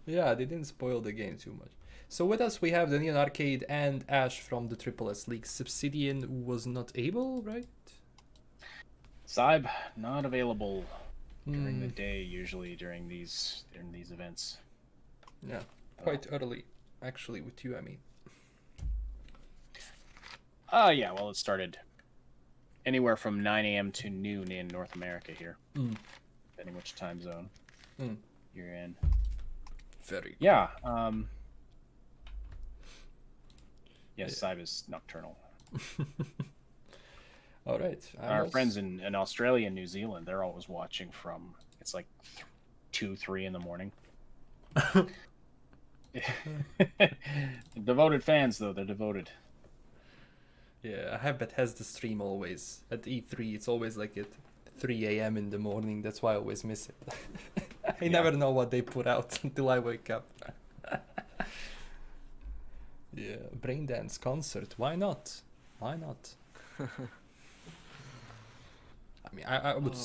Yeah, they didn't spoil the game too much. So with us we have the Neon Arcade and Ash from the Triple S League. Subsidian was not able, right? Cyb, not available during the day, usually during these events. Yeah, quite early, actually, with you, I mean. Yeah, well, it started anywhere from 9 a.m. to noon in North America here, depending which time zone you're in. Very yeah. Yes, Cyb is nocturnal. All right. Our friends in Australia and New Zealand, they're always watching from, it's like 2, 3 in the morning. Devoted fans, though. They're devoted. Yeah, I have Bethesda stream always. At E3, it's always like at 3 a.m. in the morning. That's why I always miss it. I never know what they put out until I wake up. Yeah, Braindance concert. Why not? Why not? mean, I would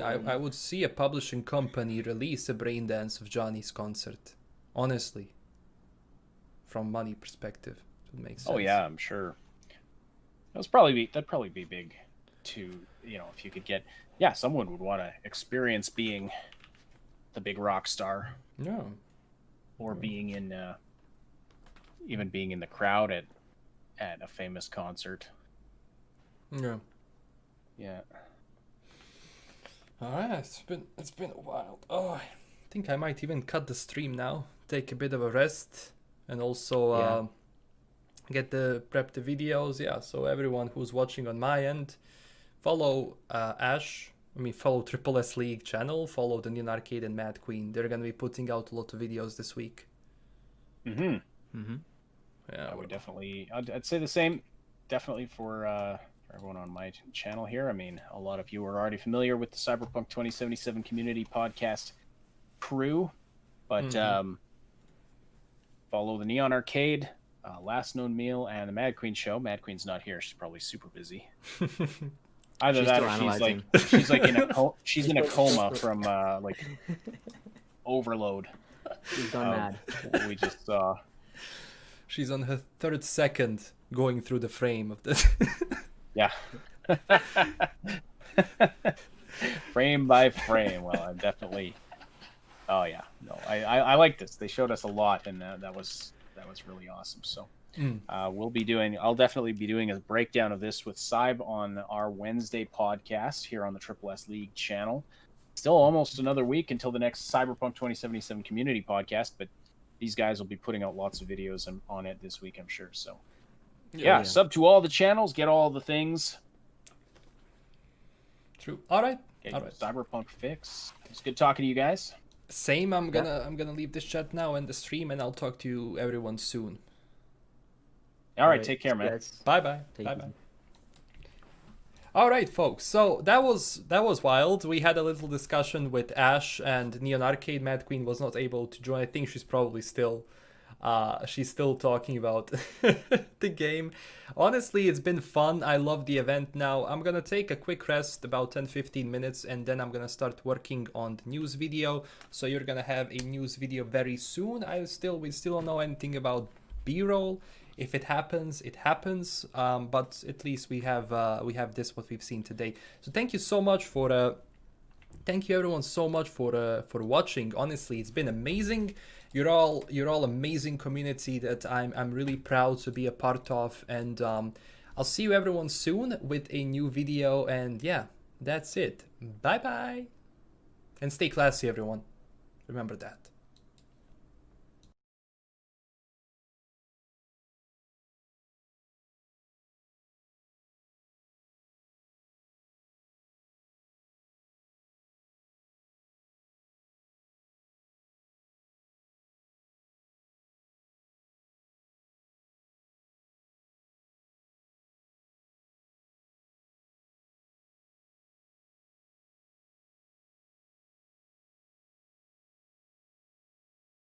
I would see a publishing company release a brain dance of Johnny's concert. Honestly, from money perspective, it would make sense. Oh yeah, I'm sure. That'd probably be big, to if you could get someone would want to experience being the big rock star. Yeah. Or being in even being in the crowd at a famous concert. Yeah. Yeah. All right, it's been a while. Oh, I think I might even cut the stream now. Take a bit of a rest, and also prep the videos. Yeah. So everyone who's watching on my end, follow Ash. Follow Triple S League channel. Follow the Neon Arcade and Mad Queen. They're gonna be putting out a lot of videos this week. Yeah, I would definitely. I'd say the same. Definitely for everyone on my channel here. I mean, a lot of you are already familiar with the Cyberpunk 2077 community podcast crew, but follow the Neon Arcade, LastKnownMeal, and the MadQueenShow. Mad Queen's not here; she's probably super busy. Either that, or she's like in a coma from like overload. She's gone mad. We just saw. She's on her third second going through the frame of this. Yeah. Frame by frame. Well, I'm definitely. Oh yeah, no, I like this. They showed us a lot, and that was really awesome. So. I'll definitely be doing a breakdown of this with Cyb on our Wednesday podcast here on the Triple S League channel. Still almost another week until the next Cyberpunk 2077 community podcast, but these guys will be putting out lots of videos on it this week, I'm sure. So yeah, sub to all the channels, get all the things. True. All right. Cyberpunk fix. It's good talking to you guys. Same. I'm gonna leave this chat now and the stream, and I'll talk to you everyone soon. All right, take care, man. Bye bye. All right, folks. So that was wild. We had a little discussion with Ash and Neon Arcade. Mad Queen was not able to join. I think she's probably still talking about the game. Honestly, it's been fun. I love the event. Now I'm gonna take a quick rest, about 10-15 minutes, and then I'm gonna start working on the news video. So you're gonna have a news video very soon. We still don't know anything about B-roll. If it happens, it happens. But at least we have this, what we've seen today. So thank you so much thank you everyone so much for watching. Honestly, it's been amazing. You're all amazing community that I'm really proud to be a part of. And I'll see you everyone soon with a new video. And yeah, that's it. Bye bye. And stay classy, everyone. Remember that.